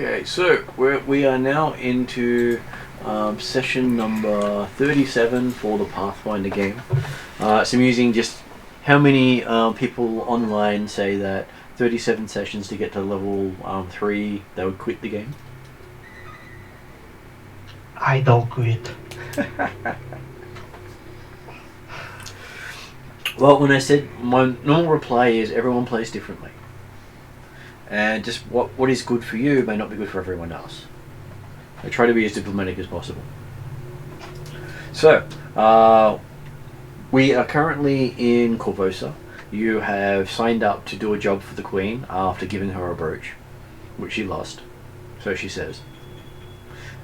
Okay, so we are now into session number 37 for the Pathfinder game. It's amusing just how many people online say that 37 sessions to get to level 3, they would quit the game. I don't quit. Well, when I said my normal reply is everyone plays differently. And just what is good for you may not be good for everyone else. I try to be as diplomatic as possible. So, we are currently in Corvosa. You have signed up to do a job for the Queen after giving her a brooch, which she lost, so she says.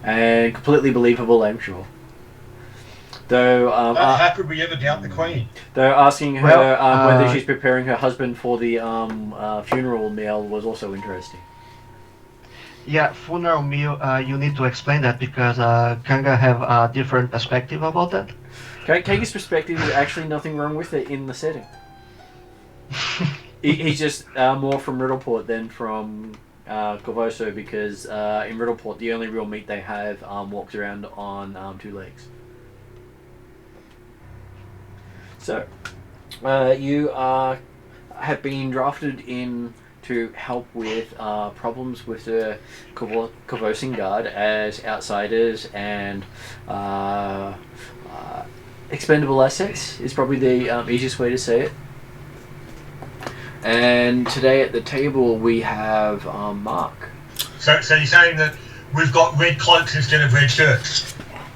And completely believable, I'm sure. Though, how could we ever doubt the Queen? Though asking her whether she's preparing her husband for the funeral meal was also interesting. Yeah, funeral meal, you need to explain that because Kanga have a different perspective about that. Kanga's perspective is actually nothing wrong with it in the setting. He's just more from Riddleport than from Corvosa because in Riddleport the only real meat they have walks around on 2 legs. So, you have been drafted in to help with problems with the Corvosan Guard as outsiders and expendable assets is probably the easiest way to say it. And today at the table we have Mark. So you're saying that we've got red cloaks instead of red shirts?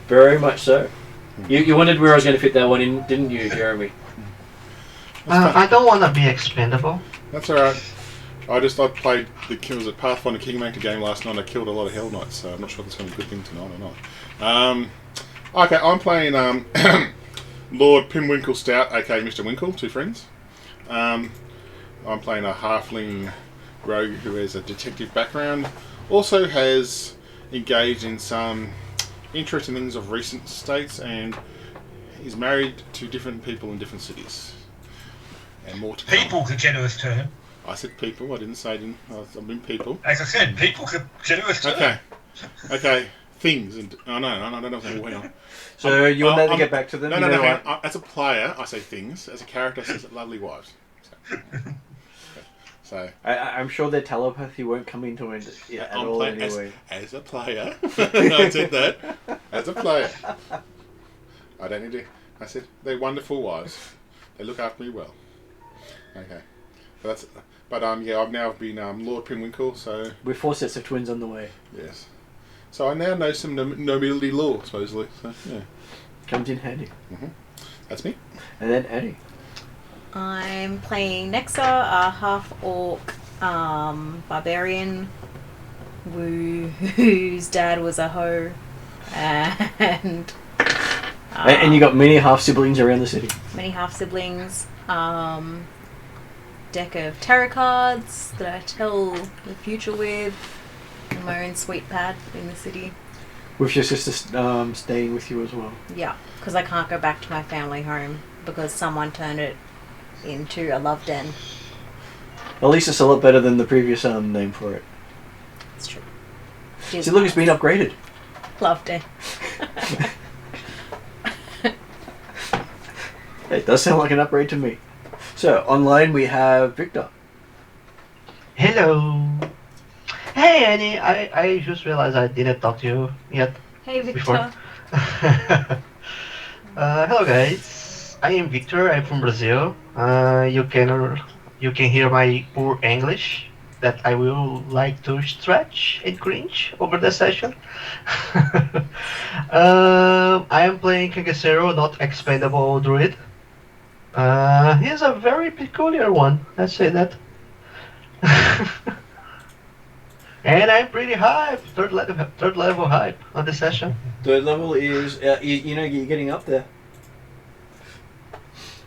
Very much so. You wondered where I was going to fit that one in, didn't you, Jeremy? I don't want to be expendable. That's alright. I played the Pathfinder Kingmaker game last night and I killed a lot of Hell Knights, so I'm not sure if that's going to be a good thing tonight or not. Okay, I'm playing Lord Pimwinkle Stout, aka Mr. Winkle, 2 friends. I'm playing a halfling rogue who has a detective background, also has engaged in some interesting things of recent states and is married to different people in different cities. And more to come. People's a generous term. I said people, I didn't say I mean people. As I said, people's a generous term. Okay. Things and I don't know where we are. So you want that to get back to them? No. As a player, I say things. As a character, I say lovely wives. So I'm sure their telepathy won't come into it at all anyway. As a player, I said that. As a player, I don't need to. I said they're wonderful wives. They look after me well. Okay, but I've now been Lord Pinwinkle, so with 4 sets of twins on the way. Yes, so I now know some nobility law, supposedly. So yeah, comes in handy. That's me. And then Annie. I'm playing Nexa, a half-orc barbarian whose dad was a hoe, and you got many half-siblings around the city. Many half-siblings. Deck of tarot cards that I tell the future with, and my own sweet pad in the city. With your sister staying with you as well? Yeah, because I can't go back to my family home because someone turned it into a love den. At least it's a lot better than the previous name for it. It's true. See, look, it's been upgraded. Love den. It does sound like an upgrade to me. So, online we have Victor. Hello. Hey Annie, I just realized I didn't talk to you yet. Hey Victor. Hello guys, I am Victor, I'm from Brazil. You can hear my poor English that I will like to stretch and cringe over the session. I am playing Kangacero, not expendable druid. He's a very peculiar one, let's say that. And I'm pretty hype, third level hype on the session. Third level is, you're getting up there.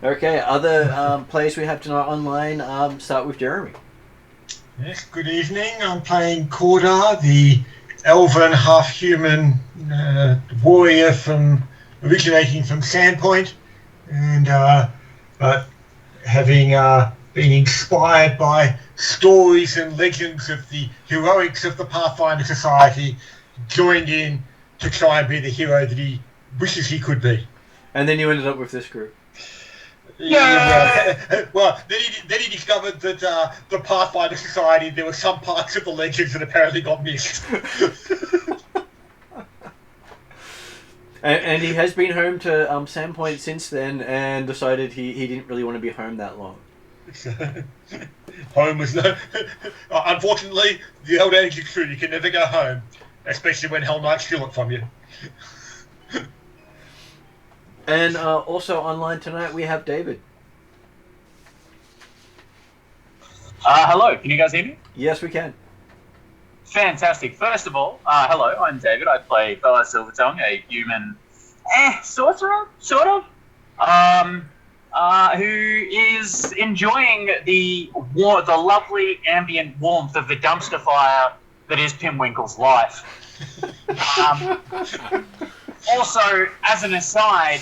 Okay, other players we have tonight online, start with Jeremy. Yes, good evening. I'm playing Cordar, the elven, half-human warrior originating from Sandpoint, and but having been inspired by stories and legends of the heroics of the Pathfinder Society, joined in to try and be the hero that he wishes he could be. And then you ended up with this group. Yeah, well, then he discovered that the Pathfinder Society, there were some parts of the legends that apparently got missed. And he has been home to Sandpoint since then, and decided he didn't really want to be home that long. Home was no. Unfortunately, the old age is true. You can never go home, especially when Hell Knights steal it from you. And also online tonight we have David. Hello, can you guys hear me? Yes, we can. Fantastic. First of all, hello, I'm David. I play Bella Silvertongue, a human sorcerer, sort of, who is enjoying the lovely ambient warmth of the dumpster fire that is Pimwinkle's life. Also, as an aside,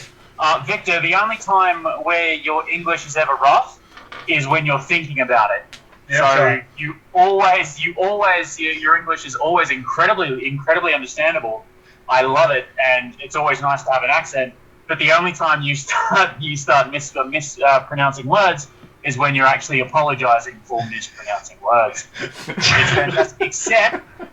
Victor, the only time where your English is ever rough is when you're thinking about it. Yeah, So right. your English is always incredibly understandable. I love it, and it's always nice to have an accent. But the only time you start mispronouncing words is when you're actually apologizing for mispronouncing words. It's fantastic.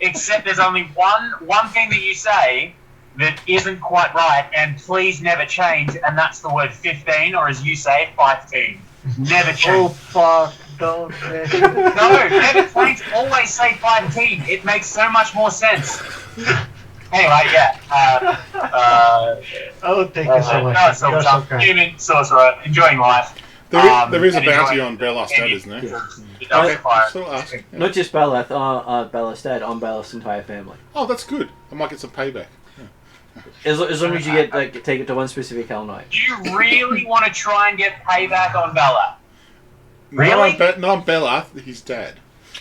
Except there's only one thing that you say that isn't quite right, and please never change, and that's the word 15, or as you say, 15. Never change. Oh fuck! Don't say. No, never change. Always say 15. It makes so much more sense. Anyway, yeah. Oh, thank you so much. No, so You're so kind. human sorcerer, enjoying life. There is a and bounty enjoying on Belastad, isn't there? the dumpster fire. Still ask. Yeah. Not just Balath, Balastad, on Balast's entire family. Oh, that's good. I might get some payback. As long as you get take it to one specific Hell Knight. Do you really want to try and get payback on Bella? Really? Really? Not on Belath, his dad.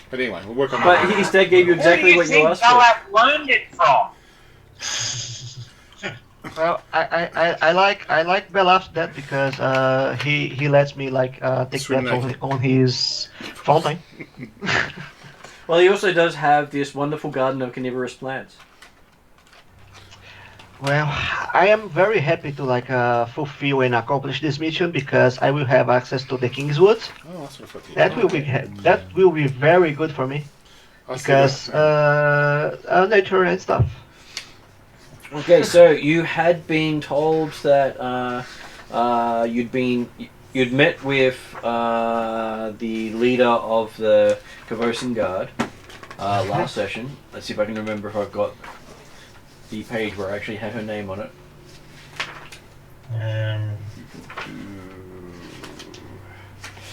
But anyway, we'll work on But that. his dad gave you exactly Who what do you you think asked for. Bella learned it from? Well, I like Belaf's dad because he lets me take Swim that on his fountain. Well, he also does have this wonderful garden of carnivorous plants. Well, I am very happy to fulfill and accomplish this mission because I will have access to the King's Woods. Oh, that's what I thought. That will be very good for me because nature and stuff. Okay, so you had been told that you'd met with the leader of the Conversing Guard last session. Let's see if I can remember if I've got the page where I actually had her name on it.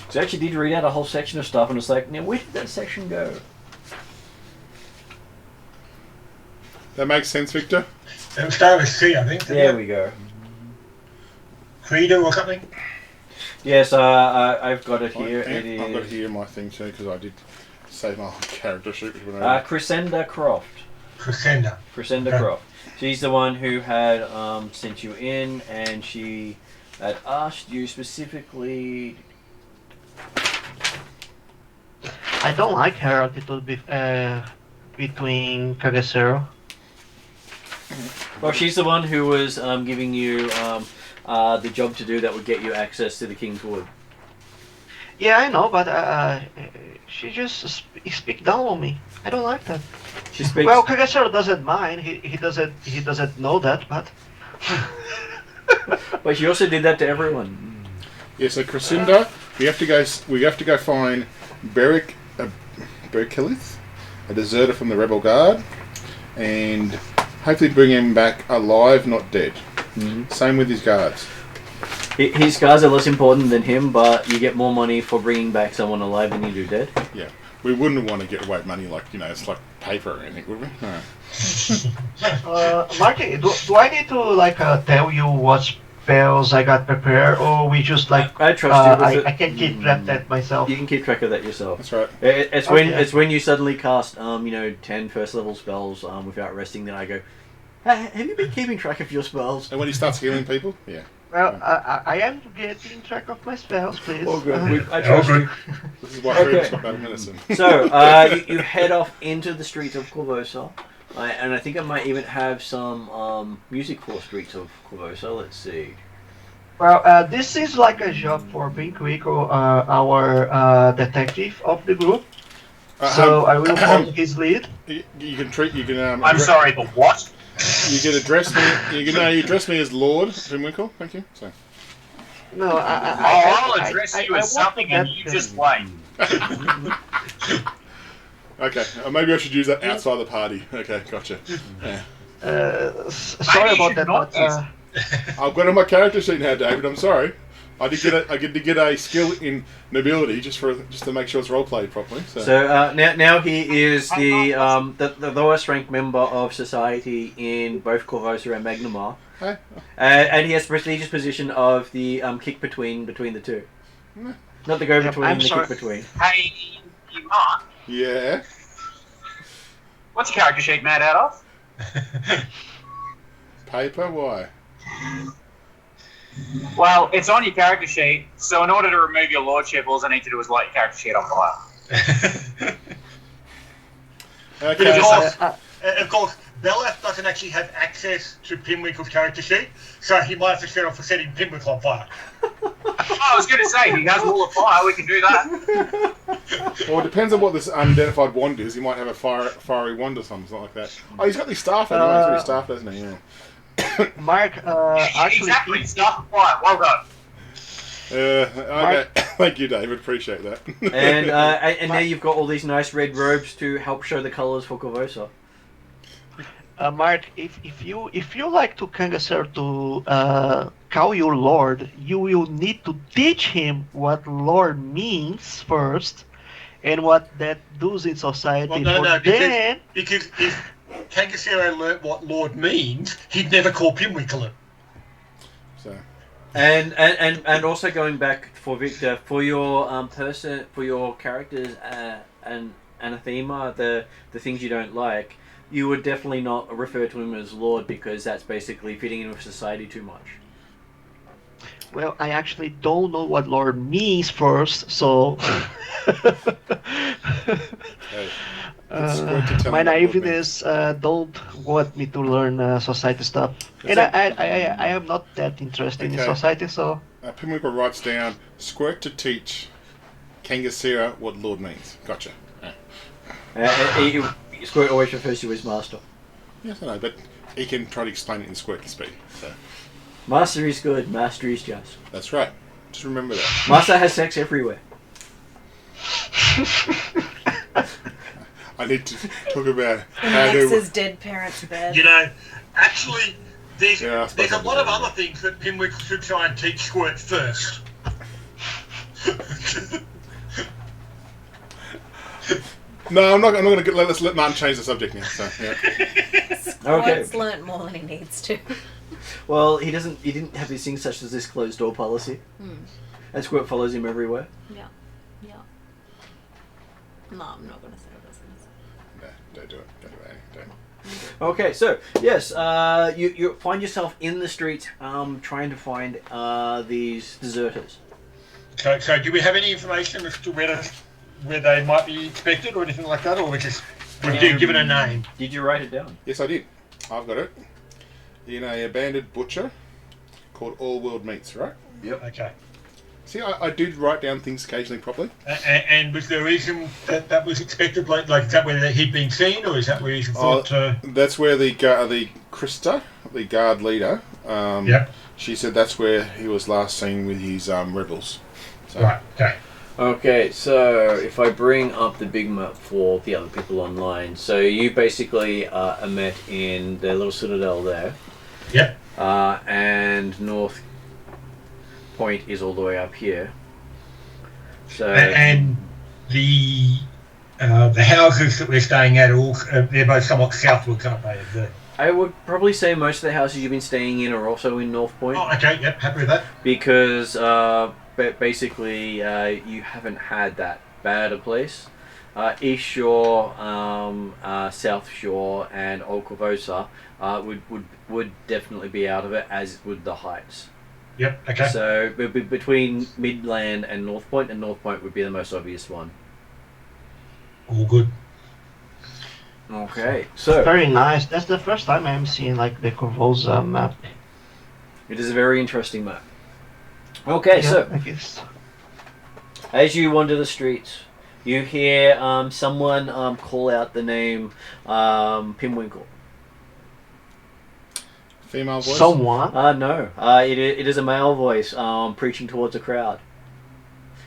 So I actually did read out a whole section of stuff, and it's like, now where did that section go? That makes sense, Victor? It was started with C, I think. There we go. Credo or something? Yes, I've got it here. I've It got is here my thing too because I did save my character sheet. Crescenda Croft. Crescenda. Crescenda Okay. Croft. She's the one who had sent you in, and she had asked you specifically. I don't like her attitude between Kagacero. Well, she's the one who was giving you the job to do that would get you access to the King's Wood. Yeah, I know, but she just speak down on me. I don't like that. She speaks. Well, Kagacero doesn't mind. He doesn't know that, but But she also did that to everyone. Yeah, so Crescenda, we have to go find Berkelith, a deserter from the Rebel Guard, and hopefully bring him back alive, not dead. Mm-hmm. Same with his guards. His scars are less important than him, but you get more money for bringing back someone alive than you do dead. Yeah, we wouldn't want to get away money like it's like paper or anything, would we? No. Martin, do I need to tell you what's spells I got prepared, or we just like I trust you with it. I can keep track that myself. You can keep track of that yourself. That's right. It's when you suddenly cast 10 first level spells without resting that I go, "Hey, have you been keeping track of your spells?" And when he starts healing people, yeah. Well, I am getting track of my spells, please. Oh, good. I trust you. This is why Okay. Freedom's got bad medicine. So, you head off into the streets of Corvosa, and I think I might even have some music for Streets of Corvosa. Let's see. Well, this is like a job for Pinquico, our detective of the group. So I will follow his lead. You can treat. You can. I'm sorry, the what? You can address me. You address me as Lord Pinwinkle. Thank you. So. No, I'll address you as something and you just wait. Okay, maybe I should use that outside the party. Okay, gotcha. Yeah. Sorry about that, but I've got it on my character sheet now, David. I'm sorry. I get to get a skill in nobility just to make sure it's role played properly. So, now he is the lowest ranked member of society in both Corvosa and Magnamar, hey. and he has the prestigious position of the kick between the two, not the go between, the kick between. Hey, Mark, Yeah. what's your character sheet made out of? Paper? Why? Well, it's on your character sheet, so in order to remove your lordship, all I need to do is light your character sheet on fire. Okay. Of course, Beleth doesn't actually have access to Pinwinkle's character sheet, so he might have to set off for setting Pinwinkle on fire. I was going to say, he has Wall of Fire, we can do that. Well, it depends on what this unidentified wand is. He might have a fiery wand or something like that. Oh, he's got these staff. Anyway. He's got his staff, doesn't he? Yeah. Mark, actually, exactly, Staff of Fire, well done. Okay. Thank you, David. Appreciate that. And now you've got all these nice red robes to help show the colours for Corvosa. Mark, if you like to Kangasser to call you Lord, you will need to teach him what Lord means first, and what that does in society. Well, no, because if Kangasero learnt what Lord means, he'd never call Pinwinkle it. So. And also going back for Victor, for your for your characters and anathema, the things you don't like, you would definitely not refer to him as Lord, because that's basically fitting in with society too much. Well, I actually don't know what Lord means first, so Hey, my naiveness don't want me to learn society stuff, and I am not that interested in society, so. Pinwinkle writes down Squirt to teach Kangasera what Lord means. Gotcha. Squirt always refers to his master. Yes, I know, but he can try to explain it in Squirky speak. So. Master is good, master is just. That's right. Just remember that. Master has sex everywhere. I need to talk about In how to... Max's dead parents' bed. You know, actually, there's Yeah, I suppose a I lot do. of other things that Pinwinkle should try and teach Squirt first. No, I'm not going to let's let Martin change the subject now. So, yeah. Okay. Squirt's learnt more than he needs to. Well, he didn't have these things such as this closed door policy. And Squirt follows him everywhere. Yeah. Yeah. No, I'm not going to say what this is. No, don't do it. Don't do it, Annie. Don't. Okay, so yes, you find yourself in the streets, trying to find these deserters. So do we have any information as to where they might be expected or anything like that, or we've given a name? Did you write it down? Yes, I did. I've got it. In a abandoned butcher called All World Meats, right? Yep. Okay. See, I do write down things occasionally properly. And was there a reason that was expected? Like is that where he'd been seen, or is that where you thought? That's where the Krista, the guard leader, she said that's where he was last seen with his rebels. So. Right. Okay. Okay, so if I bring up the big map for the other people online, so you basically are met in the little citadel there. Yep. And North Point is all the way up here. So And the houses that we're staying at they're both somewhat southwards, aren't they? I would probably say most of the houses you've been staying in are also in North Point. Oh, okay, yep, happy with that. Because basically you haven't had that bad a place. East Shore, South Shore, and Old Corvosa would definitely be out of it, as would the Heights. Yep, okay. So between Midland and North Point would be the most obvious one. All good. Okay, so Very nice. That's the first time I'm seeing like the Corvosa map. it is a very interesting map. Okay, so I guess. as you wander the streets, you hear someone call out the name Pimwinkle. Female voice. Someone. No, it is a male voice preaching towards a crowd.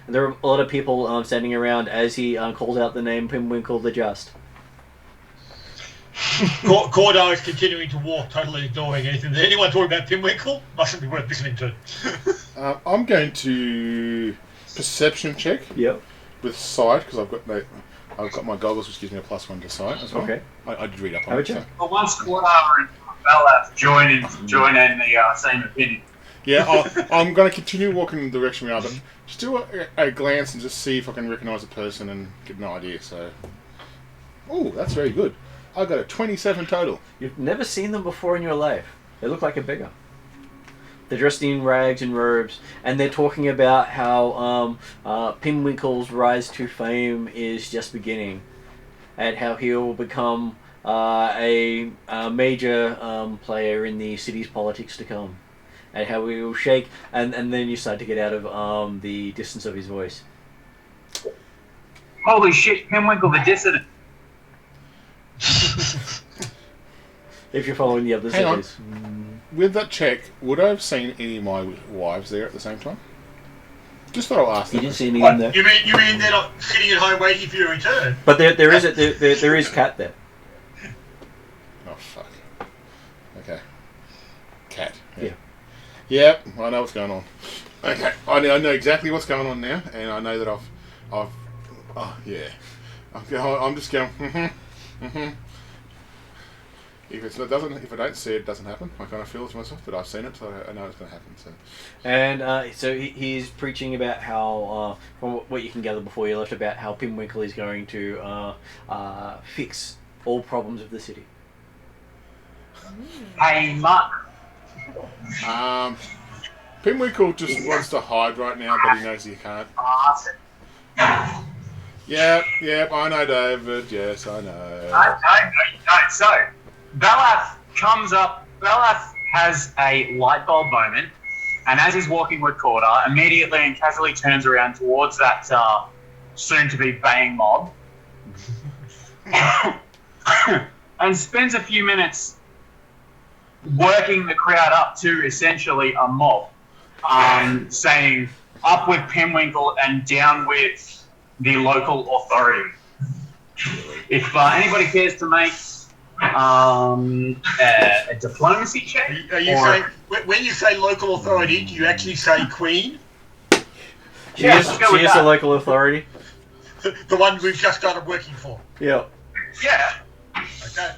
And there are a lot of people standing around as he calls out the name Pimwinkle the Just. Cordar is continuing to walk, totally ignoring anything. Anyone talking about Pimwinkle? Mustn't be worth listening to. I'm going to perception check Yep. with sight because I've got my goggles, which gives me a +1 to sight as well. Okay. I did read up Have on a it. check. But once Quadar and Belaf join in the same opinion. Yeah, I'm going to continue walking in the direction we are, but just do a glance and just see if I can recognise a person and get an idea. So, oh, that's very good. I got a 27 total. You've never seen them before in your life. They look like a beggar. They're dressed in rags and robes, and they're talking about how Pimwinkle's rise to fame is just beginning, and how he'll become a major player in the city's politics to come, and how he will shake, and then you start to get out of the distance of his voice. Holy shit, Pimwinkle the Dissident. If you're following the others, Hang it on. is. With that check, would I have seen any of my wives there at the same time? Just thought I'll ask You them. didn't see any in What, there, you mean they're not sitting at home waiting for your return? but there is Cat there. Oh, fuck. Okay. Cat. Yeah. Yep, I know what's going on. Okay, I know exactly what's going on now, and I know that I've oh, yeah. I'm just going, If I don't see it, it doesn't happen. I kind of feel it to myself, but I've seen it, so I know it's going to happen. So, And so he's preaching about how, from what you can gather before you left, about how Pimwinkle is going to fix all problems of the city. Hey, Mark. Pimwinkle just wants to hide right now, but he knows he can't. Yep, I know, David. Yes, I know. No. So, Belaf comes up. Belaf has a light bulb moment, and as he's walking with Cordar, immediately and casually turns around towards that soon-to-be baying mob, and spends a few minutes working the crowd up to essentially a mob, saying, "Up with Pimwinkle and down with the local authority." If anybody cares to make a diplomacy check, Are you saying, when you say local authority, do you actually say Queen? She Yeah, is, let's go she with is that. the local authority. The one we've just started working for. Yeah. yeah, Okay.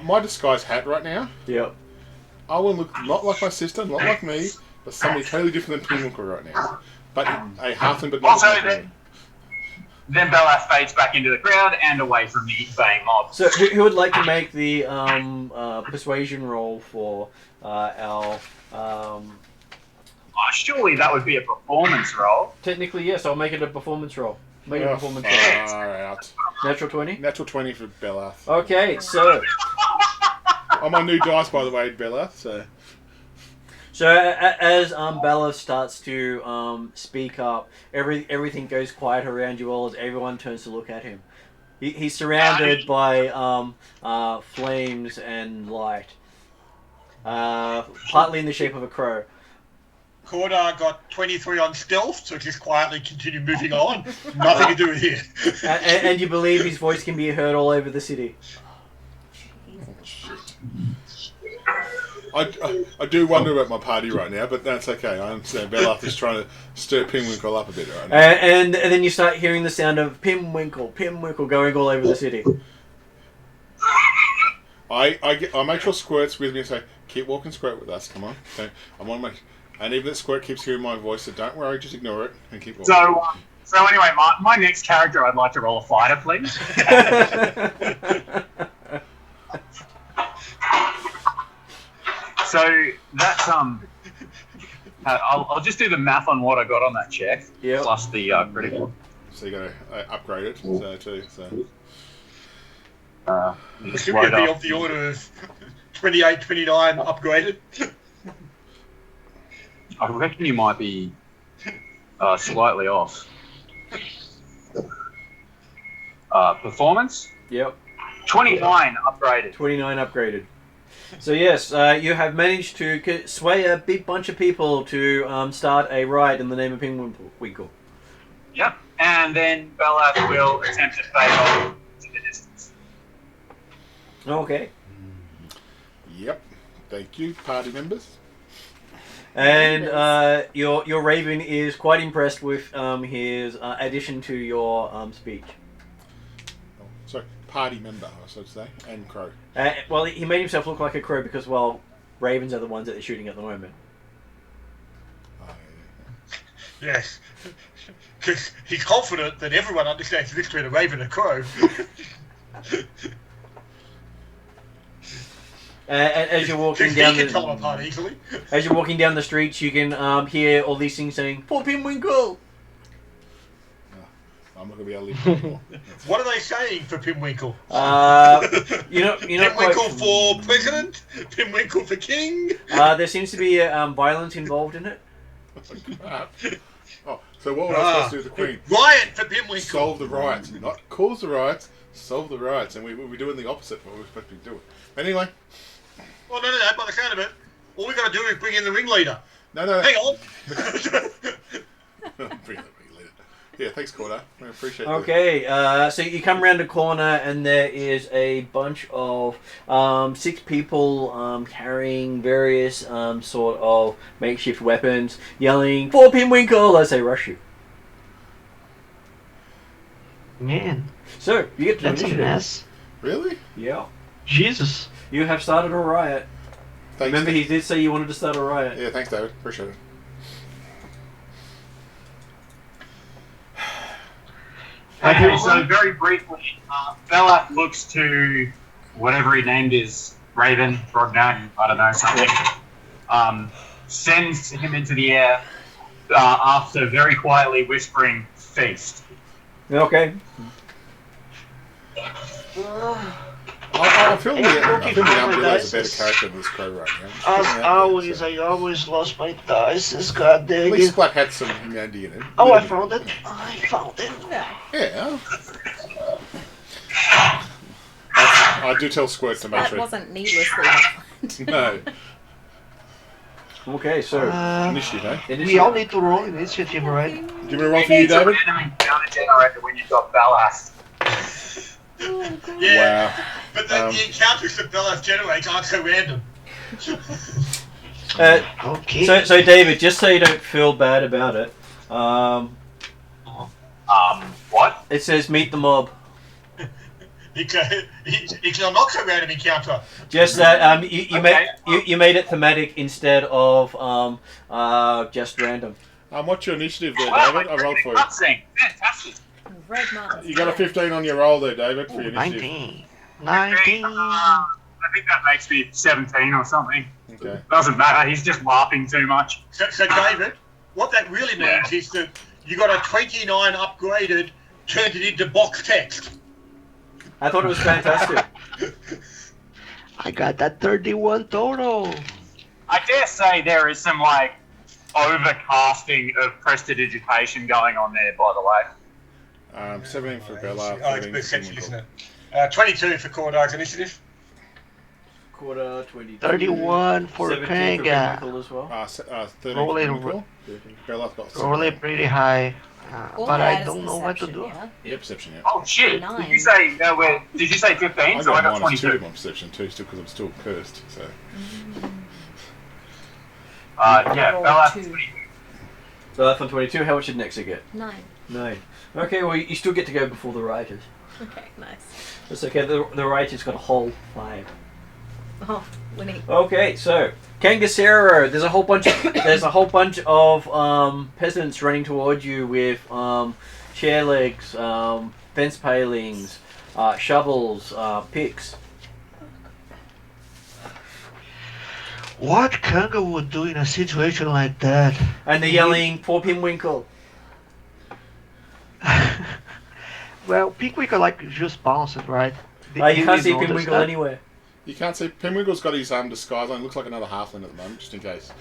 My disguise hat right now, Yep. I will look not like my sister, not like me, but somebody totally different than Pimwinkle right now. But a halfling, but not Also, a halfling. then Belaf fades back into the crowd and away from the baying mob. So who would like to make the persuasion roll for our... Surely that would be a performance roll. Technically, yes. I'll make it a performance roll. Make it a Oh, performance roll. far out. Natural 20? Natural 20 for Belath. Okay, so... I'm on new dice, by the way, Belath, so... So as Bella starts to speak up, everything goes quiet around you all as everyone turns to look at him. He's surrounded by flames and light, partly in the shape of a crow. Cordar got 23 on stealth, so just quietly continue moving on. Nothing to do with here. And you believe his voice can be heard all over the city. I do wonder about my party right now, but that's okay. I understand Belath is trying to stir Pimwinkle up a bit right now. And then you start hearing the sound of Pimwinkle going all over the city. I make sure Squirt's with me and say, keep walking, Squirt, with us. Come on. So I'm on my. And even if Squirt keeps hearing my voice, so don't worry, just ignore it and keep walking. So anyway, my next character, I'd like to roll a fighter, please. So that's I'll just do the math on what I got on that check, plus the critical. So you got to upgrade it, so too. So. It should be of the order of 28, 29 upgraded. I reckon you might be slightly off. Performance? Yep. 29 upgraded. 29 upgraded. So yes, you have managed to sway a big bunch of people to start a riot in the name of Pinwinkle. Yep. And then Bellath will attempt to fade off to the distance. Okay. Yep. Thank you, party members. And your Raven is quite impressed with his addition to your speech. Oh, sorry, party member, I should say, and crow. Well, he made himself look like a crow because, well, ravens are the ones that they're shooting at the moment. Yes. Because he's confident that everyone understands the difference between a raven and a crow. And as you're walking down can tell them apart easily. As you're walking down the streets, you can hear all these things saying, "For Pinwinkle!" I'm not going to be able to leave anymore. What are they saying for Pinwinkle? You know, Pinwinkle for president? Pinwinkle for king? There seems to be violence involved in it. Oh, so what was I supposed to do with the Queen? Riot for Pinwinkle! Solve the riots. Not cause the riots, solve the riots. And we're doing the opposite of what we're supposed to be doing. Anyway. Well, no, by the sound of it, all we got to do is bring in the ringleader. No. Hang on! Bring in the ringleader. Yeah, thanks, Corda. I appreciate it. Okay, so you come around the corner and there is a bunch of 6 people carrying various sort of makeshift weapons, yelling, "For Pinwinkle!" as they rush you. Man, So, you get to that's a initiative. mess. Really? Yeah. Jesus. You have started a riot. Thanks. Remember, he did say you wanted to start a riot. Yeah, thanks, David. Appreciate it. Okay, so very briefly, Bellath looks to whatever he named his Raven, Brognac, I don't know, something, sends him into the air after very quietly whispering, "Feast." Okay. I feel looking for my Umbrella is a dice. better character than this crow right now. As always, I always lost my dice. God At dang least it. Black had some humanity in it. Oh, I found it. I found it. Yeah. I do tell Squirt to make That sure. wasn't needlessly defined. No. Okay, so... Initiative, eh? We all need to roll initiative, right? Do you want me to roll for you, David? It's a random encounter generator when you've got Bellath. Yeah, Wow. but the encounters that Bellath generates aren't so random. Okay. So David, just so you don't feel bad about it, What? it says meet the mob. It's a not so random encounter. Just that you Okay. you made it thematic instead of just random. What's your initiative there, Wow, David? I rolled for you. Cutscene. Fantastic. Red marks. You got a 15 on your roll there, David, for your initiative. 19. 19. I think that makes me 17 or something. Okay. Doesn't matter, he's just laughing too much. So David, what that really means is that you got a 29 upgraded, turned it into box text. I thought it was fantastic. I got that 31 total. I dare say there is some, like, overcasting of prestidigitation going on there, by the way. 17 for Bella, Oh, it's 13 for perception, isn't Pinwinkle. it? 22 for Cordar's initiative. Quarter 22. 31 for 17 for Kanga. Pinwinkle as well. 13 Roll for it. Pinwinkle. Bella's got Roll it pretty high. All But I that is don't know what to perception, do. yeah? Yeah, perception, yeah. Oh shit! 9. Did you say Did you say 15? I So I got got minus 2 22. on perception too, still because I'm still cursed. So Yeah, Roll Bellath 2. 22. So that's on 22. How much did Nexa get? 9. 9. Okay, well you still get to go before the rioters. Okay, nice. That's okay. The rioters got a whole 5. Oh, winning. Okay, so Kangasero, there's a whole bunch of peasants running towards you with chair legs, fence palings, shovels, picks. What Kanga would do in a situation like that? And they're yelling, "Poor Pinwinkle." Well, Pickwick like just bounced, right? You can't see Pinwinkle anywhere. You can't see. Pinwinkle's got his disguise on. Looks like another halfling at the moment, just in case.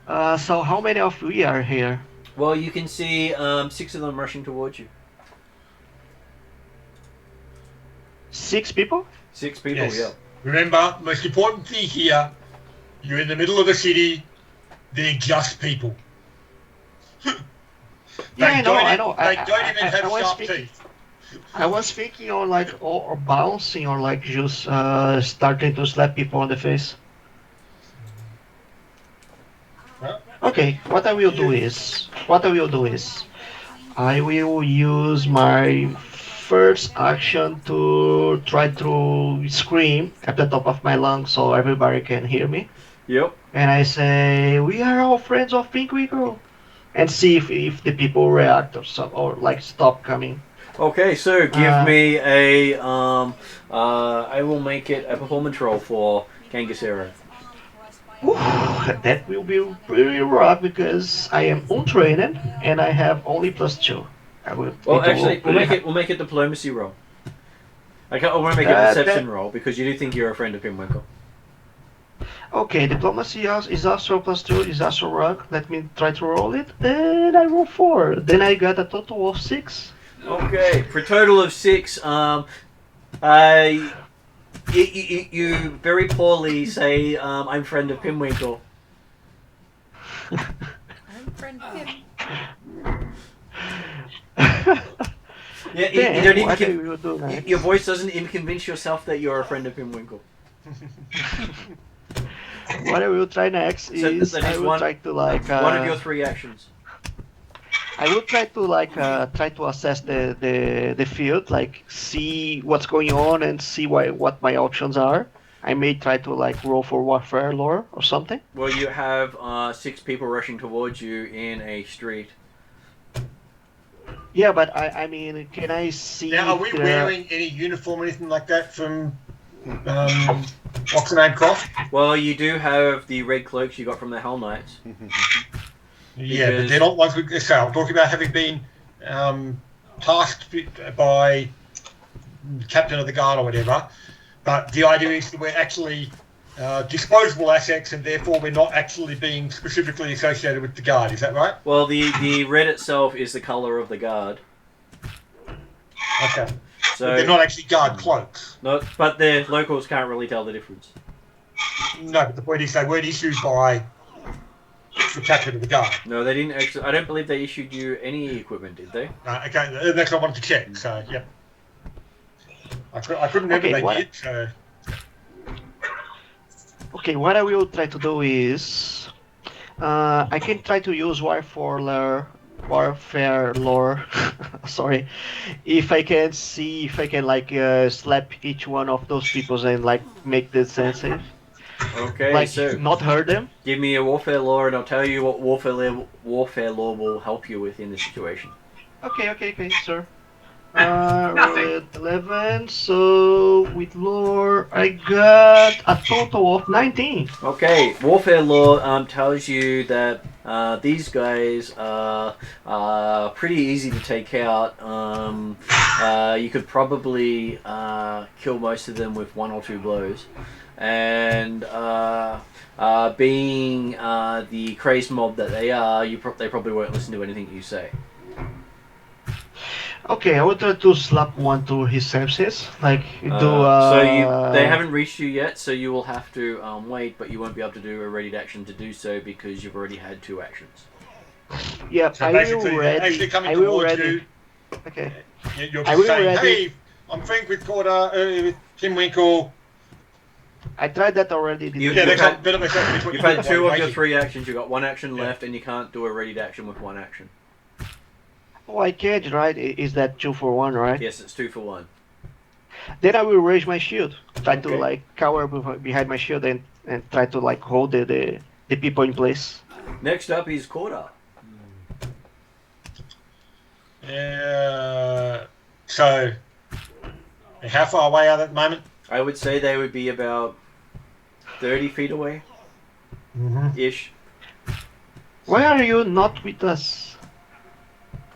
So how many of we are here? Well, you can see 6 of them rushing towards you. 6 people? 6 people, Yes. yeah. Remember, most important thing here, you're in the middle of the city, they're just people. Yeah, I know, I know. They don't even have was sharp thinking- teeth. I was thinking on like or bouncing or like just starting to slap people on the face. Well, Okay, what I will do is I will use my first action to try to scream at the top of my lungs so everybody can hear me. Yep. And I say, "We are all friends of Pinkwinkel," and see if the people react or like stop coming. Okay, so give me a I will make it a performance roll for Kangasero. Ooh, that will be pretty rough because I am untrained and I have only +2. I will. Well, need to actually, roll we'll make it diplomacy roll. I want to make it perception roll because you do think you're a friend of Pinwinkle. Okay, diplomacy is also +2. Is also rough. Let me try to roll it, and I roll 4. Then I got a total of 6. Okay, for a total of 6, you very poorly say, "I'm friend of Pinwinkle." I'm friend of him. Yeah, Then, you don't even what I will do next? your voice doesn't even convince yourself that you're a friend of Pinwinkle. What I will try next is that is I will try to like one of your 3 actions. I will try to like try to assess the field, like see what's going on and see what my options are. I may try to like roll for warfare lore or something. Well, you have 6 people rushing towards you in a street. Yeah, but I mean, can I see? now, are we if there- wearing any uniform or anything like that from what's the name, Croft? Well, you do have the red cloaks you got from the Hell Knights. Yeah, but Because- they're not ones we. So I'm talking about having been tasked by captain of the guard or whatever. But the idea is that we're actually disposable assets, and therefore we're not actually being specifically associated with the guard. Is that right? Well, the red itself is the color of the guard. Okay. So They're not actually guard cloaks. but the locals can't really tell the difference. No, but the point is they weren't issued by the captain of the guard. No, they didn't actually. I don't believe they issued you any equipment, did they? Okay, that's what I wanted to check. So, yep. I couldn't remember Okay, they what- did. So. Okay, what I will try to do is I can try to use warfare lore. Sorry, if I can see if I can like slap each one of those people and like make this sensitive, Okay, like so not hurt them. give me a warfare law, and I'll tell you what warfare law will help you with in this situation. Okay, sir. Rolled 11, so with lore I got a total of 19. Okay, warfare law tells you that these guys are pretty easy to take out. You could probably kill most of them with 1 or 2 blows. And being the crazed mob that they are, they probably won't listen to anything you say. Okay, I will try to slap one to his senses, like do. They haven't reached you yet, so you will have to wait, but you won't be able to do a readied action to do so because you've already had 2 actions. Yeah, So I basically, will they're ready. actually coming I will towards ready. you. Okay. You're I just will saying, ready. hey, I'm friends with with Pinwinkle. I tried that already. You- didn't Yeah, I? they you've come had- bit of a second between You've had 2 of your waiting. 3 actions. You've got 1 action Yeah. left, and you can't do a readied action with 1 action. Oh, I can't, right? Is that 2 for 1, right? Yes, it's 2 for 1. Then I will raise my shield, try to Okay. like cower behind my shield and try to like hold the people in place. Next up is Corda. So, how far away are they at the moment? I would say they would be about 30 feet away ish. Why are you not with us?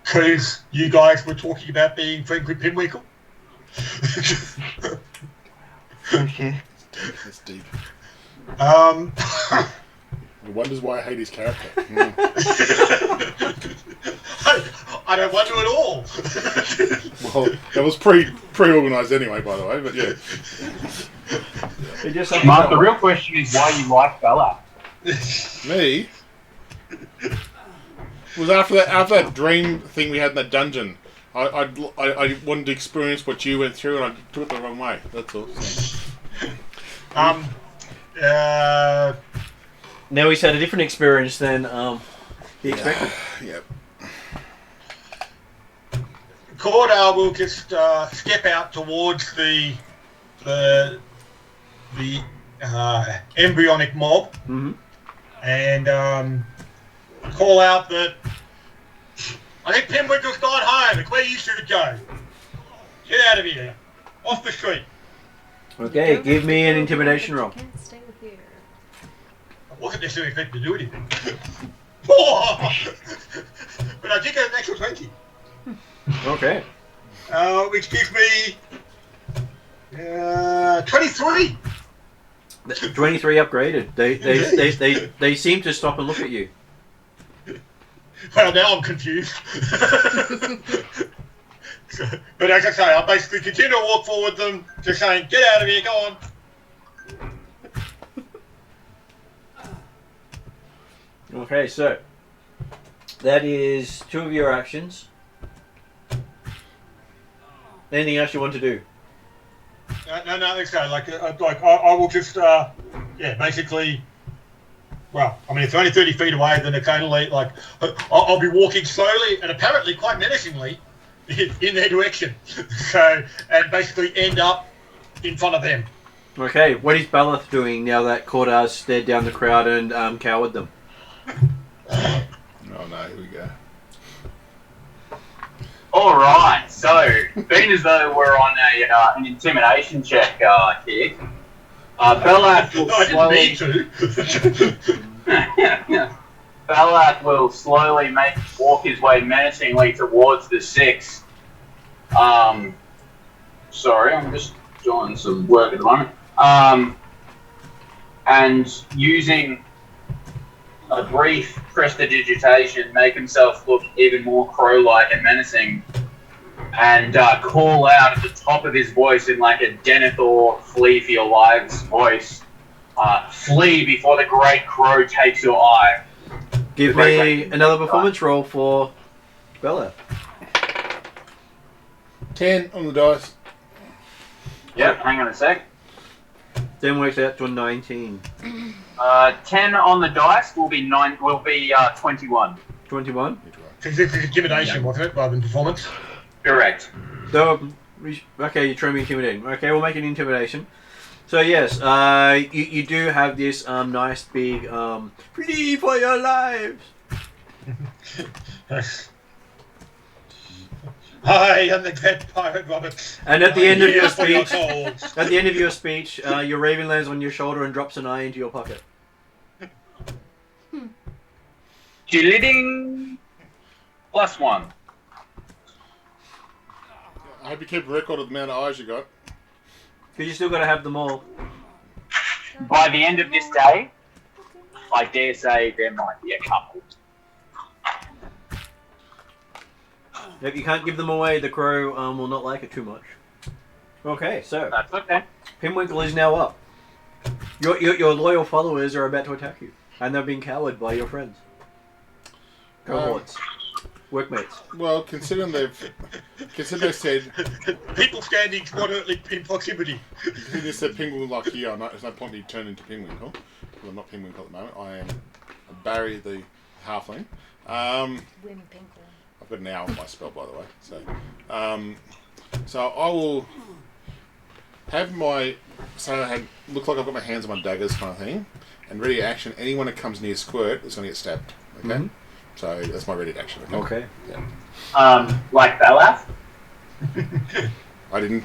Because you guys were talking about being friends with Pinwinkle. Okay. That's deep. He wonders why I hate his character. I don't wonder at all. Well, that was pre-organised anyway, by the way. But yeah, It just Mark, the real question is why you like Bella. me was after that dream thing we had in that dungeon. I wanted to experience what you went through, and I took it the wrong way. That's all. So. Now he's had a different experience than he expected. Yep. Corda will just step out towards the embryonic mob and call out that I think Pinwinkle's gone home. It's where you should go. Get out of here. Off the street. Okay, give me an intimidation roll. Can't stay with you. I wasn't necessarily expected to do anything. But I did get an extra 20. Okay. Which gives me 23. 23 upgraded. They seem to stop and look at you. Well, now I'm confused. But as I say, I basically continue to walk forward them, just saying, get out of here, go on. Okay, so that is 2 of your actions. Anything else you want to do? No, let's go. Like I will just, basically. Well, I mean, if they're only 30 feet away, then occasionally, like, I'll be walking slowly and apparently quite menacingly in their direction. So, and basically end up in front of them. Okay, what is Balath doing now that Cordar's stared down the crowd and cowered them? Oh no, here we go. Alright, so, being as though we're on an intimidation check here, Belak will I didn't mean to. Belak will slowly walk his way menacingly towards the 6. Sorry, I'm just doing some work at the moment. And using a brief prestidigitation, make himself look even more crow-like and menacing, and call out at the top of his voice in like a Denethor flee for your lives voice, flee before the great crow takes your eye. Give me another performance roll for Bella. 10 on the dice. Yep, hang on a sec. Then works out to a 19. 10 on the dice will be 21. 21? Because it's intimidation, wasn't it, rather than performance? Correct. So, okay, you're trying to be intimidating. Okay, we'll make an intimidation. So yes, you do have this nice big flee for your lives. Hi, I'm the dead pirate Robert. And at the end of your Here for your speech, your raven lands on your shoulder and drops an eye into your pocket. Ding! +1. I hope you keep a record of the amount of eyes you got. Because you still got to have them all. By the end of this day, I dare say there might be a couple. If you can't give them away, the crow will not like it too much. Okay, so That's okay. Pinwinkle is now up. Your loyal followers are about to attack you, and they've been cowered by your friends, cohorts, workmates. Well, considering they've said people standing moderately in proximity. they said Pinwinkle like here, there's no point in me turning into Pinwinkle. Because I'm not Pinwinkle at the moment. I am Barry the halfling. Winnie Pinkle. I've got an owl on my spell, by the way. So I will have my look like I've got my hands on my daggers kind of thing, and ready action. Anyone that comes near Squirt is going to get stabbed. Okay, so that's my ready action. Okay. Yeah. Like Belaf? I didn't.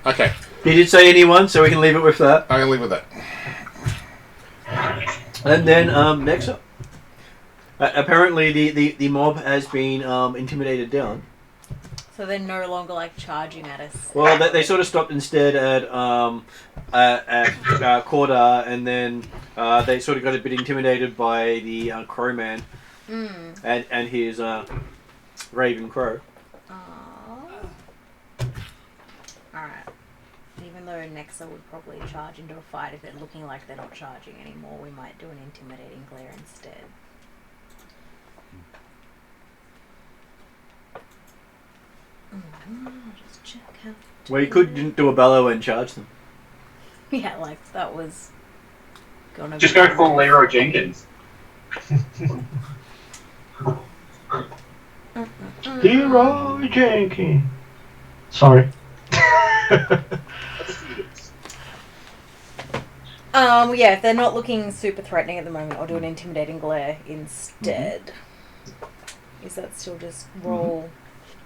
Okay. He did say anyone, so we can leave it with that. I can live with that. And then next up, apparently the mob has been intimidated down. So they're no longer like charging at us. Well, they sort of stopped instead at Cordar, and then they sort of got a bit intimidated by the Crowman and his Raven Crow. Alright. Even though Nexa would probably charge into a fight, if they're looking like they're not charging anymore, we might do an intimidating glare instead. I'll just check how. Well, you could do a bellow and charge them. Yeah, like that was gonna Just be go full Leroy Jenkins. Leroy Jenkins. Sorry. Yeah, if they're not looking super threatening at the moment, I'll do an intimidating glare instead. Is that still just roll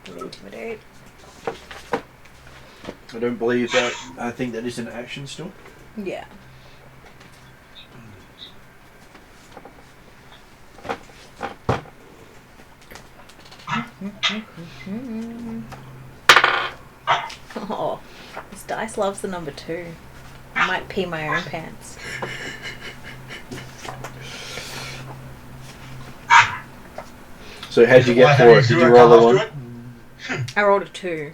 and intimidate? I don't believe that. I think that is an action still. Yeah. Oh, this dice loves the number 2. I might pee my own pants. So how'd you get for it? Did you roll a 1? I rolled a 2.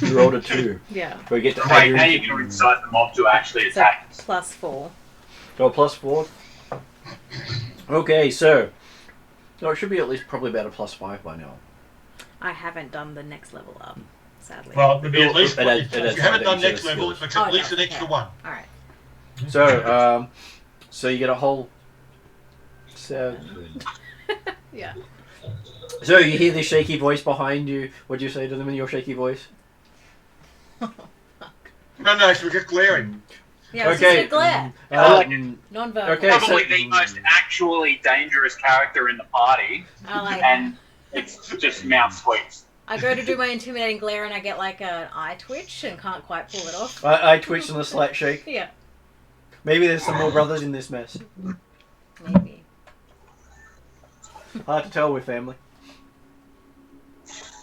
You rolled a 2. Yeah. So we get to Wait, add how your... you going to incite the mob to actually So attack us? plus 4. Oh, plus 4. Okay, so... Oh, it should be at least probably about a plus 5 by now. I haven't done the next level up, sadly. Well, it'll be at least. It If has you haven't done foundation next level, skills. it's at least an extra 1. Alright. So, so you get a whole 7. Yeah. So you hear this shaky voice behind you. What do you say to them in your shaky voice? No, so we're just glaring. Yeah, it's Okay. just a glare. Non-verbal. Okay, Probably so- the most actually dangerous character in the party, I like. and it's just mouth sweeps. I go to do my intimidating glare and I get like an eye twitch and can't quite pull it off. I twitched on a slight shake. Yeah. Maybe there's some more brothers in this mess. Maybe. Hard to tell with family.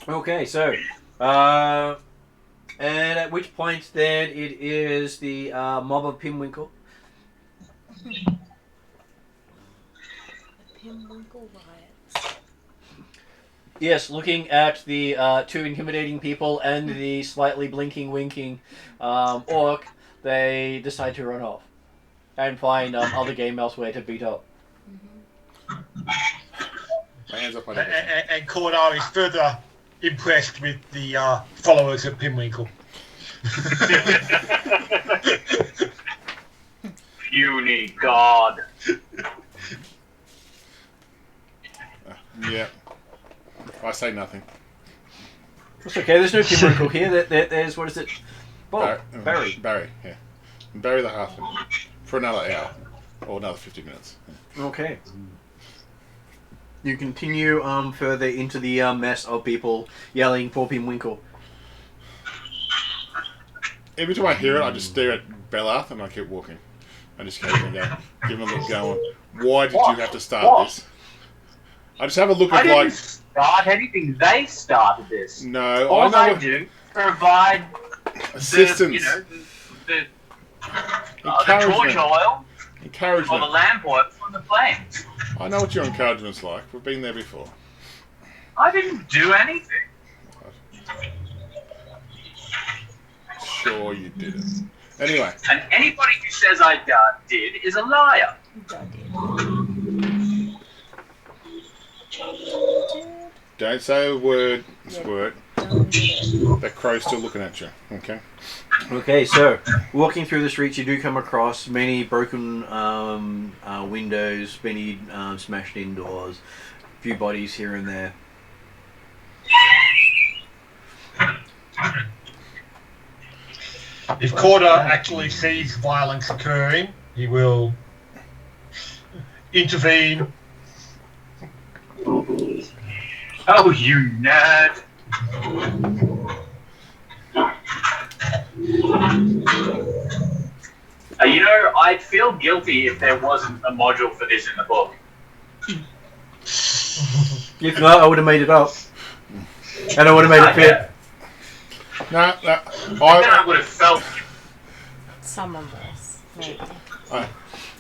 Okay, so, and at which point then it is the mob of Pimwinkle. Pimwinkle riots. Yes, looking at the 2 intimidating people and the slightly blinking, winking orc, they decide to run off and find other game elsewhere to beat up. My hands up my And, daggers. and Cordar is further impressed with the followers of Pimwinkle. Puny god. Yeah. I say nothing. That's okay, there's no Pimwinkle here. There's, what is it? Bob. Barry. Barry, yeah. Barry the Halfling. For another hour. Or another 50 minutes. Okay. You continue further into the mess of people yelling for Pimwinkle. Every time I hear it, I just stare at Bellath and I keep walking. I just keep going, give him a look going, why did you have to start this? I just have a look I of didn't like, start anything. They started this. no, All I know I what do provide assistance, the torch encouragement, oil or the encouragement. lamp oil from the flames. I know what your encouragement's like. We've been there before. I didn't do anything. Sure you didn't. Anyway, And anybody who says I did is a liar. don't say a word. Squirt. That crow's still looking at you. Okay. Okay, so walking through the streets, you do come across many broken windows, many smashed in doors, a few bodies here and there. If Corda actually sees violence occurring, he will intervene. Oh, you nerd! You know, I'd feel guilty if there wasn't a module for this in the book. If not, I would have made it up. And I would have made it fit. No, Then I would have felt. Some of us, maybe.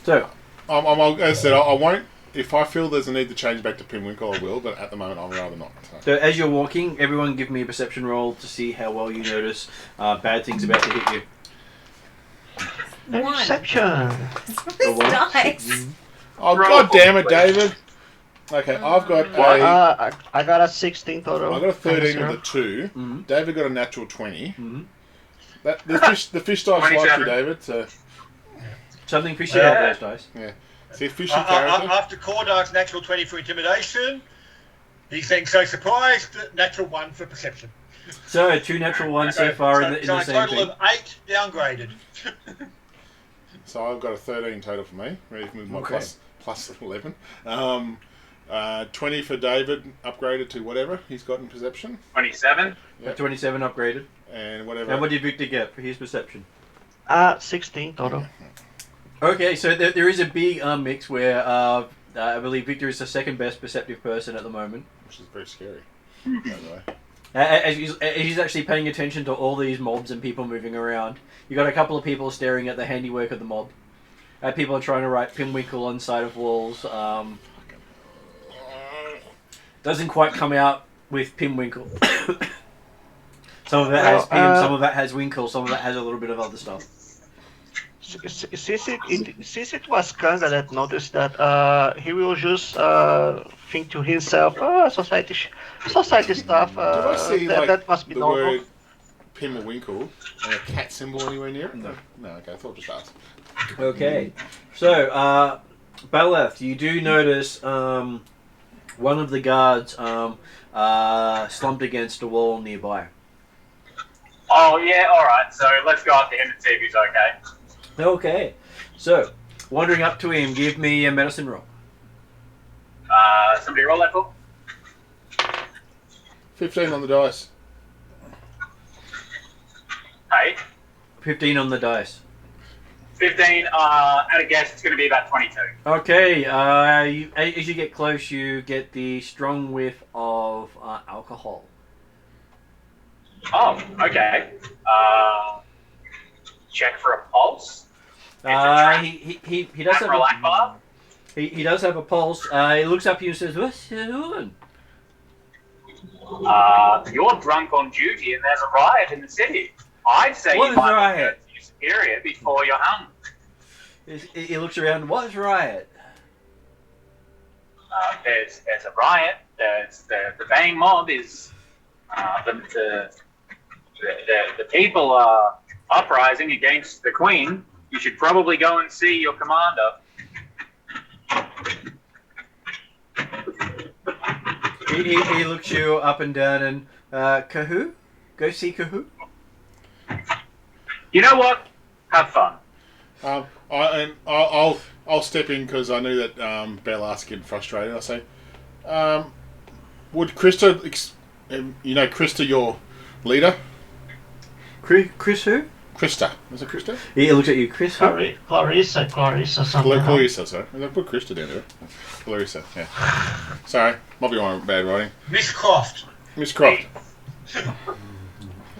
So, as I said, I won't. If I feel there's a need to change back to Pinwinkle, I will. But at the moment, I'd rather not. so as you're walking, everyone give me a perception roll to see how well you notice bad things about to hit you. One. Perception. This dice. Oh, God damn it, David. Okay, I've got a... I got a 16 total. I got a 13 with a 2. Mm-hmm. David got a natural 20. Mm-hmm. The fish dice like you, David. So Something fishy about those dice. yeah, see, fishy character. After Cordar's natural 20 for intimidation, he's saying so surprised, natural 1 for perception. So 2 natural ones so far in the so same a total thing. of 8 downgraded. So I've got a 13 total for me. Even with my Okay. plus 11. 20 for David, upgraded to whatever he's got in perception, 27. Yep. 27 upgraded. and whatever. And what did Victor get for his perception? 16 total. Okay, so there is a big mix where I believe Victor is the second best perceptive person at the moment. Which is very scary. By the way. As he's actually paying attention to all these mobs and people moving around. You got a couple of people staring at the handiwork of the mob. People are trying to write Pinwinkle on side of walls. Doesn't quite come out with Pinwinkle. Some of it has Pim, some of it has Winkle, some of it has a little bit of other stuff. Since it was Kanga that noticed that, he will just think to himself, society stuff. Did I see that must be the normal. word Pim or Winkle and a cat symbol anywhere near it? No. No, okay, I thought just asked. Okay, so Baleth, you do notice one of the guards slumped against a wall nearby. Oh, yeah, alright, so let's go up to him and see if he's okay. Okay, so wandering up to him, give me a medicine roll. Somebody roll that for? 15 on the dice. Hey, 15 on the dice. 15, at a guess, it's going to be about 22. Okay, as you get close, you get the strong whiff of alcohol. Oh, okay. Check for a pulse. He does have Macro Akbar. he does have a pulse. He looks up at you and says, "What's you doing?" You're drunk on duty and there's a riot in the city. I'd say What you is might riot? to your superior before you're hung. He looks around. What's riot? There's a riot. There's the Bang mob is the people are uprising against the Queen. You should probably go and see your commander. He looks you up and down and Kahoo? Go see Kahoo? You know what? Have fun. I'll step in because I knew that Bell asked getting frustrated. I say, would Krista, Krista, your leader? Chris who? Krista. Was it Krista? He looks at you, Chris who? Clarissa, something. Clarissa, sorry. I put Krista down there. Clarissa, yeah. Sorry, might be on bad writing. Miss Croft. Miss Croft.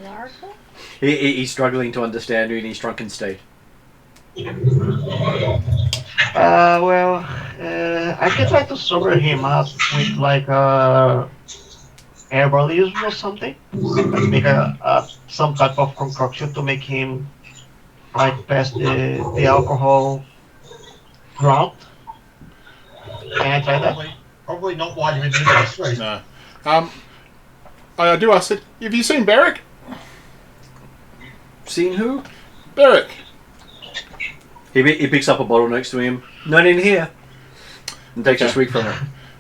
Larva? He's struggling to understand you in his drunken state. I can try to sober him up with like herbalism or something. Let's make some type of concoction to make him like pass the alcohol ground. Can I try that? Probably not while you're in the street. No. I do ask it. Have you seen Beric? Seen who? Beric. He picks up a bottle next to him. Not in here. And takes a swig from it.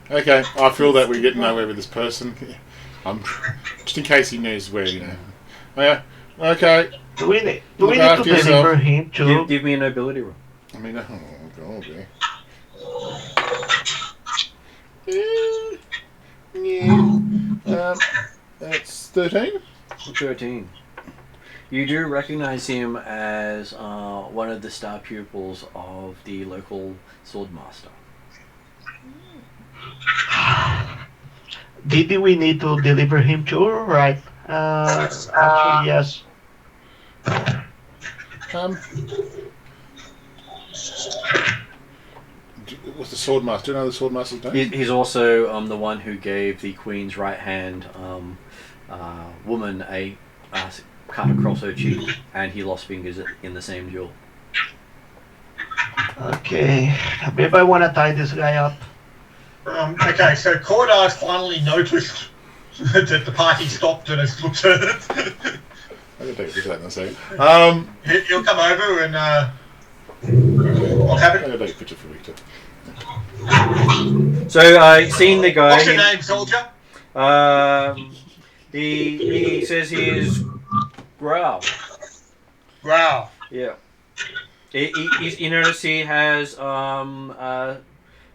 Okay, I feel that we're getting nowhere with this person. Just in case he knows where, Oh, yeah. Okay. Do we need Look to after yourself. deliver him to? Give me a nobility roll. I mean, oh god, yeah. That's 13. 13. You do recognize him as one of the star pupils of the local swordmaster. Did we need to deliver him to? Right. Actually, yes. What's the swordmaster? Do you know the swordmaster's name? He's also the one who gave the queen's right hand woman a cut across her cheek, and he lost fingers in the same duel. Okay. Maybe I want to tie this guy up. Okay, so Cordar's finally noticed that the party stopped and has looked at it. I'm going to take a picture of that in a second. He'll come over and what's I'm happened? going to take a picture for Victor. So, seeing the guy... What's your name, soldier? He says he is Growl. Growl. Yeah. You notice he has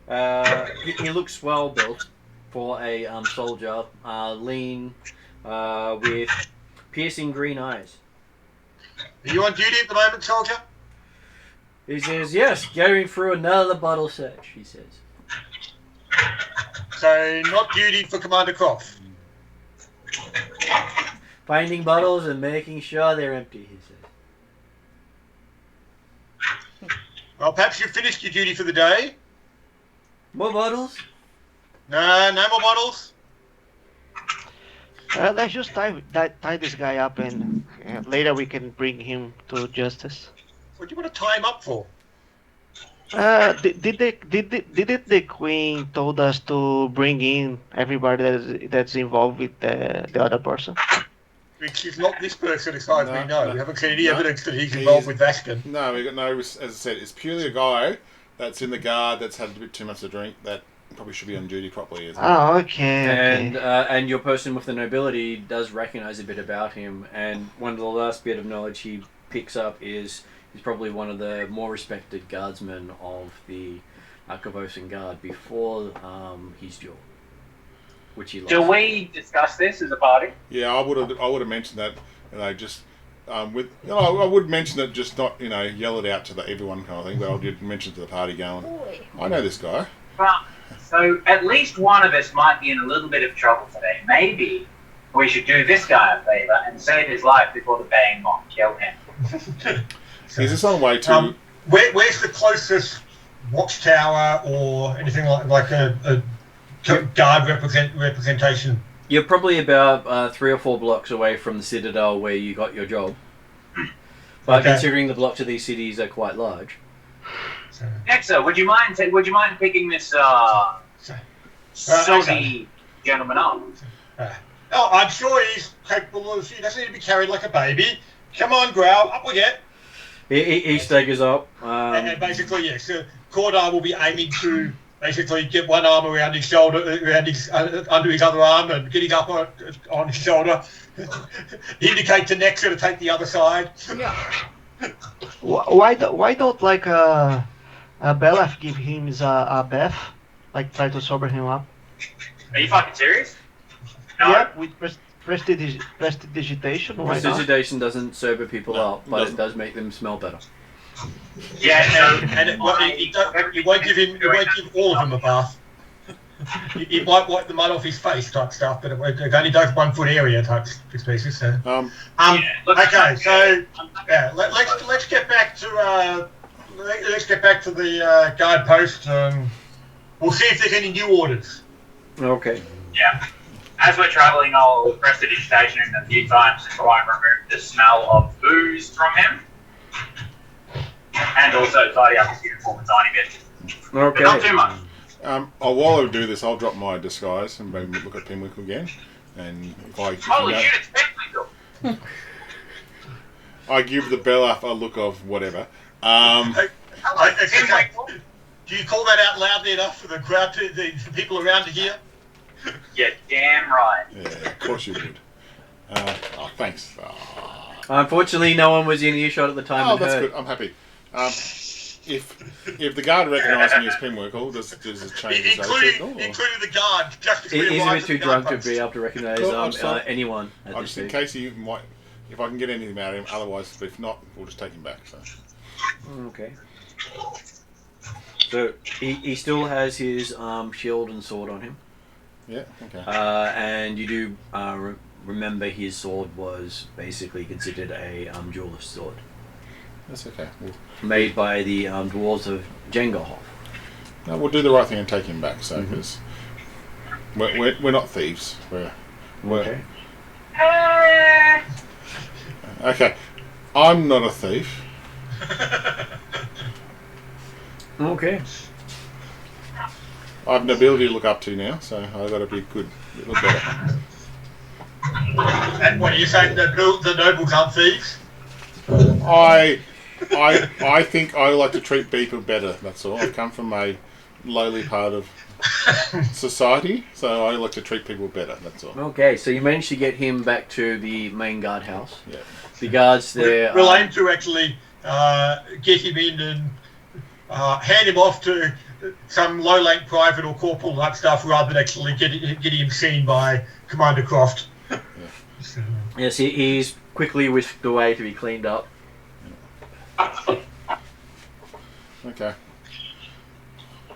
he looks well built for a soldier, lean, with piercing green eyes. Are you on duty at the moment, soldier? He says, yes, going through another bottle search, he says. So, not duty for Commander Croft. Finding bottles and making sure they're empty, he says. Well, perhaps you've finished your duty for the day. More bottles? No more bottles. Let's just tie this guy up, and later we can bring him to justice. What do you want to tie him up for? Did the queen told us to bring in everybody that's involved with the other person? She's not this person as far as we know. No. We haven't seen any evidence that he's involved with Vaskin. No, we got no. As I said, it's purely a guy that's in the guard that's had a bit too much to drink that probably should be on duty properly. Isn't it? Oh, okay. And your person with the nobility does recognize a bit about him, and one of the last bit of knowledge he picks up is he's probably one of the more respected guardsmen of the Archavosan Guard before his duel, which he lost. Do we discuss this as a party? Yeah, I would have mentioned that. Just I would mention it, just not yell it out to everyone kind of thing. But I did mention to the party going, I know this guy. Well, so at least one of us might be in a little bit of trouble today. Maybe we should do this guy a favour and save his life before the Bang Moth kill him. Is this on way to? Where's the closest watchtower or anything like a guard representation? You're probably about 3 or 4 blocks away from the Citadel where you got your job. But considering the blocks of these cities are quite large. Nexa, would you mind picking this soggy gentleman up? I'm sure he's capable of. He doesn't need to be carried like a baby. Come on, Growl, up we get. He staggers up. And basically, yes, Cordar will be aiming to basically get one arm around his shoulder, under his other arm, and getting up on his shoulder. Indicate to Nexa to take the other side. Yeah. Why don't like Belaf give him a bath, like try to sober him up? Are you fucking serious? No. Yeah, with prestidigitation. Why not? Prestidigitation doesn't sober people up, but doesn't. it does make them smell better. Yeah, And it won't give all of them a bath. It might wipe the mud off his face type stuff, but it only does 1 foot area type species. So. Okay, so let's get back to the guard post. We'll see if there's any new orders. Okay. Yeah. As we're travelling, I'll prestidigitation him a few times to try and remove the smell of booze from him. And also tidy up his uniform a tiny bit. Okay. But not too much. While I do this, I'll drop my disguise and maybe look at Pinwinkle again. And Holy shit, it's Pinwinkle! I give the Belaf a look of whatever. Pinwinkle? Do you call that out loudly enough for the crowd, the people around to hear? Yeah, damn right. Yeah, of course you would. Thanks. Unfortunately, no one was in earshot at the time. Oh, and that's heard. good. I'm happy. If the guard recognised me as Pinwirkle, does it change his attitude? Including the guard. Just before He's you a arrive bit at too the drunk guard to be able to recognise Cool, I'm sorry. anyone at this Just in stage. case he might, if I can get anything out of him. Otherwise, if not, we'll just take him back. So. Okay. So he still has his shield and sword on him. Yeah. Okay. And you do remember his sword was basically considered a jeweler's sword, That's okay. made by the dwarves of Jengahoff. No, we'll do the right thing and take him back. So because we're not thieves. We're Okay. okay. I'm not a thief. Okay. I have an ability to look up to now, so I've got to be good, look better. And what are you saying? The nobles aren't thieves? I think I like to treat people better. That's all. I come from a lowly part of society, so I like to treat people better. That's all. Okay, so you managed to get him back to the main guardhouse. Yeah. The guards there. We'll aim to actually get him in and hand him off to some low-rank private or corporal type stuff, rather than actually getting him seen by Commander Croft. Yeah. So, Yes, he's quickly whisked away to be cleaned up. Okay.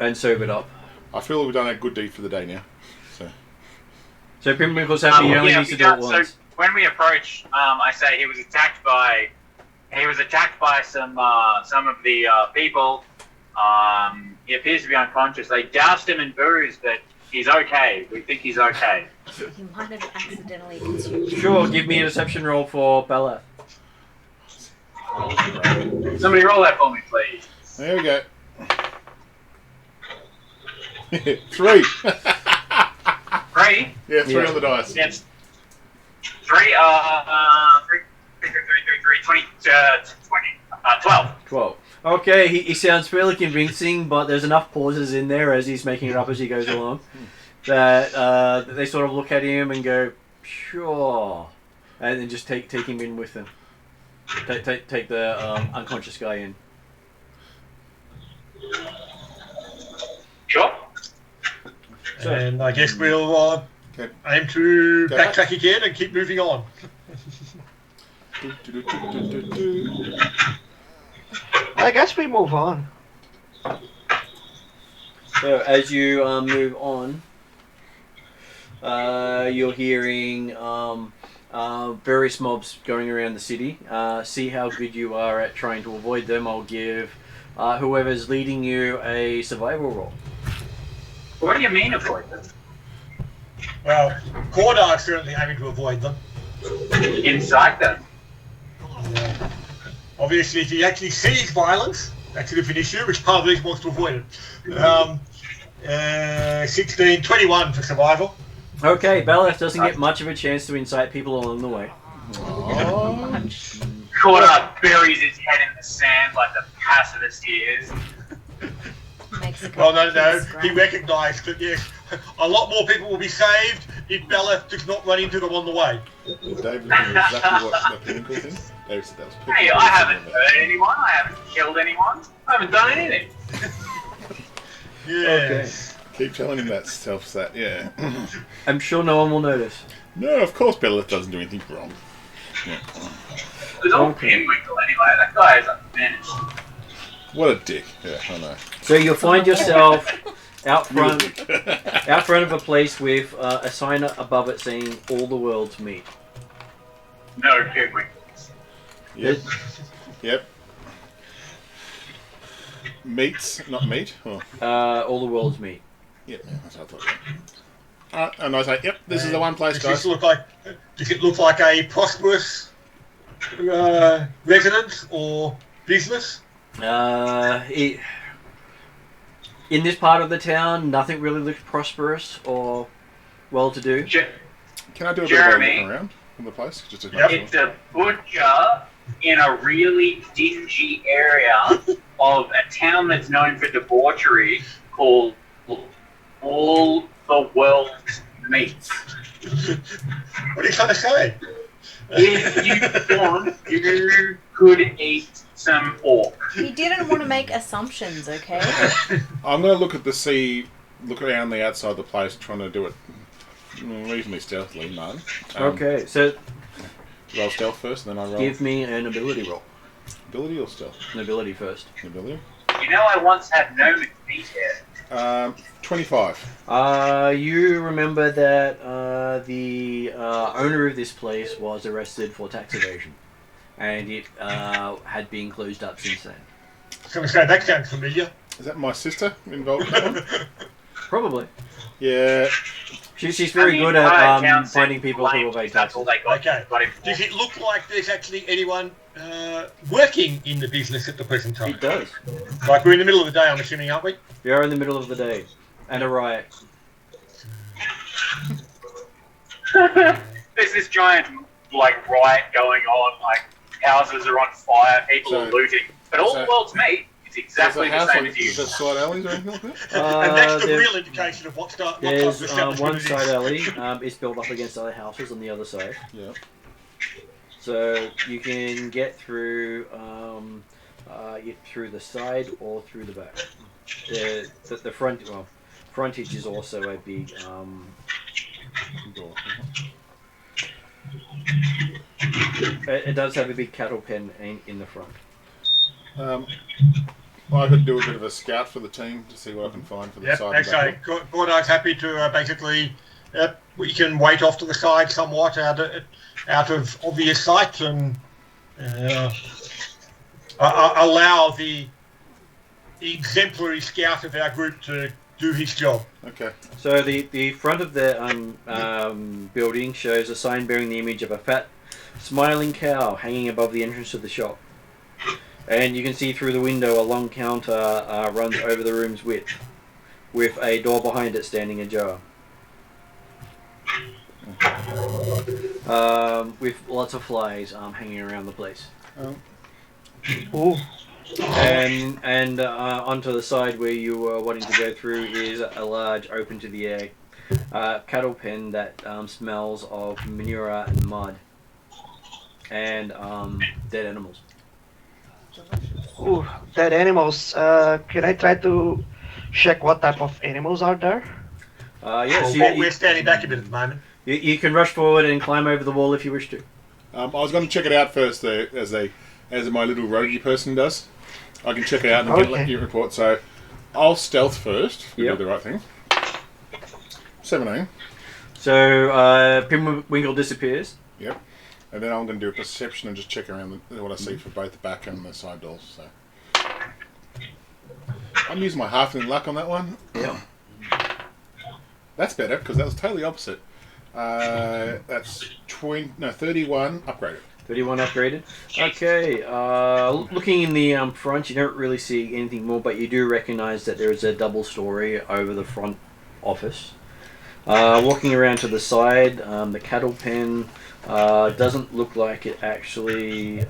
And sobered up. I feel we've done a good deed for the day now. So Pimwinkle's happy, he only needs to do it once. So when we approach, I say he was attacked by some of the people. He appears to be unconscious. They doused him in booze, but he's okay. We think he's okay. He might have accidentally consumed. Sure, give me a deception roll for Bella. Somebody roll that for me, please. There we go. 3. 3? Yeah, 3 on the dice. It's 3, 20, 12. 12. Okay, he sounds fairly convincing, but there's enough pauses in there as he's making it up as he goes along that they sort of look at him and go, sure, and then just take him in with them. Take the unconscious guy in. Sure. and I guess we'll aim to backtrack again and keep moving on. I guess we move on. So as you move on, you're hearing various mobs going around the city. See how good you are at trying to avoid them. I'll give whoever's leading you a survival roll. What do you mean avoid them? Well, Cordar's certainly aiming to avoid them. Incite them. Obviously, if he actually sees violence, that's a different issue, which part of this wants to avoid it. 16, 21 for survival. Okay, Beleth doesn't get much of a chance to incite people along the way. Cordar buries his head in the sand like the pacifist he is. Makes a Well, couple no, of he scraps. recognised that, yes, a lot more people will be saved if Beleth does not run into them on the way. David knew exactly what the pinnacle thing. David said that was perfect. Hey, I haven't hurt anyone. I haven't killed anyone. I haven't done anything. Yes. Keep telling him that stuff. That yeah. I'm sure no one will notice. No, of course Belleth doesn't do anything wrong. There's all Okay. Pinwinkle anyway. That guy is unfinished. What a dick. Yeah, I know. So you'll find yourself out You're a front, dick. out front of a place with a sign above it saying "All the world's meet." No Pinwinkles. Yep. Yep. Meats, not meat. Oh, All the world's meet. yep. That's what I thought. And I say, yep, this is the one place, Does guys. it look like a prosperous residence or business? In this part of the town, nothing really looks prosperous or well-to-do. Can I do a bit of Jeremy. looking around in the place? Just to Yep. make It's a butcher in a really dingy area of a town that's known for debauchery called All the World's Meat. What are you trying to say? If you want, you could eat some orc. He didn't want to make assumptions, okay? I'm going to look at the sea, look around the outside of the place, trying to do it reasonably stealthily, man. Okay, so Roll stealth first, and then I roll. give me an ability roll. Ability or stealth? An ability first. Ability. You know, I once had no meat here. 25. You remember that the owner of this place was arrested for tax evasion, and it had been closed up since then. I was going to say, that sounds familiar. Is that my sister involved in that one? Probably. Yeah. She's very good at finding people who evade That's all taxes. they got. Okay. got him for. Does it look like there's actually anyone working in the business at the present time? It does. Like we're in the middle of the day, I'm assuming, aren't we? We are in the middle of the day, and a riot. There's this giant riot going on, houses are on fire, people are looting. But all the world's meat is exactly the same as you. Is there side alleys or anything like that? And that's the real indication of what type of There's establishment one it is. side alley. It's built up against other houses on the other side. Yeah. So you can get through through the side or through the back. The front, frontage is also a big Door. It does have a big cattle pen in the front. Well, I could do a bit of a scout for the team to see what I can find for the Yep, side. okay. Gordon's happy to basically, we can wait off to the side somewhat out of obvious sight and allow the exemplary scout of our group to do his job. Okay. So the front of the building shows a sign bearing the image of a fat, smiling cow hanging above the entrance of the shop. And you can see through the window a long counter runs over the room's width, with a door behind it standing ajar. With lots of flies hanging around the place. Ooh. And onto the side where you were wanting to go through is a large open to the air cattle pen that smells of manure and mud and dead animals. Ooh, dead animals. Can I try to check what type of animals are there? Yes, We're standing back a bit at the moment. you can rush forward and climb over the wall if you wish to. I was going to check it out first, as my little roguey person does. I can check it out and Okay. let you report. So, I'll stealth first. To Yep. do the right thing. 17. So Pinwinkle disappears. Yep. And then I'm going to do a perception and just check around what I see for both the back and the side doors. So, I'm using my halfling luck on that one. Yeah. That's better because that was totally opposite. That's 31 upgraded. 31 upgraded. Okay, looking in the front, you don't really see anything more, but you do recognise that there is a double story over the front office. Walking around to the side, the cattle pen doesn't look like it actually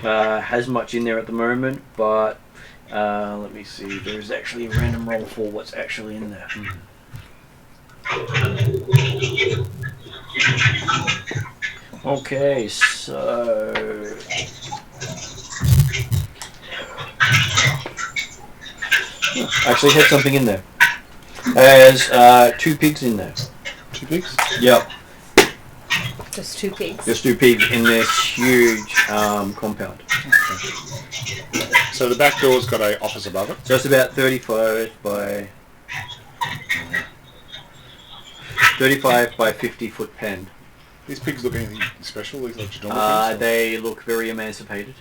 has much in there at the moment, but let me see, there's actually a random roll for what's actually in there. Okay, so actually had something in there. There's 2 pigs in there. 2 pigs? Yep, Just 2 pigs. there's 2 pigs in this huge compound. So the back door's got a office above it. So it's about 35 by 50 foot pen. These pigs look anything special? These like normal pigs? They look very emancipated.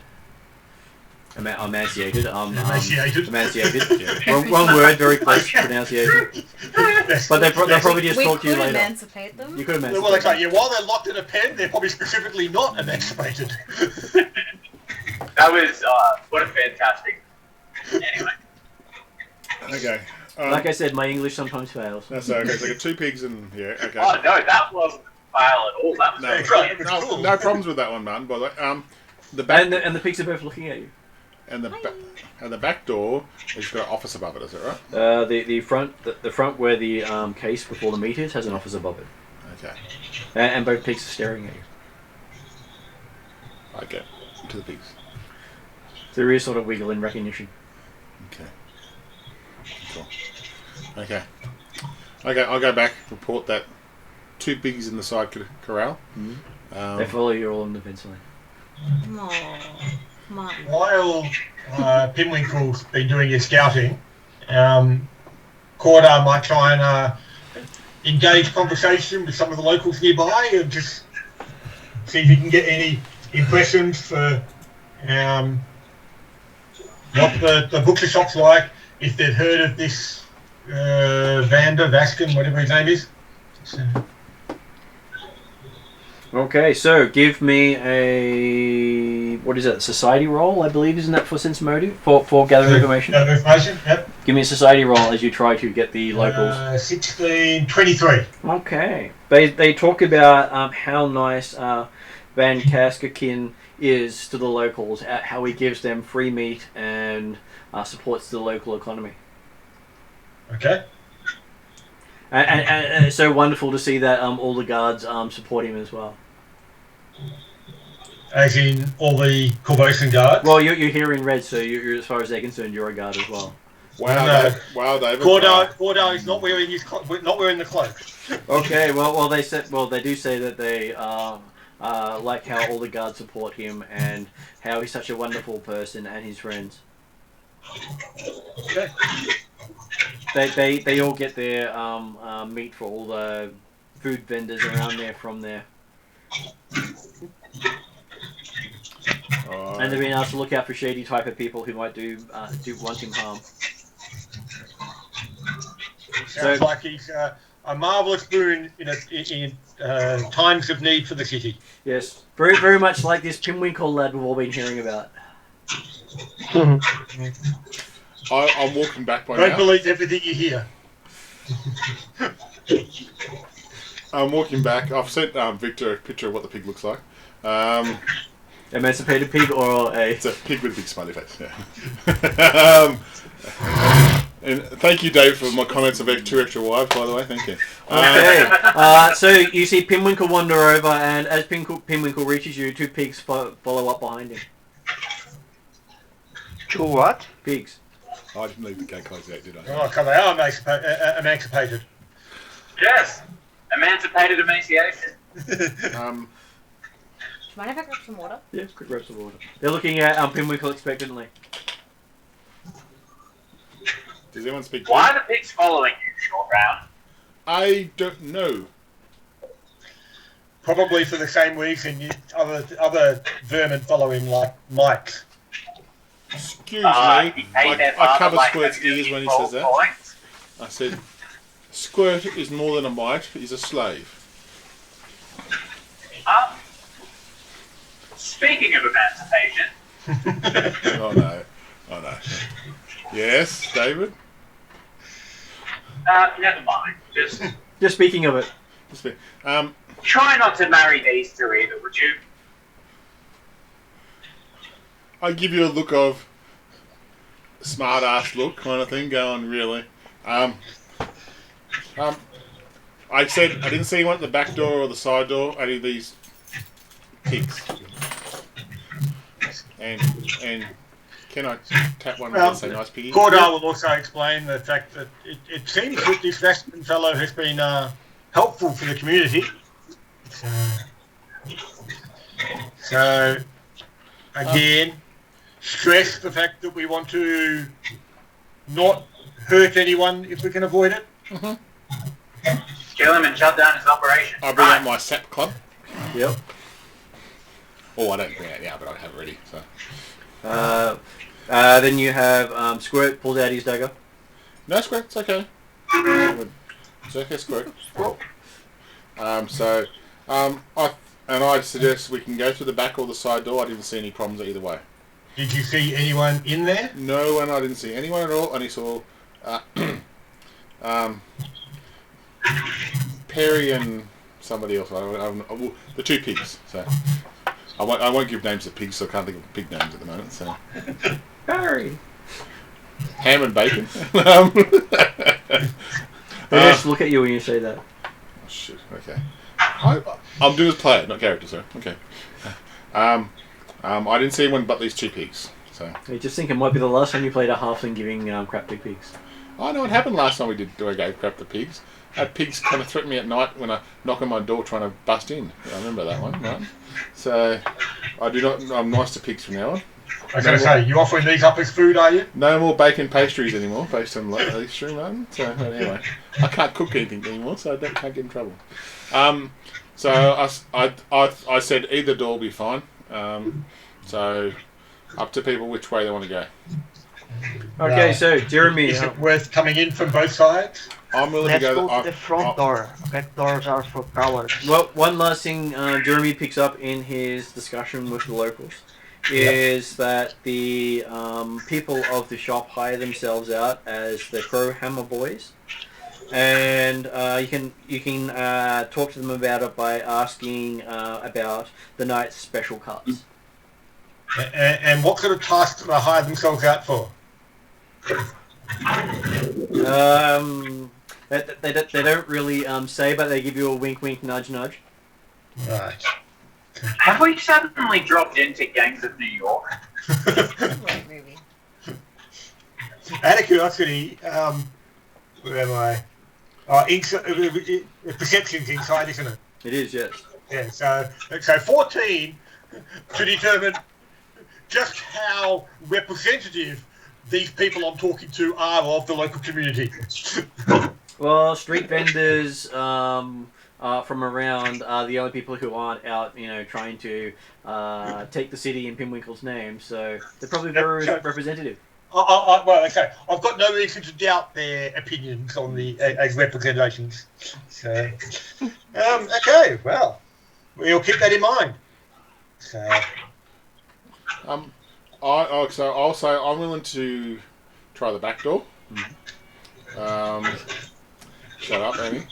Emaciated. Emaciated. Emaciated. Yeah. Wrong word. Very close pronunciation. But they'll probably just We talk to you could later. emancipate them. You could emancipate. Well, okay, yeah, while they're locked in a pen, they're probably specifically not emancipated. That was, what a fantastic. Anyway. Okay. Like I said, my English sometimes fails. That's okay. So I got 2 pigs in here. Okay. Oh, no, that wasn't a fail at all. That was No, brilliant. no problems with that one, man. By the way, the back And the pigs are both looking at you. and the back door has got an office above it. Is it right? The front where the case before the meat is has an office above it. Okay. And both pigs are staring at you. I go to the pigs. There is sort of wiggle in recognition. Okay. Cool. Okay. Okay, I'll go back, report that 2 pigs in the side corral. They follow you all on the fence line. Aww. Martin. While Pinwinkle's been doing his scouting, Corda might try and engage conversation with some of the locals nearby and just see if he can get any impressions for what the butcher shop's like, if they'd heard of this Vaskin, whatever his name is. So. Okay, so give me a society roll, I believe, isn't that for sense motive? For gathering information? Gather information, yep. Give me a society roll as you try to get the locals. 16, 23. Okay. They talk about how nice Van Kaskakin is to the locals, how he gives them free meat and supports the local economy. Okay. And it's so wonderful to see that all the guards support him as well. As in all the Corvosan guards? Well, you're here in red, so you're, as far as they're concerned, you're a guard as well. Wow, No. wow, David. Corda is not wearing the cloak. Okay, well they do say that they like how all the guards support him and how he's such a wonderful person and his friends. Okay. They all get their meat for all the food vendors around there from there. And they've been asked to look out for shady type of people who might do want him harm. Sounds like he's a marvellous boon in times of need for the city. Yes, very very much like this Pinwinkle lad we've all been hearing about. I'm walking back by Don't now. believe everything you hear. I'm walking back. I've sent Victor a picture of what the pig looks like. Emancipated pig or a... It's a pig with a big smiley face, yeah. And thank you, Dave, for my comments of 2 extra wives, by the way. Thank you. Okay. So you see Pinwinkle wander over, and as Pinwinkle reaches you, 2 pigs follow up behind him. 2 what? Pigs. I didn't leave the gate closed out, did I? Oh, because they are emancipated. Yes. Emancipated emaciation. Do you mind if I grab some water? Yes, quick grab some water. They're looking at Pinwinkle expectantly. Does anyone speak? Why are the pigs following you, Short Round? I don't know. Probably for the same reason other vermin follow him, like mites. Excuse me. I cover Squirt's ears when he says that. Points. I said, Squirt is more than a mite, he's a slave. Speaking of emancipation. Oh no. Yes, David? Never mind. Just speaking of it. Try not to marry these 2 either, would you? I give you a look of smart ass look kind of thing going, really. I said I didn't see anyone at the back door or the side door, any of these pigs. And can I tap one and say nice piggy? Corda will also explain the fact that it seems that this Vaskin fellow has been helpful for the community. So again, stress the fact that we want to not hurt anyone if we can avoid it. Kill him and shut down his operation. I bring out my sap club. Yep. Oh, I don't bring it out now, but I have it ready. So. Then you have Squirt pulls out his dagger. No, Squirt, it's okay. It's okay, Squirt. I suggest we can go through the back or the side door. I didn't see any problems either way. Did you see anyone in there? No one. I didn't see anyone at all. Only saw Perry and somebody else. The 2 pigs. So I won't give names to pigs, so I can't think of pig names at the moment. So Perry. Ham and bacon. They just look at you when you say that. Oh, shit. Okay. I'm doing as player, not character, so okay. I didn't see anyone but these two pigs. So I just think it might be the last time you played a halfling giving crap to pigs. I know what happened last time we gave crap to pigs. I had pigs kind of threaten me at night when I knock on my door trying to bust in. I remember that one, right? So I'm nice to pigs from now on. I was going to say, you offering these up as food, are you? No more bacon pastries anymore, based on these stream, Martin. So anyway, I can't cook anything anymore, so I can't get in trouble. So I said either door will be fine. So up to people which way they want to go. Okay, so Jeremy, Is it worth coming in from both sides? I'm willing Let's to go go. to the front door. Back doors are for cowards. well, one last thing Jeremy picks up in his discussion with the locals is that the people of the shop hire themselves out as the Crow Hammer Boys, and you can talk to them about it by asking about the night's special cuts. And what sort of tasks do they hire themselves out for? They don't really say, but they give you a wink, wink, nudge, nudge. Right. Have we suddenly dropped into Gangs of New York? Great movie. Out of curiosity, where am I? Perception's inside, isn't it? It is, yes. Yeah, so 14 to determine just how representative these people I'm talking to are of the local community. Well, street vendors from around are the only people who aren't out, trying to take the city in Pinwinkle's name. So they're probably very representative. Well, okay. I've got no reason to doubt their opinions on the as representations. So, okay. Well, we'll keep that in mind. So, I'll say I'm willing to try the back door. Shut up, Amy.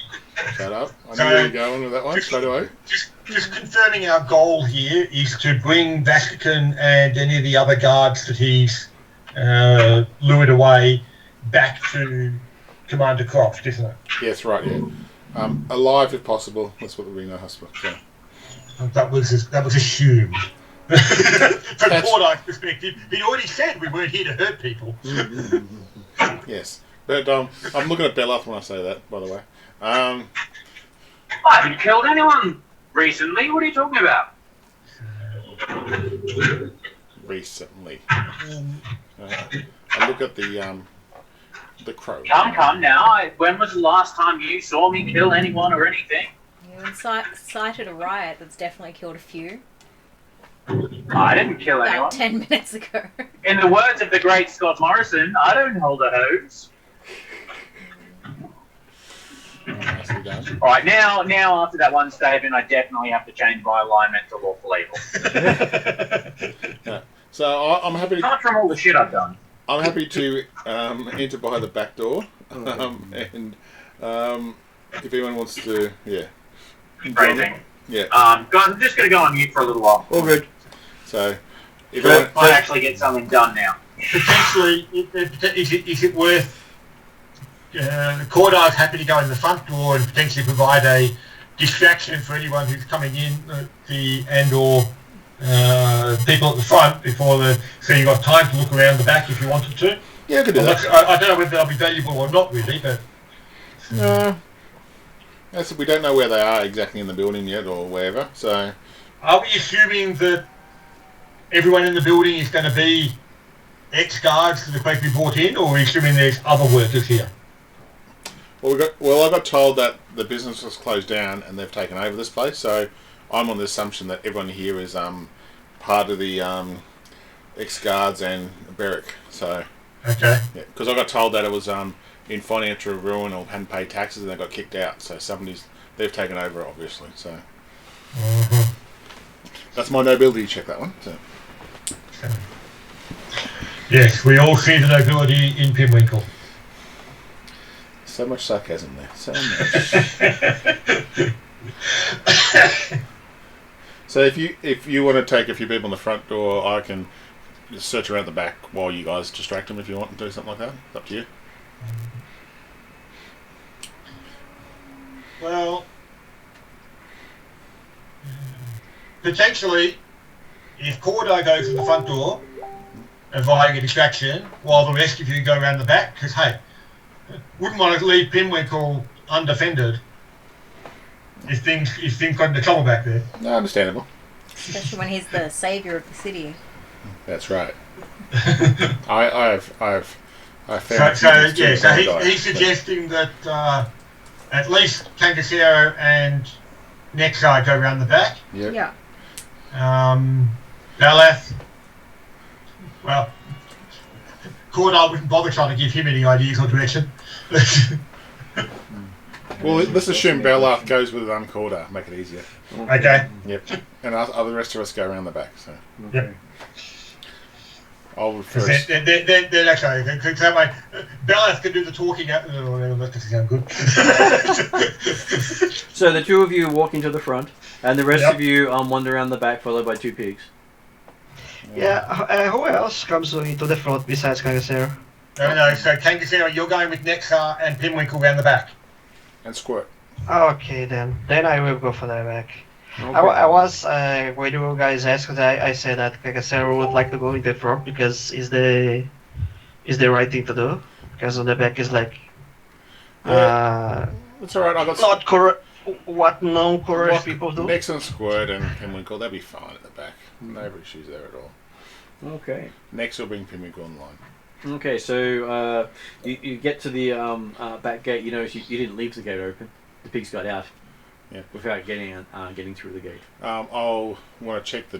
Shut up. I knew where you're going with that one straight away. Just confirming our goal here is to bring Vastican and any of the other guards that he's lured away back to Commander Croft, isn't it? Yes, right. Yeah. Alive if possible. That's what the Reno Hospital. So. That was assumed. From Cordyce's perspective, he'd already said we weren't here to hurt people. Yes, but I'm looking at Belloth when I say that. By the way, I haven't killed anyone recently. What are you talking about? Recently, I look at the crow. Come now. When was the last time you saw me kill anyone or anything? You incited a riot that's definitely killed a few. I didn't kill anyone. About 10 minutes ago. In the words of the great Scott Morrison, I don't hold a hose. Nicely done. Alright, now after that one statement, I definitely have to change my alignment to lawful evil. Yeah. So I'm happy to. Apart from all the shit I've done. I'm happy to enter by the back door, and if anyone wants to, Phrasing. Yeah. Guys, I'm just going to go on mute for a little while. All good. So, if I might actually get something done now. Potentially, is it worth... Cordar's happy to go in the front door and potentially provide a distraction for anyone who's coming in, and/or people at the front so you've got time to look around the back if you wanted to. Yeah, I could do that. I don't know whether they'll be valuable or not, really, but... We don't know where they are exactly in the building yet or wherever, so... Are we assuming that everyone in the building is going to be ex-guards that are supposed to be brought in, or are we assuming there's other workers here? Well, I got told that the business was closed down and they've taken over this place, so I'm on the assumption that everyone here is part of the ex-guards and Berwick, so... Okay. Yeah, because I got told that it was in financial ruin or hadn't paid taxes and they got kicked out, so they've taken over, obviously, so... Mm-hmm. That's my nobility check, that one, so... Yes, we all see the nobility in Pinwinkle. So much sarcasm there. So much. So if you want to take a few people in the front door, I can just search around the back while you guys distract them if you want to do something like that. It's up to you. Well, potentially, if Cordar goes to the front door, avoiding a distraction, while the rest of you go around the back, because hey, wouldn't want to leave Pinwinkle undefended if things got into trouble back there. No, understandable. Especially when he's the savior of the city. That's right. I've found. So he's suggesting that at least Kangasero and Nexar go around the back. Yep. Yeah. Balath, well, Cordar wouldn't bother trying to give him any ideas or direction. Well, let's assume Belath goes with Cordar. Make it easier. Okay. Yep. And the rest of us go around the back. So. Yep. I'll Because first. they're actually, because that way, Balath can do the talking. That doesn't sound good. So the two of you walk into the front, and the rest Yep. of you wander around the back, followed by two pigs. Yeah, who else comes into the front besides Kangasero? No, so Kangasero, you're going with Nexar and Pinwinkle around the back. And Squirt. Okay, then I will go for the back. Okay. I was when you guys asked, I said that Kangasero would like to go in the front because is the right thing to do, because on the back is like It's alright, I got not what non-courage people do. Nex and Squirt and Pinwinkle, they'll be fine at the back. No issues there at all. Okay. Next will bring Pinwinkle online. Okay, so you get to the back gate. You notice you didn't leave the gate open. The pigs got out. Yeah. Without getting through the gate. I'll want to check the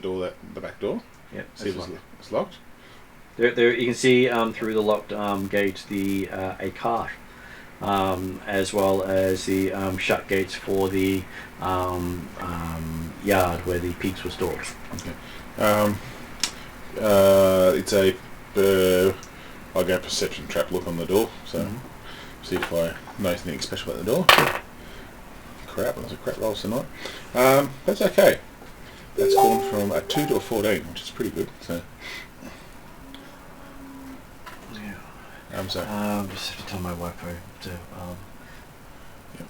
back door. Yep. See if it's locked. There, you can see through the locked gate a cart, as well as the shut gates for the yard where the pigs were stored. Okay. It's I'll go perception trap look on the door. So see if I know anything special about the door. Crap, that was a crap roll tonight. That's okay. That's gone from a 2 to a 14, which is pretty good. So. Yeah. So. Just have to tell my wife to. Yep.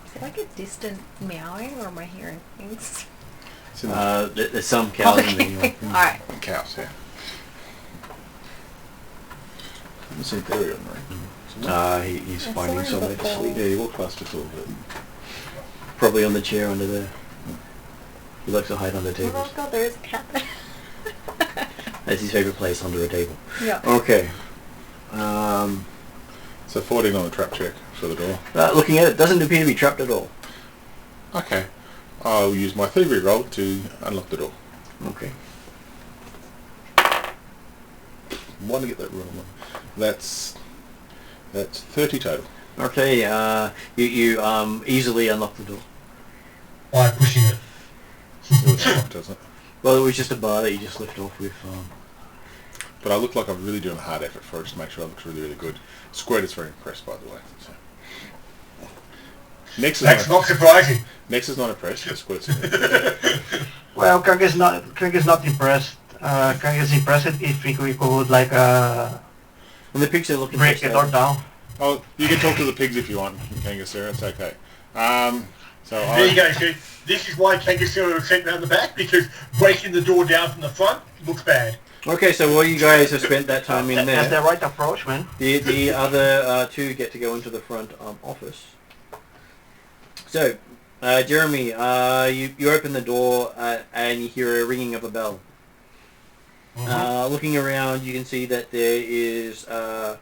Is it like a distant meowing, or am I hearing things? There's some cows in there. Alright. Cows, yeah. Haven't seen Therion, right? He's finding somewhere to sleep. Yeah, he walked past us a little bit. Probably on the chair under there. He likes to hide under tables. Oh god, there is a cat there. That's his favourite place, under a table. Yeah. Okay. So 14 on the trap check for the door. Looking at it, doesn't appear to be trapped at all. Okay. I'll use my thievery roll to unlock the door. Okay. Want to get that roll. That's 30 total. Okay, you easily unlock the door. By pushing it. Doesn't it? Well, it was just a bar that you just lifted off with. But I look like I'm really doing a hard effort for it to make sure it looks really, really good. Squirt is very impressed, by the way. So. That's not surprising. Next is not impressed, but Squirt's Well, Kang is not impressed. Kang is impressed if we could like When the pigs are looking break the door down. Oh, you can talk to the pigs if you want, Kangasero, it's okay. There you go, see. This is why Kangasero was sent round the back, because breaking the door down from the front looks bad. Okay, so while you guys have spent that time in That's the there, right approach, man. the other two get to go into the front office. So, Jeremy, you open the door and you hear a ringing of a bell. Looking around, you can see that there is a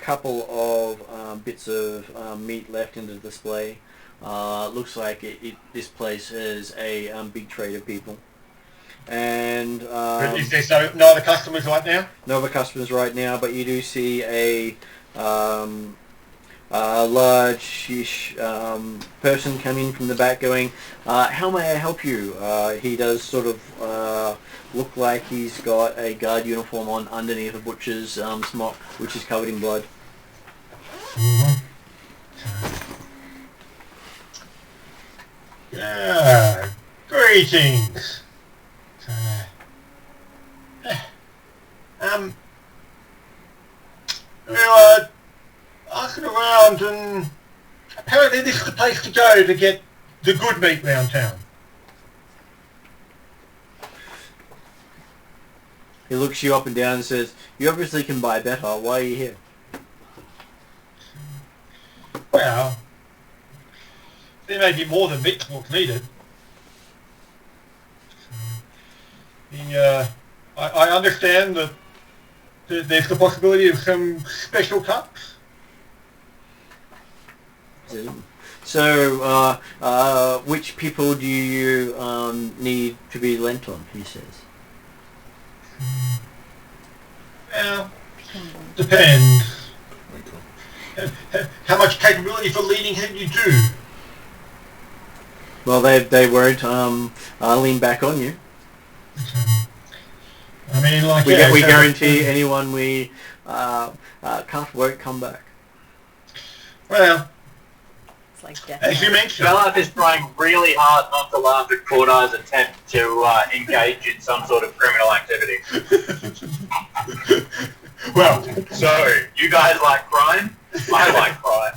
couple of bits of meat left in the display. Looks like this place is a big trade of people. And But is there no other customers right now? no other customers right now, but you do see a large-ish person come in from the back going, how may I help you? He does sort of look like he's got a guard uniform on underneath a butcher's smock, which is covered in blood. Greetings. We were asking around and apparently this is the place to go to get the good meat round town. He looks you up and down and says, "You obviously can buy better. Why are you here?" Well, there may be more than meat what's needed. I understand that there's the possibility of some special cuts. So, which people do you need to be lent on? He says. Well, depends. How much capability for leading can you do? Well, they won't lean back on you. I mean, like We yeah, so- guarantee anyone we cut won't come back. Well, It's like death. as you mentioned, Belaf is trying really hard not to laugh at Cordar's attempt to engage in some sort of criminal activity. well, So, you guys like crime? I like crime.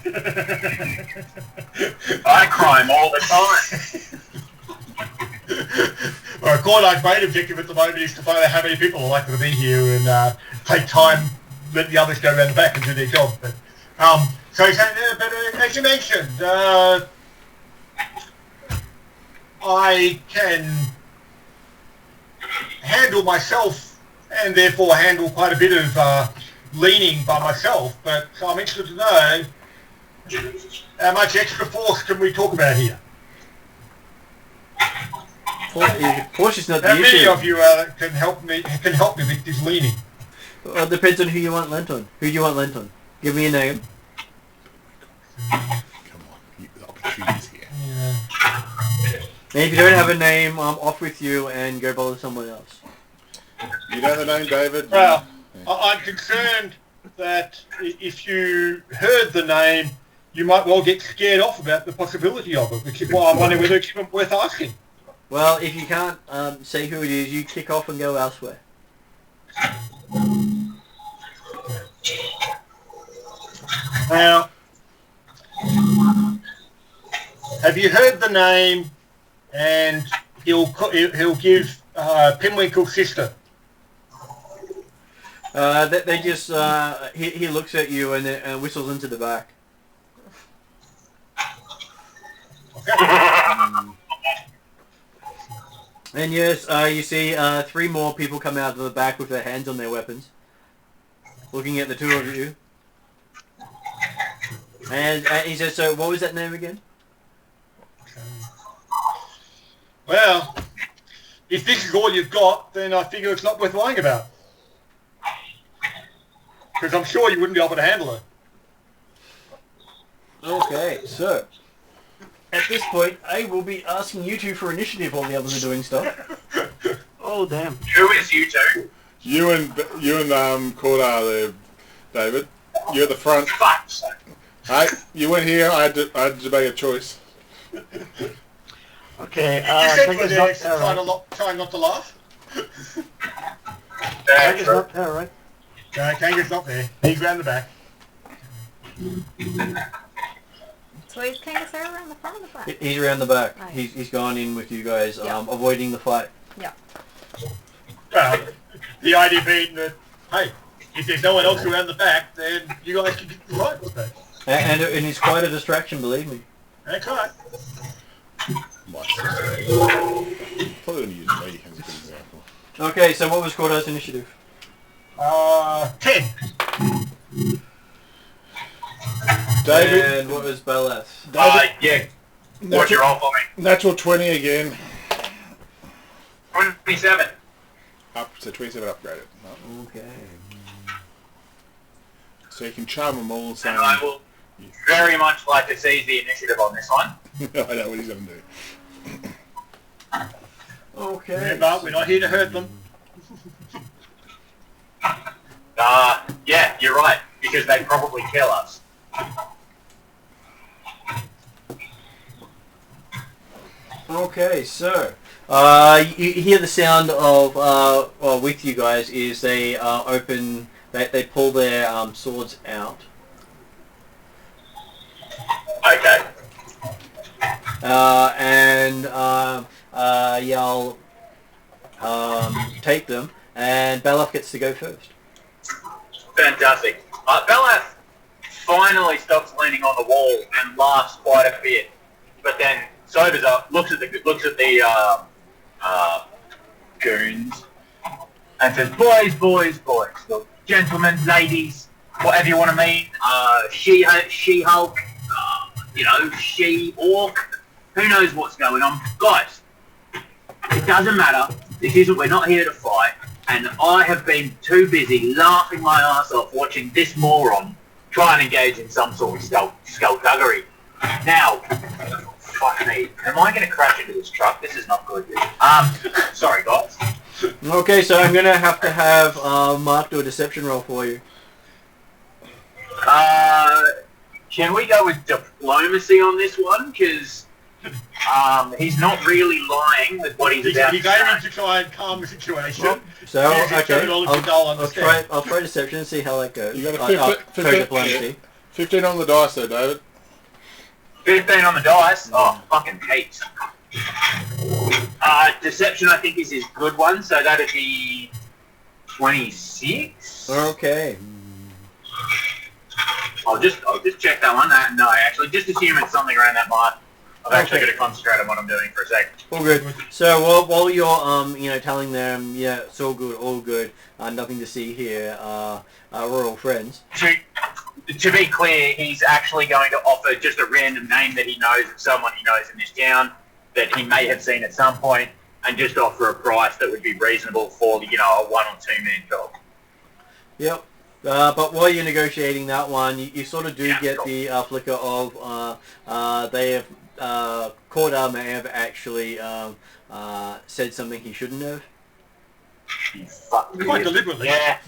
I crime all the time. well, Cordar's main objective at the moment is to find out how many people are likely to be here and take time, let the others go around the back and do their job. But so as you mentioned, I can handle myself and therefore handle quite a bit of leaning by myself. But so I'm interested to know how much extra force can we talk about here? Force is not How the many issue. of you can help me with this leaning? Well, it depends on who you want lent on. Who do you want lent on? Give me a name. Come on, the opportunities here. Yeah. And if you don't have a name, I'm off with you and go bother someone else. You know the name, David? Well, I'm concerned that if you heard the name, you might well get scared off about the possibility of it, which is why I'm wondering whether it's even worth asking. Well, if you can't say who it is, you kick off and go elsewhere. Now, have you heard the name? And he'll give Pinwinkle's sister. They just he looks at you and whistles into the back. Okay. And yes, you see three more people come out of the back with their hands on their weapons, looking at the two of you. And he says, "So, what was that name again?" Well, if this is all you've got, then I figure it's not worth lying about. Because I'm sure you wouldn't be able to handle it. Okay, so at this point, I will be asking you two for initiative while the others are doing stuff. Oh, damn. Who is you two? You and Cordar there, David. You're at the front. Fuck. Hey, you went here. I had to make a choice. Okay, You said Kanga's we're not there, there, right? trying not to laugh. Kanga's not there, right? No, Kanga's not there. He's round the back. So is Kangasara around the front of the back? He's around the back. Right. He's gone in with you guys, Yeah. avoiding the fight. Yeah. Well, the idea being that, hey, if there's no one else around the back, then you guys can get the right with that. And it's quite a distraction, believe me. That's right. Probably going to use me as a good example. Okay, so what was Cordar's initiative? 10. David, And what was Bellas? Yeah. What's your roll for me? natural 20 again. 27. Up to 27 upgraded. Okay. So you can charm them all the same. And I will very much like to seize the initiative on this one. I know what he's going to do. Okay. Remember, we're not here to hurt them. Yeah, you're right, because they'd probably kill us. Okay, so you hear the sound of well, with you guys is they open. They pull their swords out. Okay. and y'all take them, and Belaf gets to go first. Fantastic. Belaf finally stops leaning on the wall and laughs quite a bit, but then sobers up, looks at the goons, and says, "Boys, look, gentlemen, ladies, whatever you want to mean, she-hulk, she-orc, who knows what's going on, guys? It doesn't matter. We're not here to fight." And I have been too busy laughing my ass off watching this moron try and engage in some sort of skullduggery. Now, fuck me, am I going to crash into this truck? This is not good. Sorry guys. Okay, so I'm going to have Mark do a deception roll for you. Can we go with diplomacy on this one? Because he's not really lying with what he's about He's to say. aiming to try and calm the situation. Well, so, okay, I'll try deception and see how that goes. You got a 15 diplomacy. 15 on the dice there, David. 15 on the dice? Oh, fucking heaps. Deception, I think, is his good one, so that'd be 26. Okay. I'll just check that one. No, actually, just assume it's something around that mark. I've actually got to concentrate on what I'm doing for a sec. All good. So while you're telling them, yeah, it's all good, nothing to see here, we're all friends. To be clear, he's actually going to offer just a random name that he knows of someone he knows in this town that he may have seen at some point, and just offer a price that would be reasonable for, a 1 or 2 man job. Yep. But while you're negotiating that one, you sort of do get the flicker of they have Corda may have actually said something he shouldn't have. Quite deliberately. Yeah.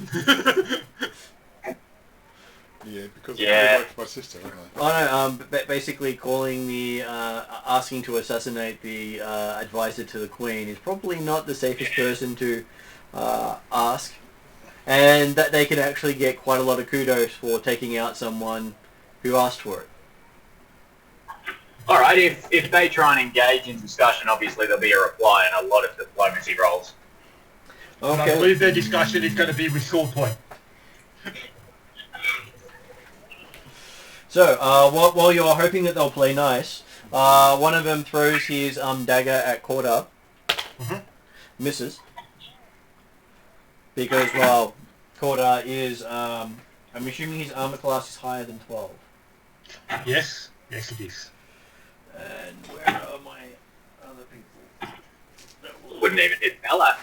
Yeah, because Yeah. they work for my sister, aren't they? Oh no, basically calling the, asking to assassinate the advisor to the Queen is probably not the safest person to ask. And that they can actually get quite a lot of kudos for taking out someone who asked for it. Alright, if they try and engage in discussion, obviously there'll be a reply and a lot of diplomacy rolls. And I Okay. believe their discussion is going to be with sword point. So, while you're hoping that they'll play nice, one of them throws his dagger at Corda. Misses. Because, well, Corda is, I'm assuming his armor class is higher than 12. Yes, it is. And where are my other people? Wouldn't even hit Bella.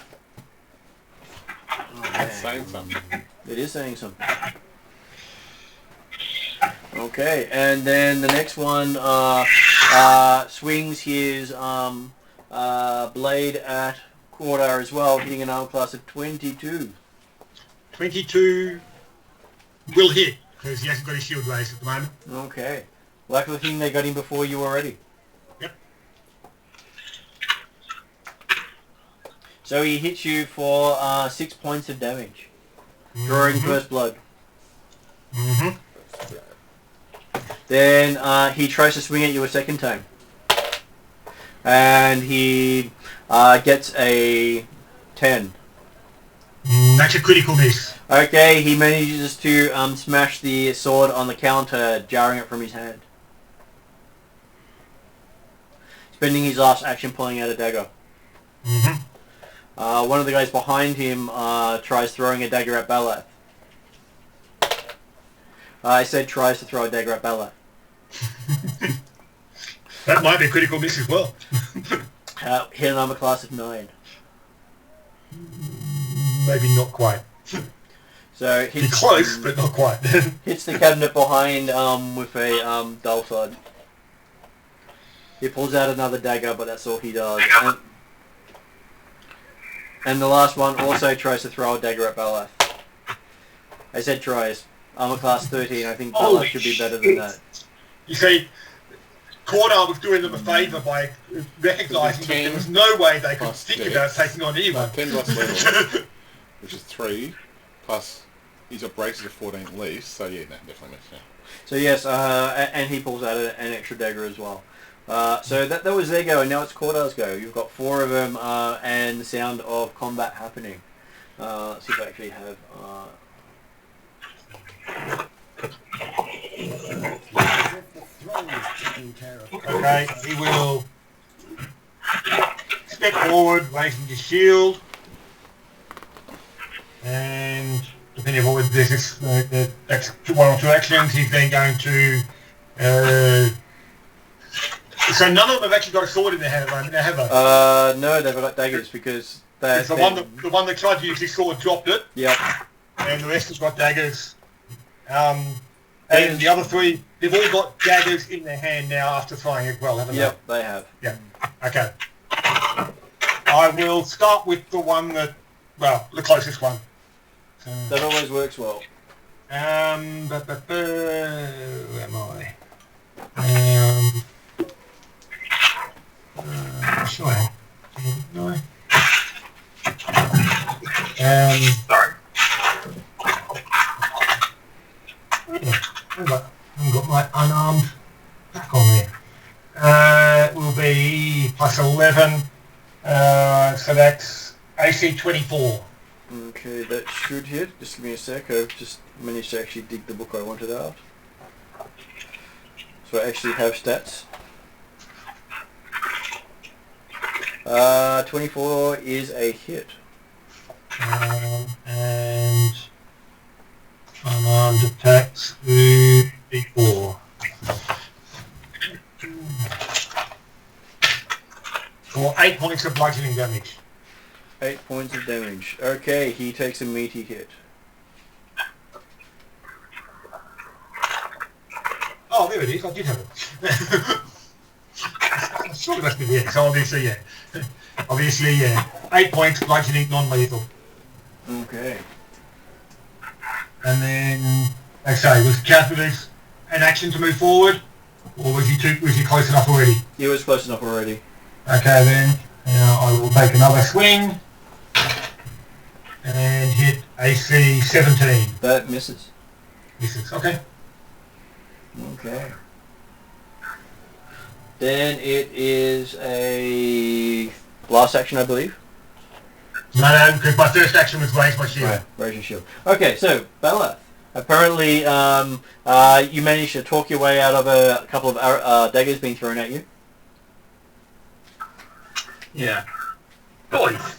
Oh, That's man. saying something. It is saying something. Okay, and then the next one swings his blade at Corda as well, hitting an armor class of 22. 22 will hit, because he hasn't got his shield raised at the moment. Okay. Like the thing they got him before you already. Yep. So he hits you for 6 points of damage, drawing first blood. Then he tries to swing at you a second time. And he gets a 10. That's a critical miss. Okay, he manages to smash the sword on the counter, jarring it from his hand. Spending his last action pulling out a dagger. One of the guys behind him tries throwing a dagger at Balath. I said tries to throw a dagger at Balath. That might be a critical miss as well. Hit an armor class of 9. Maybe not quite. So Be hits, close, but not quite. hits the cabinet behind with a dull thud. He pulls out another dagger, but that's all he does. And the last one also tries to throw a dagger at Balath. I said tries. Armor class 13. I think Balath should be better than that. You see, Corda was doing them a favour by recognising that there was no way they could think about taking on anyone. 10 plus level, which is 3, plus he's got braces of 14 at least, so yeah, no, definitely miss, yeah. So yes, and he pulls out an extra dagger as well. So that was their go, and now it's Cordar's go. You've got 4 of them, and the sound of combat happening. Let's see if I actually have... Okay, he will step forward, raising his shield, and depending on what this is, that's 1 or 2 actions. He's then going to. So none of them have actually got a sword in their hand at the moment, now, have they? No, they've got daggers because they. It's the one that tried to use his sword dropped it. Yep. And the rest has got daggers. And the other 3, they've all got daggers in their hand now after throwing it well, haven't they? Yep, they have. Yeah. Okay. I will start with the one that, well, the closest one. So, That always works well. where am I? Sure. No. Sorry. I've got my unarmed back on there. Will be plus 11, so that's AC 24. Okay, that should hit. Just give me a sec. I've just managed to actually dig the book I wanted out. So I actually have stats. 24 is a hit. And unarmed attacks with D4. For 8 points of bludgeoning damage. 8 points of damage. Okay, he takes a meaty hit. Oh, there it is. I did have it. I'm sure it must be there. So obviously, yeah. Obviously, yeah. 8 points, bludgeoning, non-lethal. Okay. And then, like I say, was Catherine's an action to move forward, or was he close enough already? He was close enough already. Okay then, now I will take another swing and hit AC 17. That misses. Misses. Okay. Okay. Then it is a last action, I believe. No, because my first action was raise my shield. Right, raise your shield. Okay, so Bella, apparently you managed to talk your way out of a couple of daggers being thrown at you. Yeah. Boys.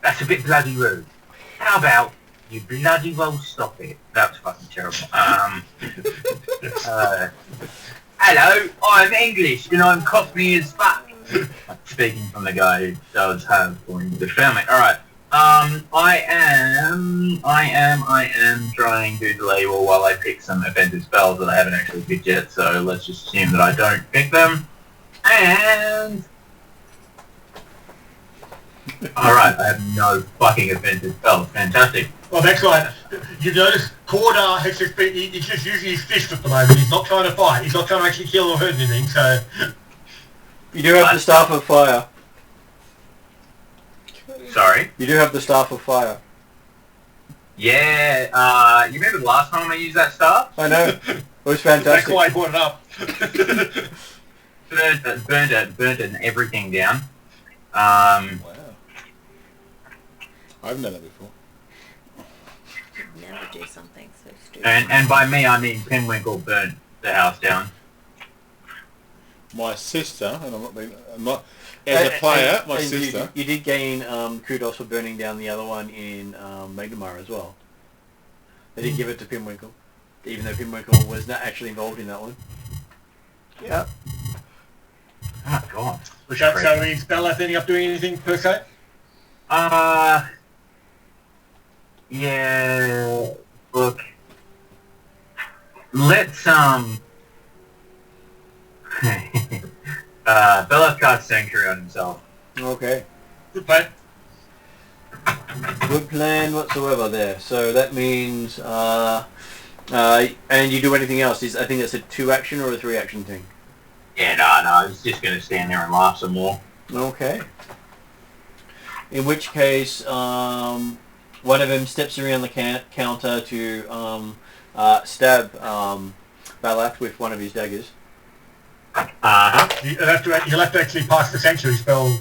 That's a bit bloody rude. How about you bloody well stop it? That was fucking terrible. Hello, I'm English and I'm cockney as fuck. Speaking from the guy who does have points to film it. Alright. I am trying to delay while I pick some offensive spells that I haven't actually picked yet, so let's just assume that I don't pick them. And... Alright, I have no fucking offensive spells. Fantastic. Well, that's right. You've noticed Cordar has just been, he's just using his fist at the moment. He's not trying to fight. He's not trying to actually kill or hurt anything, so... You do have the Staff of Fire. Sorry? You do have the Staff of Fire. Yeah, you remember the last time I used that staff? I know. It was That's fantastic. why I brought it up. Burnt it and everything down. Wow. I've done that before. Never do something so stupid. And by me I mean Penwinkle burnt the house down. My sister, and I'm not as a player, my and sister. You did gain kudos for burning down the other one in Magnemar as well. They did give it to Pinwinkle, even though Pinwinkle was not actually involved in that one. Yeah. Oh god. So is Bella ending up doing anything per se? Yeah, look, let's, Bella cast Sanctuary on himself. Okay. Good plan. Good plan whatsoever there. So that means, and you do anything else? I think that's a 2-action or a 3-action thing. Yeah, no, he's just gonna stand there and laugh some more. Okay. In which case, one of them steps around the counter to stab Balath with one of his daggers. Uh-huh. You'll have to actually pass the sanctuary spell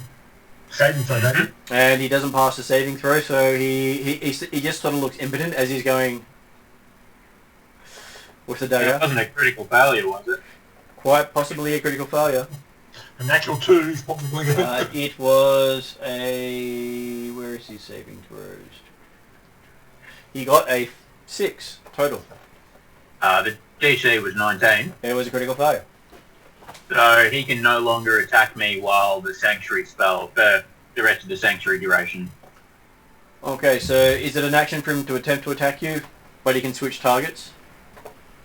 saving throw, don't you? And he doesn't pass the saving throw, so he just sort of looks impotent as he's going with the It dagger. wasn't a critical failure, was it? Quite possibly a critical failure. A natural 2 is probably It was a... Where is his saving throws? He got a 6 total. The DC was 19, It was a critical failure. so he can no longer attack me while the sanctuary spell for the rest of the sanctuary duration. Okay, so is it an action for him to attempt to attack you, but he can switch targets?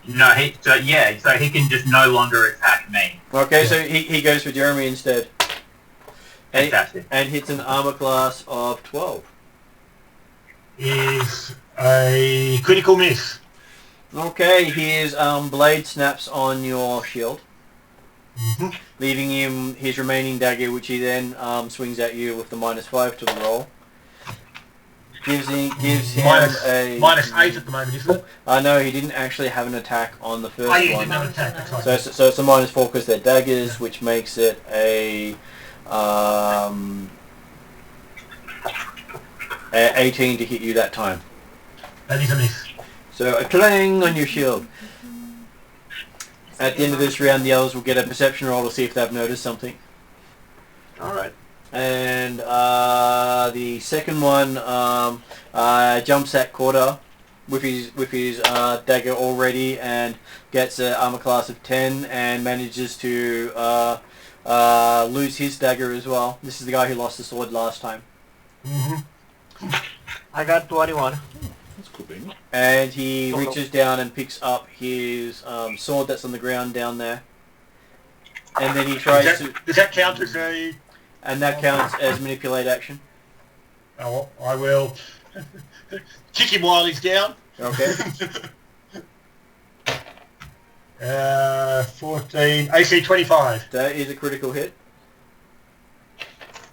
No, so he can just no longer attack me. Okay, so he goes for Jeremy instead. And, Fantastic. and hits an armor class of 12. is a critical miss. Okay, his blade snaps on your shield, Mhm. leaving him his remaining dagger, which he then swings at you with the -5 to the roll. Gives him a... -8 at the moment, isn't it? No, he didn't actually have an attack on the first Oh, you one. didn't have an attack. That's right. So it's a -4 because they're daggers, which makes it a 18 to hit you that time. That is a miss. So a clang on your shield. At the end of this round, the others will get a perception roll to see if they've noticed something. Alright. And the second one jumps at Quarter with his dagger already and gets an armor class of 10 and manages to lose his dagger as well. This is the guy who lost the sword last time. Mm-hmm. I got 21. That's cool, being. And he reaches down and picks up his sword that's on the ground down there. And then he tries to... Does that count as a... And that counts as manipulate action. Oh, I will kick him while he's down. Okay. 14, AC 25. That is a critical hit.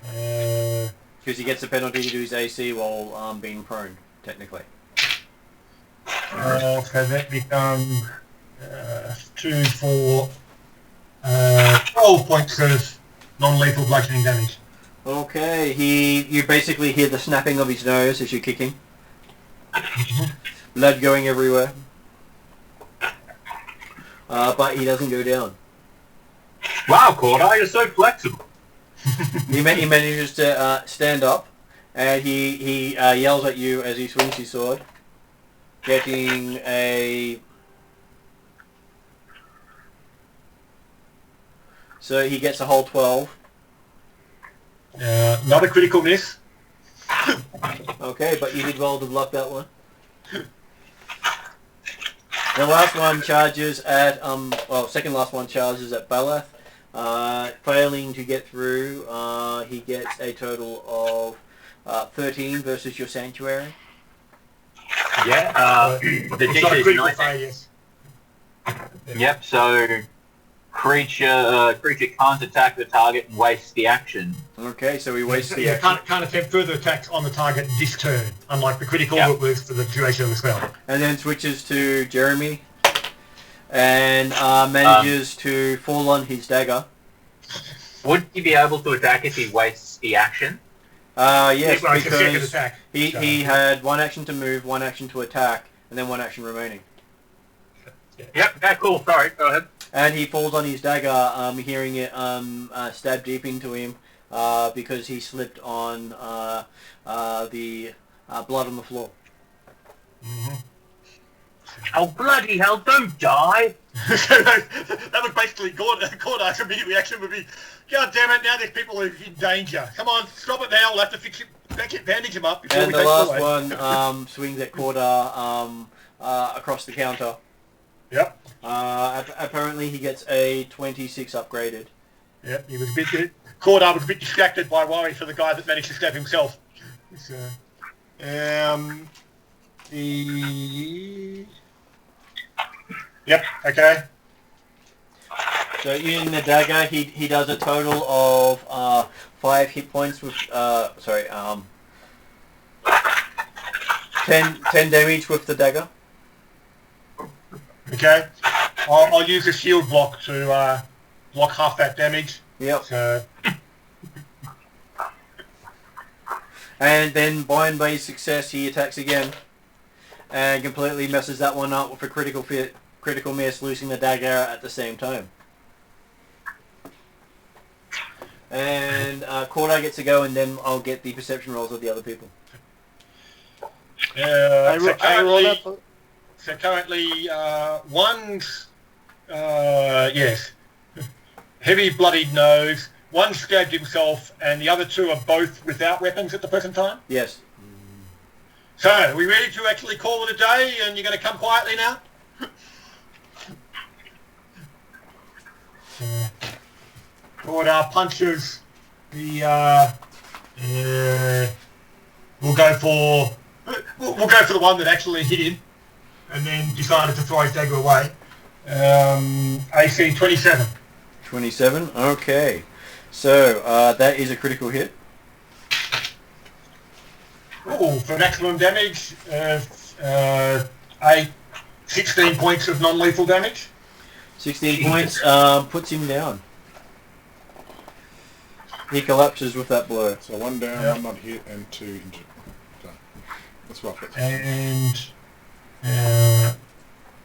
Uh, Because he gets a penalty to his AC while being prone, technically. so that becomes 2, 4, 12 points of non-lethal bludgeoning damage. Okay, you basically hear the snapping of his nose as you're kicking. Blood going everywhere. But he doesn't go down. Wow, Corda, you're so flexible. He manages to stand up, and he yells at you as he swings his sword, getting a... So he gets a whole 12. Not a critical miss. Okay, but you did well to block that one. The last one charges at, second last one charges at Balath. Failing to get through, he gets a total of 13 versus your Sanctuary. Yeah, the It's not a DC is critical 19. failure. Yep, so creature can't attack the target and wastes the action. Okay, so he wastes the Yeah, action. can't attempt further attacks on the target this turn, unlike the critical Yeah. that was for the duration of the spell. And then switches to Jeremy, and manages to fall on his dagger. Would he be able to attack if he wastes the action? Yes, Well, it's a second because attack. he had one action to move, one action to attack, and then one action remaining. Yep, okay, cool, sorry, go ahead. And he falls on his dagger, hearing it stab deep into him because he slipped on the blood on the floor. Mm-hmm. Oh, bloody hell, don't die! That would basically Gordon's immediate reaction would be, God damn it! Now there's people who are in danger. Come on, stop it now. We'll have to fix it, bandage him up before And we the take last it away. one swings at Corda across the counter. Yep. Apparently he gets a 26 upgraded. Yep. He was a bit. Gordon was a bit distracted by worry for the guy that managed to stab himself. So, Yep. Okay. So using the dagger, he does a total of 5 hit points with 10 damage with the dagger. Okay. I'll use a shield block to block half that damage. Yep. So And then Bind Bay's success, he attacks again. And completely messes that one up with a critical miss, losing the dagger at the same time. And Cordar gets to go, and then I'll get the perception rolls of the other people. So currently, one's yes, heavy bloodied nose. One stabbed himself, and the other two are both without weapons at the present time. Yes. So, are we ready to actually call it a day, and you're going to come quietly now? Cordar punches the. We'll go for the one that actually hit him, and then decided to throw his dagger away. AC 27. 27. Okay. So that is a critical hit. Oh, for maximum damage, 16 points of non-lethal damage. 16 points puts him down. He collapses with that blow. So 1 down, Yep. 1 not hit, and 2 injured. So that's rough. And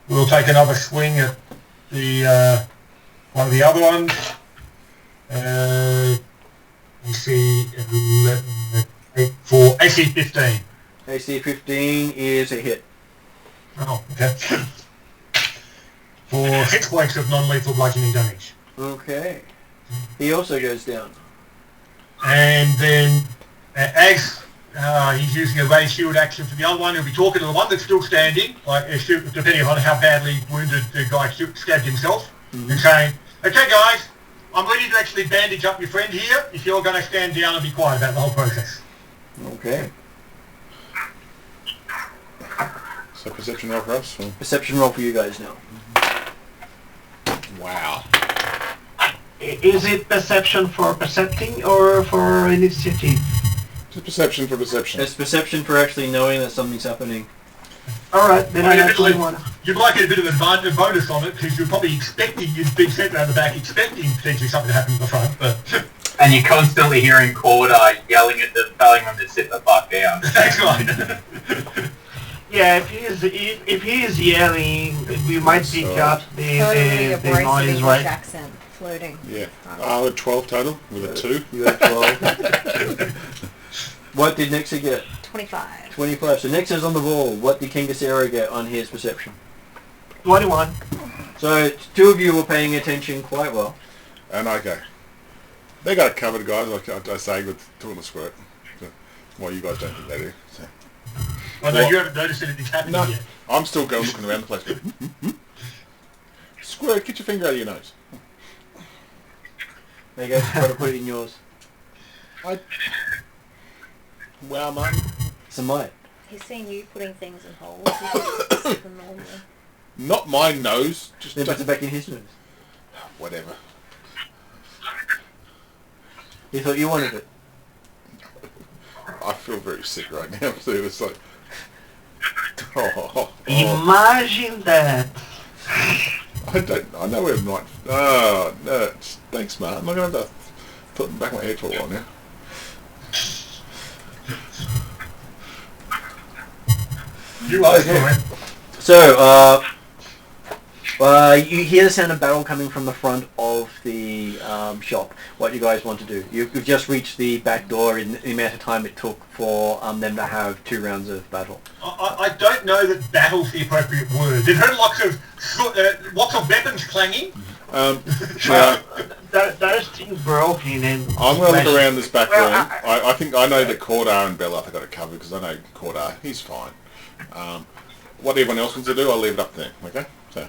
we'll take another swing at the one of the other ones. We see 11, 8, 4, AC 15. AC 15 is a hit. Oh, okay. For 6 points of non-lethal bludgeoning damage. Okay. He also goes down. And then, as he's using a raised shield action for the other one, he'll be talking to the one that's still standing, like depending on how badly wounded the guy stabbed himself, and saying, "Okay, guys, I'm ready to actually bandage up your friend here. If you're going to stand down and be quiet about the whole process." Okay. So perception roll for us? Or? Perception roll for you guys now. Wow. Is it perception for percepting or for initiative? Just perception for perception. It's perception for actually knowing that something's happening. Alright, then I actually want to... You'd like a bit of advantage bonus on it because you're probably expecting, you've been sent around the back expecting potentially something to happen at the front, but... And you're constantly hearing Cordar yelling at them, telling them to sit the fuck down. That's right. Yeah, if he is yelling, we might pick up Totally the abrasive noise, English right? accent floating. Yeah. I had 12 total with a 2. You got 12. What did Nixa get? 25. 25. So Nixa's on the ball. What did Kingasero get on his perception? 21. So two of you were paying attention quite well. And okay. They got it covered, guys, like I say with Tool and Squirt. So, well, you guys don't think they do. So. Well, no, you haven't noticed anything's happening No, yet. I'm still going looking around the place. Squirt, get your finger out of your nose. There you go. Try to put it in yours. Wow, mate. Some light. He's seen you putting things in holes. It's super normal. Not my nose. Just Then puts it back in his nose. whatever. He thought you wanted it. I feel very sick right now. So it's like, oh. Imagine that. I know where might. Oh no! Thanks, Mark. I'm not going to have to put them back in my head for a while now. You are doing. So, you hear the sound of battle coming from the front of the shop. What do you guys want to do? You've just reached the back door in the amount of time it took for them to have 2 rounds of battle. I don't know that battle's the appropriate word. They've heard lots of weapons clanging. There's things broken and... I'm going to look around this back Well, room. I think I know that Cordar and Bella have got it covered because I know Cordar. He's fine. What everyone else wants to do, I'll leave it up there. Okay. So.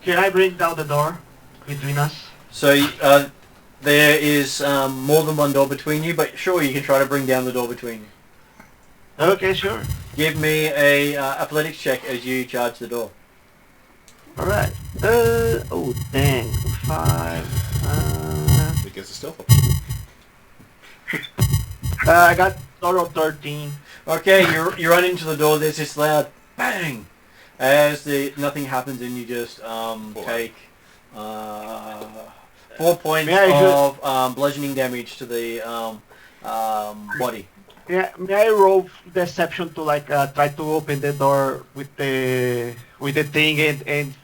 Can I break down the door between us? So, there is more than one door between you, but sure, you can try to bring down the door between you. Okay, sure. Give me a athletics check as you charge the door. Alright. Oh, dang. 5. It gets a stealth option. I got total 13. Okay, you run into the door, there's this loud bang, As nothing happens, and you just take 4 points of bludgeoning damage to the body. Yeah, may I roll deception to like try to open the door with the thing and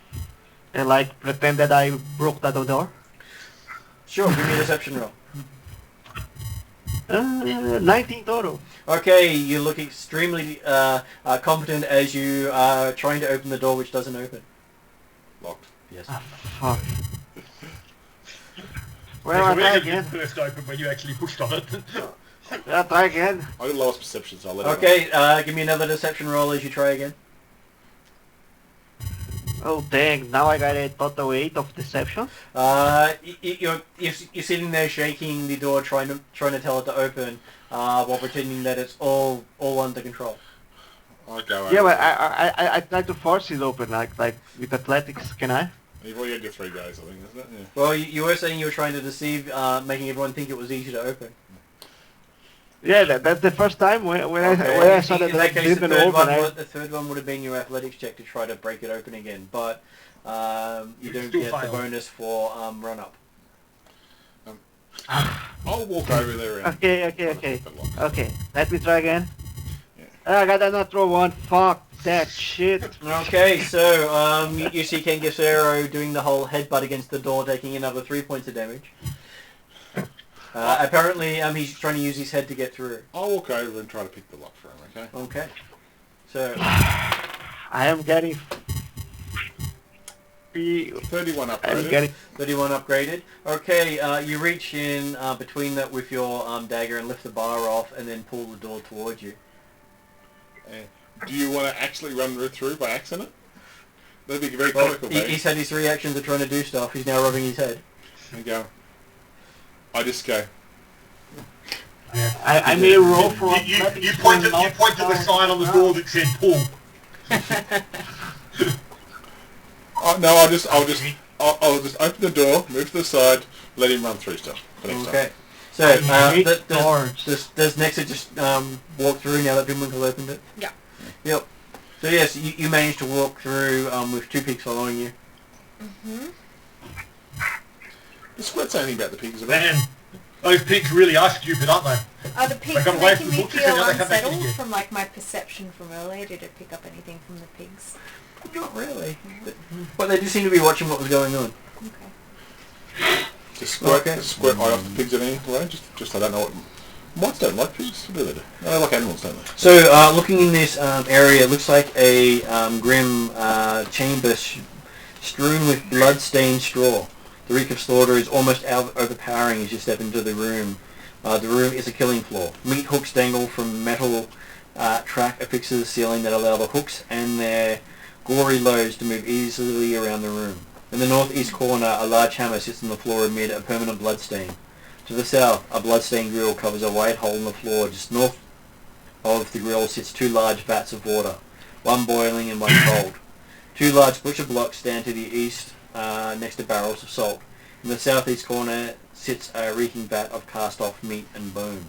like pretend that I broke that door? Sure, give me a deception roll. 19 total. Okay, you look extremely competent as you are trying to open the door, which doesn't open. Locked. Yes. Fuck. Well, I'll try again. First open when you actually pushed on it. I'll try again. I got lowest perception, so I'll let it Okay, give me another deception roll as you try again. Oh dang, now I got a total 8 of deception. You're sitting there shaking the door, trying to tell it to open, while pretending that it's all under control. I'll go Yeah, over. but I try to force it open like with athletics. Can I? You've already had your 3 days, I think, isn't it? Yeah. Well, you were saying you were trying to deceive, making everyone think it was easy to open. Yeah, that's the first time when I saw that In I that case, didn't open. the third one would have been your athletics check to try to break it open again, but you don't Still get failed. the bonus for run up. I'll walk over there and... Okay. Let me try again. Yeah. I got a natural 1. Fuck that shit. Okay, so you see Ken Gesero doing the whole headbutt against the door, taking another 3 points of damage. Apparently, he's trying to use his head to get through. I'll walk over and try to pick the lock for him, okay? Okay. So... I am getting... 31 I'm upgraded. getting... 31 upgraded. Okay, you reach in between that with your dagger and lift the bar off and then pull the door towards you. Do you want to actually run through by accident? That'd be very Well, comical, he's had his 3 actions of trying to do stuff. He's now rubbing his head. There you go. I just go. I may roll for You point to the sign on the door that said pull. No, I'll just open the door, move to the side, let him run through stuff. For next time. Okay. So, doors. does Nexa just walk through now that Bimwinkle opened it? Yeah. Yep. So yes, you managed to walk through with 2 pigs following you. Mm-hmm. Does Squirt say anything about the pigs at all? Man, those pigs really are stupid, aren't they? Are the pigs got away making from me the butchers feel and now they come back in unsettled again. from like my perception from earlier? Did it pick up anything from the pigs? Not really. But they just seem to be watching what was going on. Okay. Just squirt, Okay. squirt eye off the pigs in any way? Just I don't know what... Mites don't like pigs, what do they do? They like animals, don't they? So, looking in this area, it looks like a grim chamber strewn with blood-stained straw. The reek of slaughter is almost overpowering as you step into the room. The room is a killing floor. Meat hooks dangle from metal track affixed to the ceiling that allow the hooks and their gory loads to move easily around the room. In the northeast corner, a large hammer sits on the floor amid a permanent bloodstain. To the south, a bloodstained grill covers a wide hole in the floor. Just north of the grill sits 2 large vats of water, one boiling and one cold. 2 large butcher blocks stand to the east next to barrels of salt. In the southeast corner sits a reeking vat of cast-off meat and bone.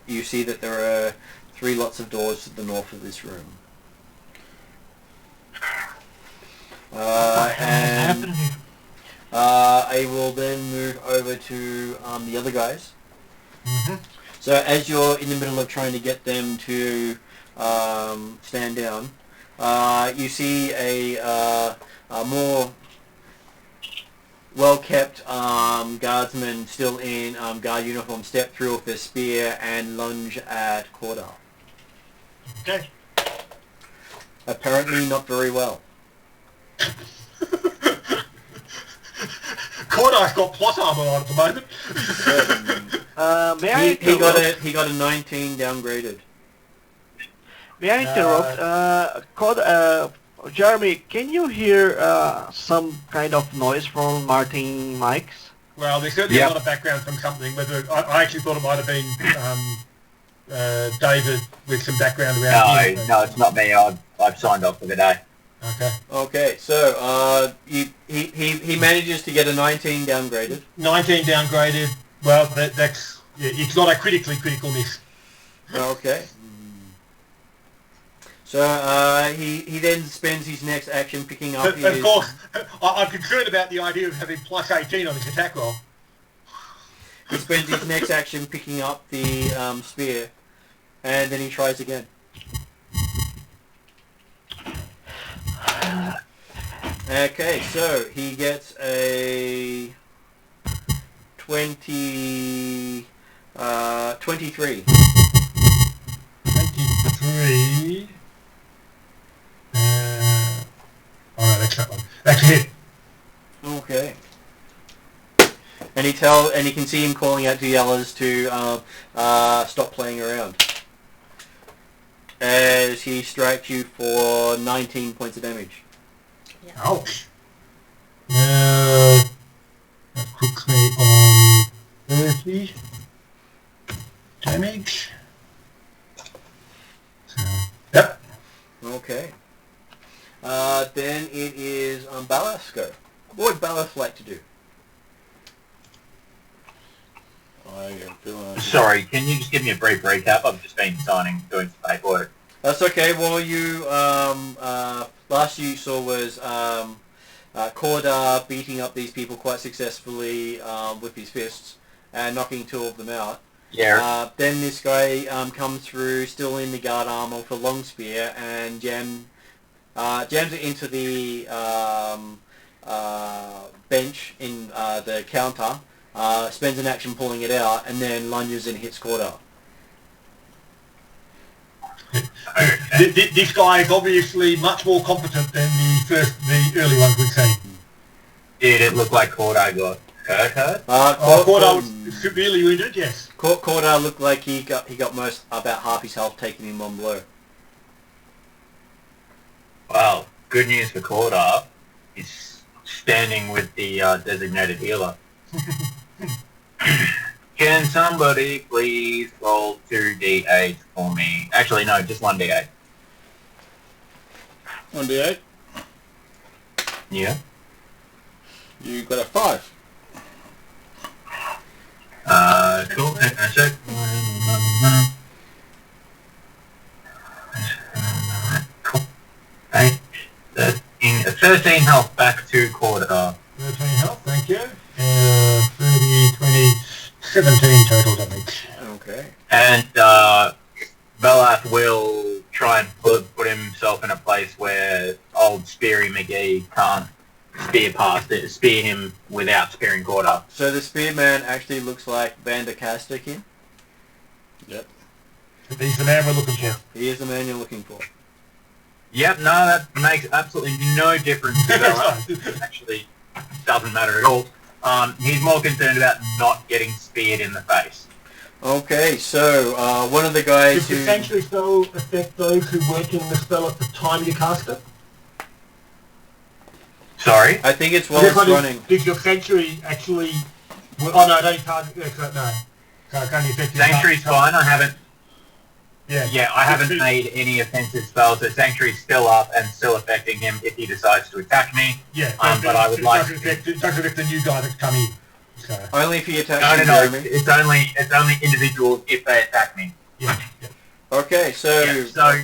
You see that there are 3 lots of doors to the north of this room. I will then move over to the other guys. Mm-hmm. So as you're in the middle of trying to get them to stand down, you see a more well-kept guardsman still in guard uniform step through with a spear and lunge at Cordar. Okay. Apparently not very well. Cordar's got plot armor on at the moment. May I He got a 19 downgraded. May I interrupt? Jeremy, can you hear some kind of noise from Martin mics? Well, there's certainly a lot of background from something. Whether I actually thought it might have been David with some background around him. No, it's not me. I've signed off for the day. Okay. Okay, so he manages to get a 19 downgraded. 19 downgraded. Well, that's it's not a critical miss. Okay, So he then spends his next action picking up his... Of course, I'm concerned about the idea of having plus 18 on his attack roll. He spends his next action picking up the spear, and then he tries again. Okay, so he gets a 23. 23. Oh no, that's that one. That's a hit. Okay. And he can see him calling out to the others to stop playing around. As he strikes you for 19 points of damage. Yeah. Ouch. That puts me on 30 damage. So, yep. Okay. Then it is Ballas go. What would Ballas like to do? Sorry, can you just give me a brief recap? I've just been doing some paperwork. That's okay. Well, you last you saw was Cordar beating up these people quite successfully with his fists and knocking two of them out. Yeah. Then this guy comes through, still in the guard armor with a long spear, and jams it into the bench in the counter. Spends an action pulling it out, and then lunges and hits Cordar. This guy is obviously much more competent than the early ones would say. Did it look like Cordar got hurt? Cordar was severely wounded, yes. Cordar looked like he got about half his health taken in one blow. Well, good news for Cordar. He's standing with the designated healer. Can somebody please roll 2d8 for me? Actually, no, just 1d8. 1d8. Yeah. You got a 5. Cool. Hang on a sec. Cool. 8, 13 health back to Cordar. 13 health, thank you. 30, 20, 17 total damage. Okay. And Velath will try and put himself in a place where old Speary McGee can't spear him without spearing Cordar. So the spearman actually looks like Vander Kasterkin? Yep. He's the man we're looking for. He is the man you're looking for. Yep, no, that makes absolutely no difference to Velath. It actually doesn't matter at all. He's more concerned about not getting speared in the face. Okay, so one of the guys Does the sanctuary spell affect those who work in the spell at the time you cast it? Sorry? I think it's while it's running. Did your sanctuary actually... Oh no, don't target... No. So it only affect your Sanctuary's fine, I haven't... Yeah, I haven't made any offensive spells, so Sanctuary's still up and still affecting him if he decides to attack me. Yeah, but I would like... It doesn't affect the new guy that's come in. So. Only if he attacks No, you, Jeremy. it's only individuals if they attack me. Yeah. Okay, so... Yeah, so...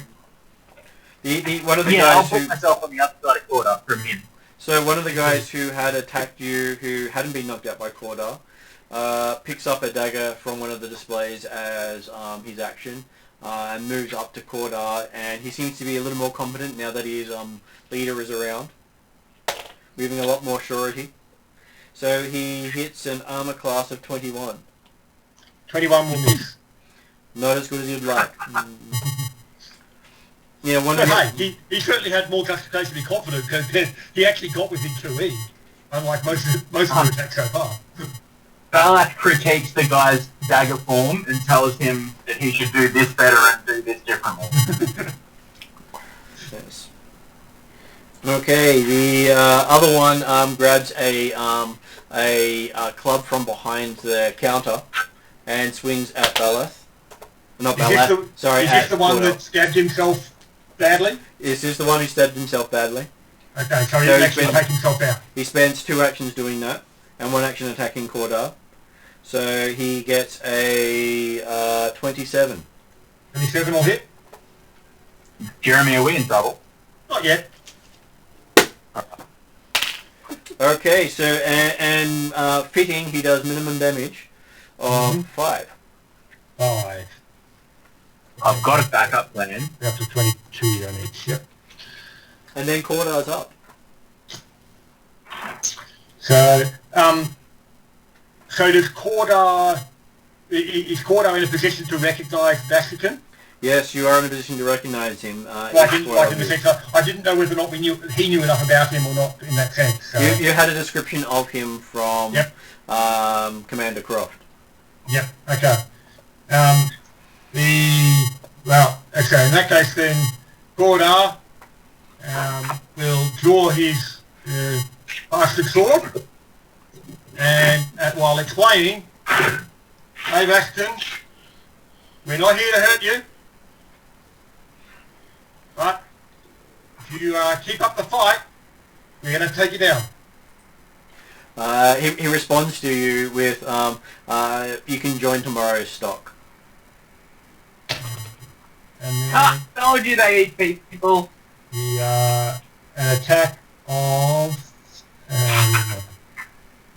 one of the I'll guys put who... myself on the other side of Cordar from him. So one of the guys who had attacked you, who hadn't been knocked out by Cordar, picks up a dagger from one of the displays as his action, and moves up to Cordar, and he seems to be a little more competent now that his leader is around, moving a lot more surety. So he hits an armor class of 21. 21 will miss. Not as good as you'd like. Yeah, one But of the... hey, he certainly had more justification to be confident because he actually got within 2E, unlike most of the attacks so far. Balak critiques the guy's dagger form and tells him that he should do this better and do this differently. Yes. Okay, the other one grabs a club from behind the counter and swings at Balath. Not Balath, sorry, Is this the one that stabbed himself badly? Is this the one who stabbed himself badly? Okay, so he actually take himself out. He spends 2 actions doing that, and 1 action attacking Cordar. So he gets a 27. 27 will hit? Jeremy, are we in trouble? Not yet. Okay, so and fitting, he does minimum damage of 5. 5. I've got a backup plan. We're up to 22 damage. Yep. And then Cordar's up. So, so does Cordar... Is Cordar in a position to recognise Vasican? Yes, you are in a position to recognise him. Like in the sense, I didn't know whether or not he knew enough about him or not in that sense. So. You had a description of him from Commander Croft. Yep, okay. Okay, in that case then, Gordar will draw his bastard sword, and while explaining, hey Baston, we're not here to hurt you, but if you keep up the fight, we're going to take you down. He responds to you with, you can join tomorrow's stock. And then Told you they eat people. an attack of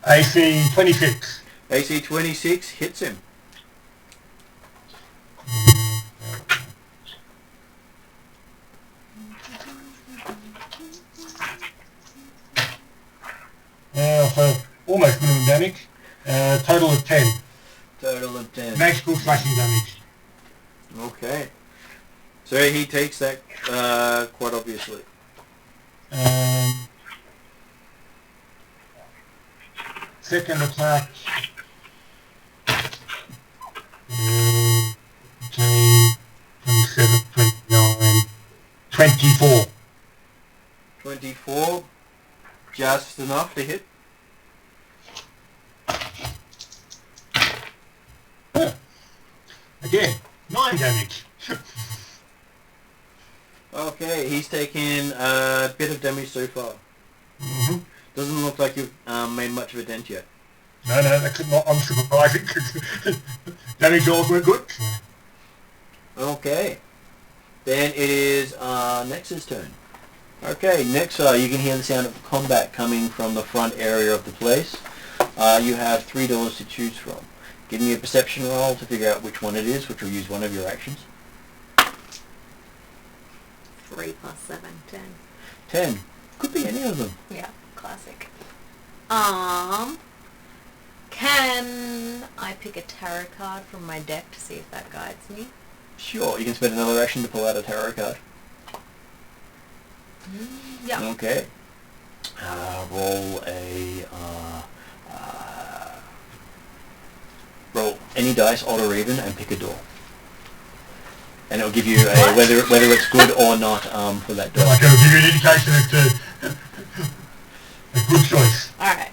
AC 26. AC 26 hits him. So almost minimum damage. Total of 10. Total of 10. Magical slashing damage. Okay. So he takes that quite obviously. Second attack. 27, 29, 24. 24. Just enough to hit. Again, 9 damage. Okay, he's taken a bit of damage so far. Mm-hmm. Doesn't look like you've made much of a dent yet. No, that's not unsurprising because damage rolls were good. Okay. Then it is Nex's turn. Okay, Nexa, you can hear the sound of combat coming from the front area of the place. You have 3 doors to choose from. Give me a perception roll to figure out which one it is, which will use one of your actions. 3 plus 7, 10. 10. Could be any of them. Yeah, classic. Can I pick a tarot card from my deck to see if that guides me? Sure, you can spend another action to pull out a tarot card. Yeah. Okay. Roll a... roll any dice, odd or even, and pick a door. And it'll give you a whether it's good or not for that door. Like it'll give you an indication as to a good choice. Alright.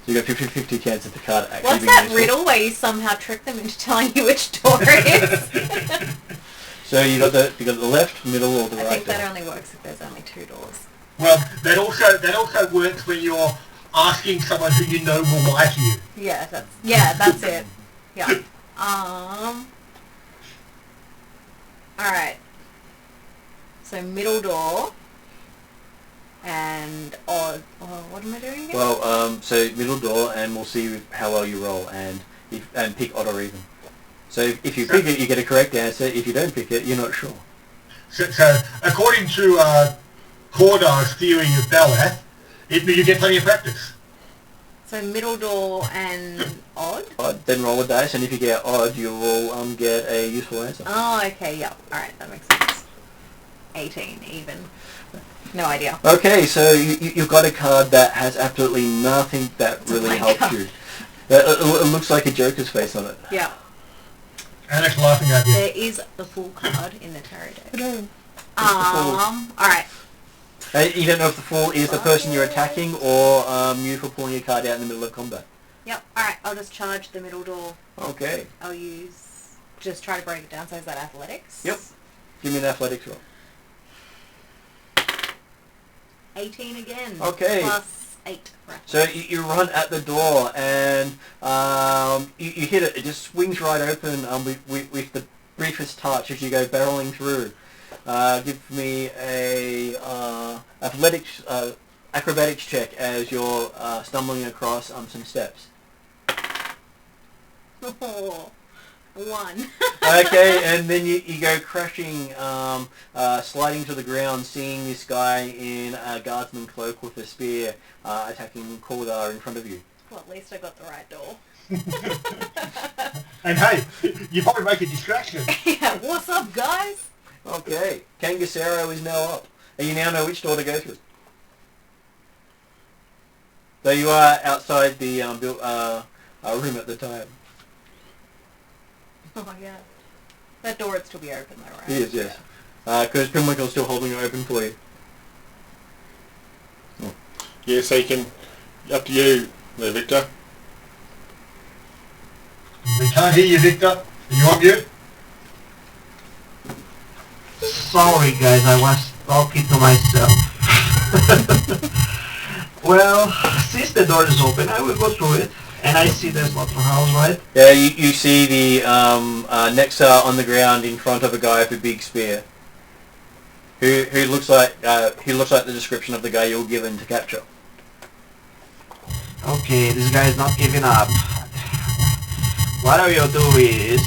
So you got 50-50 chance of the card actually What's being that useful. riddle where you somehow trick them into telling you which door it is? So you got the left, middle, or the I right think door. that only works if there's only 2 doors. Well, that also works when you're asking someone who you know will lie to you. Yeah, that's it. Yeah. Alright. So middle door and odd. Oh, what am I doing again? Well, so middle door, and we'll see how well you roll, and pick odd or even. So if you pick it, you get a correct answer. If you don't pick it, you're not sure. So according to Cordar's theory of Belath, you get plenty of practice. So middle door and odd? Odd, then roll a dice, and if you get odd, you will get a useful answer. Oh, okay, yeah. Alright, that makes sense. 18 even. No idea. Okay, so you've got a card that has absolutely nothing that really helps you. It looks like a Joker's face on it. Yeah. And it's laughing at you. There is the full card in the tarot deck. Hello. Alright. You don't know if the fool is the person you're attacking or you for pulling a card out in the middle of combat. Yep, alright, I'll just charge the middle door. Okay. I'll just try to break it down. So is that athletics? Yep. Give me an athletics roll. 18 again. Okay. Plus 8 for athletics. So you run at the door and you hit it. It just swings right open with the briefest touch as you go barreling through. Give me a acrobatics check as you're stumbling across some steps. Oh, 1. Okay, and then you go crashing, sliding to the ground, seeing this guy in a guardsman cloak with a spear attacking Kordar in front of you. Well, at least I got the right door. And hey, you probably make a distraction. Yeah, what's up, guys? Okay, Kangasero is now up, and you now know which door to go through. So you are outside the room at the time. Oh my god. That door would still be open though, right? He is, yes. Because Pinwinkle's still holding it open for you. Yeah, so you can... Up to you there, Victor. We can't hear you, Victor. Are you on mute? Sorry guys, I was talking to myself. Well, since the door is open, I will go through it. And I see there's lots of house, right? Yeah, you see the Nexa on the ground in front of a guy with a big spear. Who looks like the description of the guy you were given to capture. Okay, this guy is not giving up. What I will do is...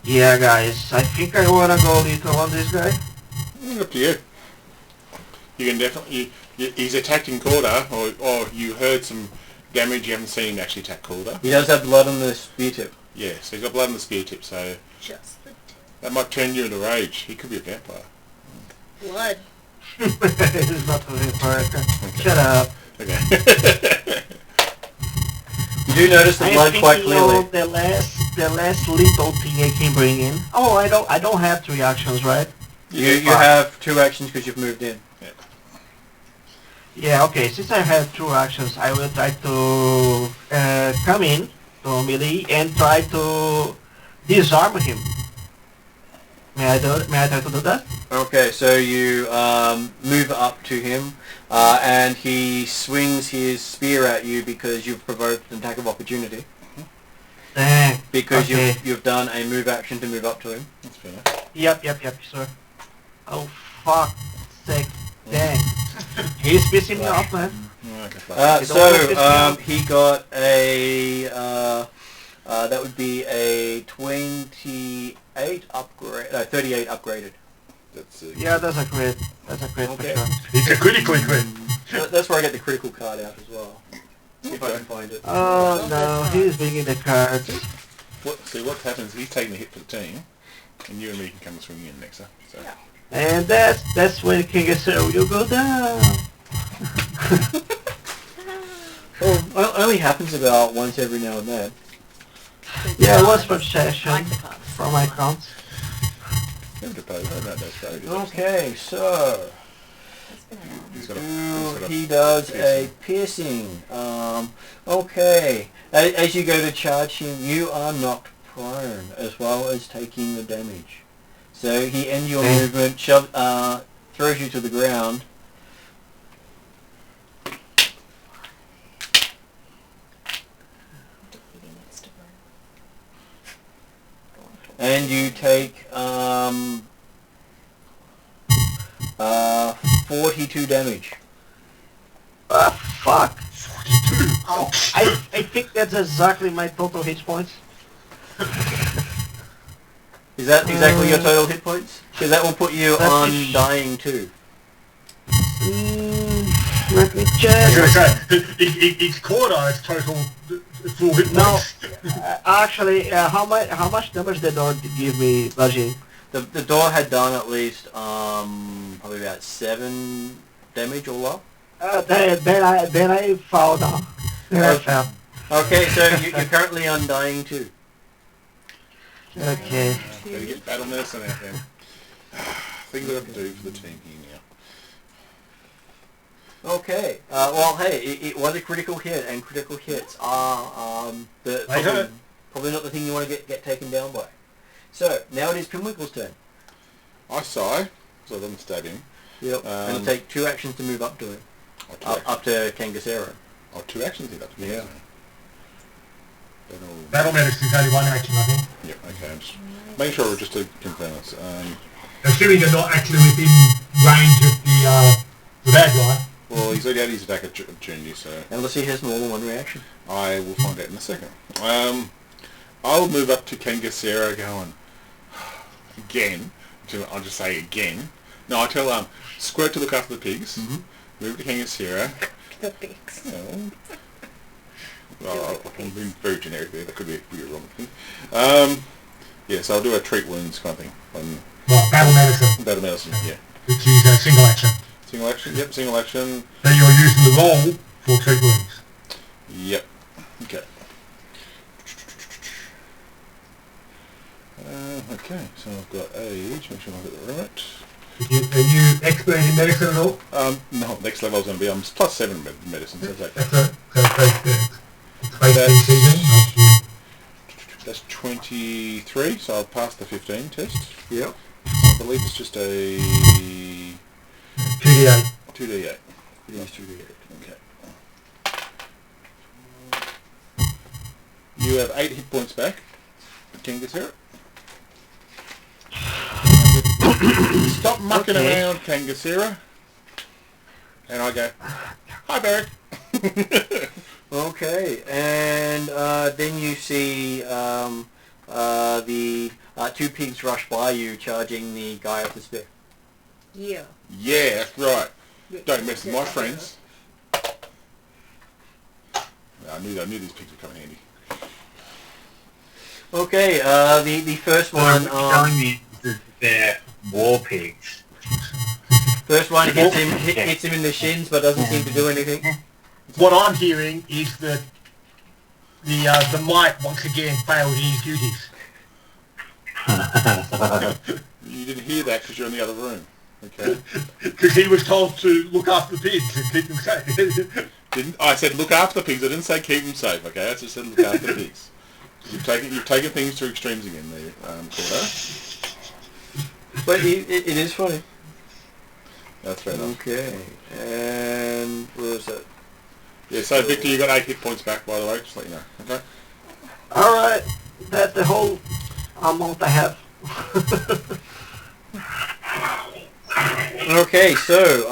Yeah guys, I think I wanna go little on this guy. Up to you. You can definitely... He's attacking Kordar, or you heard some damage. You haven't seen him actually attack Kordar. He does have blood on the spear tip. Yeah, so he's got blood on the spear tip, so Just the that might turn you into rage. He could be a vampire. blood. It's not a vampire. Shut up. Okay. You do notice the blood quite clearly. The last little thing I can bring in. Oh, I don't have 3 actions, right? You have 2 actions because you've moved in. Yeah, okay, since I have 2 actions, I will try to come in to melee and try to disarm him. May I try to do that? Okay, so you move up to him, and he swings his spear at you because you've provoked an attack of opportunity. Dang. Because Okay. you've done a move action to move up to him. That's fair. Yep, sir. Oh, fuck sake. Dang. He's pissing me off, man. Okay, He got a that would be a 28 upgrade, 38 upgraded. Yeah, that's a crit. That's a crit Okay. for sure. It's a critically crit. That's where I get the critical card out as well. If I can find it. Oh no, he's bringing the cards. What happens? He's taking the hit for the team, and you and me can come and swing in next time. So. Yeah. And that's when Kangasero will go down. Well, it only happens about once every now and then. Yeah, it was from session. I like the cards. From my accounts. Okay, so It's been a while. He's got he does a piercing. Okay, as you go to charge him, you are knocked prone as well as taking the damage. So he ends your movement, throws you to the ground. And you take 42 damage. Fuck. 42. Ouch. I think that's exactly my total hit points. Is that exactly your total hit points? Because that will put you That's on it. dying too. Let me I was check. going to say, it's Kordar's total full hit No, points. actually, how much damage the door did give me, Lajin? The door had done at least probably about 7 damage all up. Then I fall down. Then I fell. Okay, so you're currently undying too. Okay. Gotta get battle medicine out there. Things I have to do for the team here now. Okay. Well, hey, it was a critical hit, and critical hits are probably not the thing you want to get taken down by. So now it is Pinwinkle's turn. I sigh, so I don't stab him. Yep. And it'll take 2 actions to move up to him. Oh, 2 actions. Up to Kangasero. Oh, 2 actions hit up to me. Yeah. Battle medicine's only one action, I think. Yep, okay. I'm just making sure just to confirm this. Assuming they're not actually within range of the bad guy. Well, he's already had his attack at Junior, so... Unless he has more than one reaction. I will find out in a second. I'll move up to Kangasera going... Again. I'll just say again. No, I tell Squirt to look after the pigs. Move to Kangasera. The pigs. Well, I'm being very generic there. That could be a wrong thing. Yeah, so I'll do a treat wounds kind of thing. Right, battle medicine. Battle medicine, yeah. Which is a single action. Single action, yep, single action. Then you're using the roll for treat wounds. Yep. Okay. Okay, so I've got age, make sure I get it right. Are you expert in medicine at all? No, next level is going to be, I'm plus 7 medicine, so that's okay. That's 23, so I'll pass the 15 test. Yep. I believe it's just a... 2d8. 2d8. It is 2d8. Okay. You have 8 hit points back. King gets here. Stop mucking around, Kangasera. And I go, hi, Barrick. Okay, and then you see the two pigs rush by you, charging the guy off the spear. Yeah. Yeah, that's right. Don't mess with my friends. I knew these pigs would come in handy. Okay, the first one. telling me they're war pigs. First one hits him in the shins, but doesn't seem to do anything. What I'm hearing is that the mite once again failed in his duties. You didn't hear that because you're in the other room. Okay. Because he was told to look after the pigs and keep them safe. I said look after the pigs. I didn't say keep them safe. Okay, I just said look after the pigs. You've taken things to extremes again, there, Cordo. But it is funny. That's fair enough. Okay, and what was that? Yeah, so Victor, you got 8 hit points back, by the way. Just let you know. Okay. Alright, that's the whole amount I have. Okay, so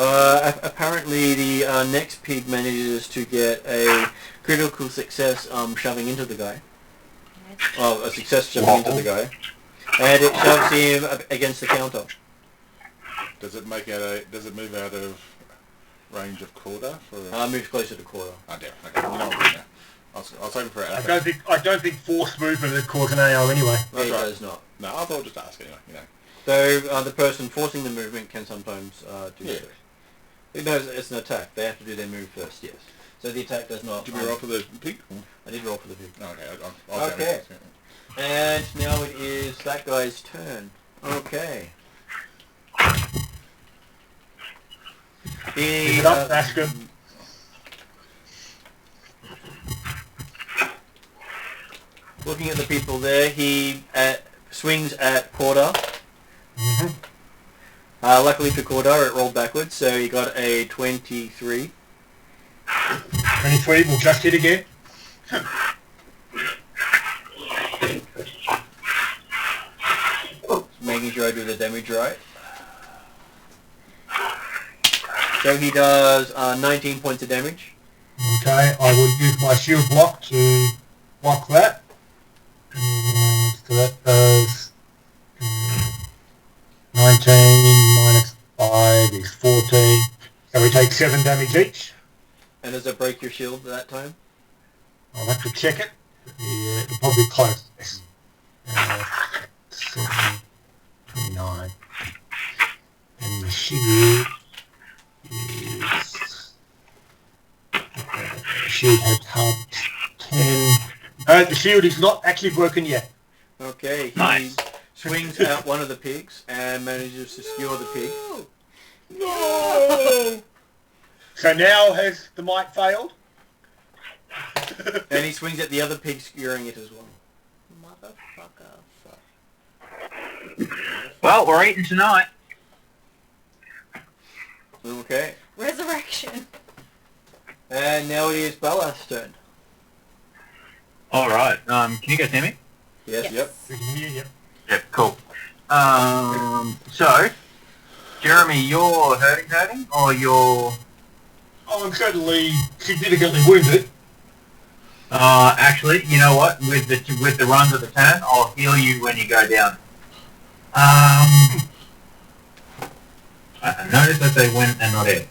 apparently the next pig manages to get a critical success shoving into the guy. Oh, a success shoving into the guy. And it shoves him against the counter. Does it move out of range of Corda? Moves closer to Corda. Oh, damn. Okay, you know what I'm doing now. I was hoping for it. I don't think forced movement would cause an AO anyway. It does not. No, I thought I'd just ask anyway, you know. So the person forcing the movement can sometimes do so. No, it's an attack. They have to do their move first, yes. So the attack does not... Did you roll for the pig? I did roll for the pig. Okay, Okay. And now it is that guy's turn. Okay. Pick it up, that's good. Looking at the people there, he swings at Corda. Luckily for Corda, it rolled backwards, so he got a 23. 23 will just hit again. Making sure I do the damage right. So he does 19 points of damage. Okay, I will use my shield block to block that. So that does 19 minus 5 is 14. So we take 7 damage each. And does it break your shield that time? I'll have to check it. Yeah, it'll probably be close. 7, 29. And the shield is... shield has had 10... the shield is not actually broken yet. Okay, he Nice. swings at one of the pigs and manages to skewer the pig. No! So now has the might failed? And he swings at the other pig, skewering it as well. Motherfucker. Well, we're eating tonight. Okay. Resurrection. And now it is Balast's turn. All right. Can you guys hear me? Yes. Yep. We can hear you. Yep. Cool. So, Jeremy, you're hurting, or you're? Oh, I'm certainly significantly wounded. Actually, you know what? With the runs of the turn, I'll heal you when you go down. I noticed that they went and not in.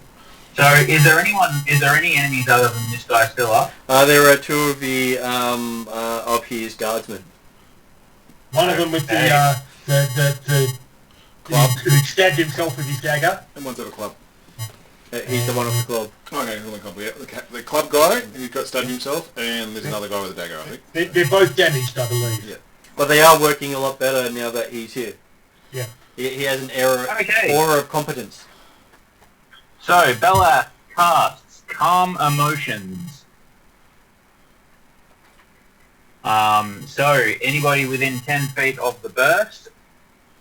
So, is there any enemies other than this guy still up? There are two of the RP's guardsmen. One of them with who stabbed himself with his dagger. And one's at a club. He's the one off the club. Okay, the club. Yeah, the club guy who got stabbed himself, and there's another guy with a dagger, I think. They're both damaged, I believe. Yeah. But they are working a lot better now that he's here. Yeah. He has an Okay. aura of competence. So, Bella casts Calm Emotions. So, anybody within 10 feet of the burst,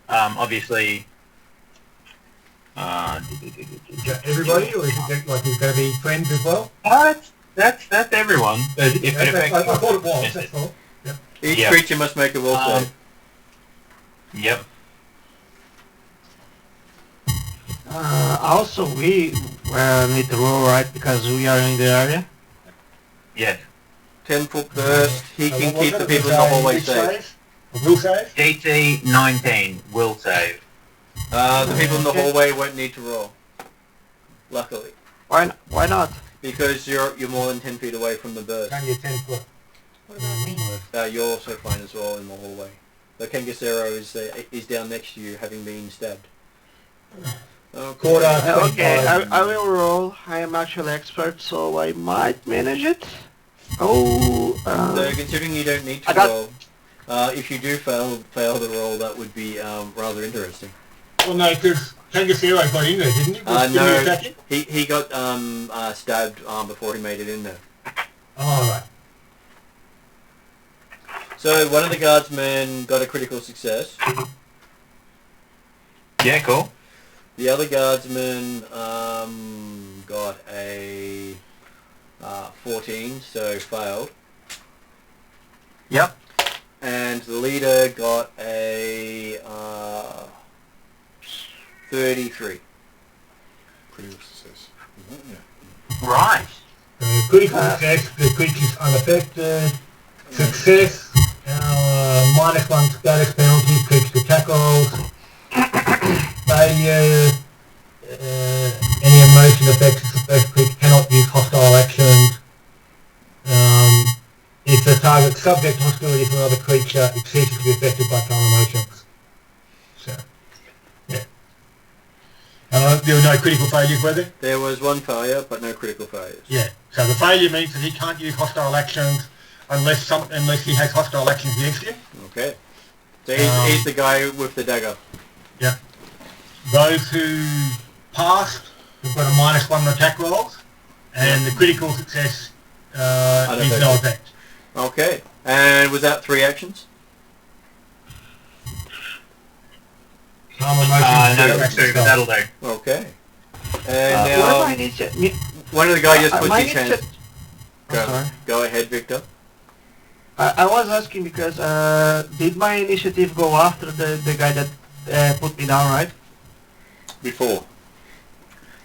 obviously... Is that everybody, or is it like there's going to be friends as well? That's everyone. But if it affects... I thought it was, that's all. Yep. Each Yep. creature must make a will save. Yep. Also, we need to roll, right, because we are in the area. Yes. 10-foot burst. He So can what was keep it? the It was people in the a hallway which safe. A will save? DC 19 will save. The people in the Okay. hallway won't need to roll. Luckily, Why not? because you're more than 10 feet away from the burst. It's only a 10 foot. What about me? You're also fine as well in the hallway. The Kangasero is down next to you, having been stabbed. Quarter. Okay, I will roll. I am actually expert, so I might manage it. Oh, So considering you don't need to I got- roll, if you do fail the roll, that would be rather interesting. Well, no, because Kangasero got in there, didn't he? Was he No, attacking? he got stabbed before he made it in there. Oh, right. So one of the guardsmen got a critical success. Yeah, cool. The other guardsman got a 14, so failed. Yep. And the leader got a 33. Pretty good success. Yeah. Right. Critical success, the creature's unaffected. Success, -1 status penalty, creature attack rolls. Failure, any emotion affects the first creature cannot use hostile actions. If the target subject to hostility from another creature, it ceases to be affected by calm emotions. So, yeah. There were no critical failures, were there? There was one failure, but no critical failures. Yeah. So the failure means that he can't use hostile actions unless he has hostile actions against him. Okay. So he's the guy with the dagger. Yeah. Those who passed have got a -1 attack rolls, and the critical success is no effect. Okay. And was that 3 actions? Calm emotions. No, affects two, the but spell. that'll do. Okay. And what now am I need to... one of the guys just puts my his hand. initiative- I'm sorry. Go ahead, Victor. I was asking because did my initiative go after the guy that put me down, right? Before.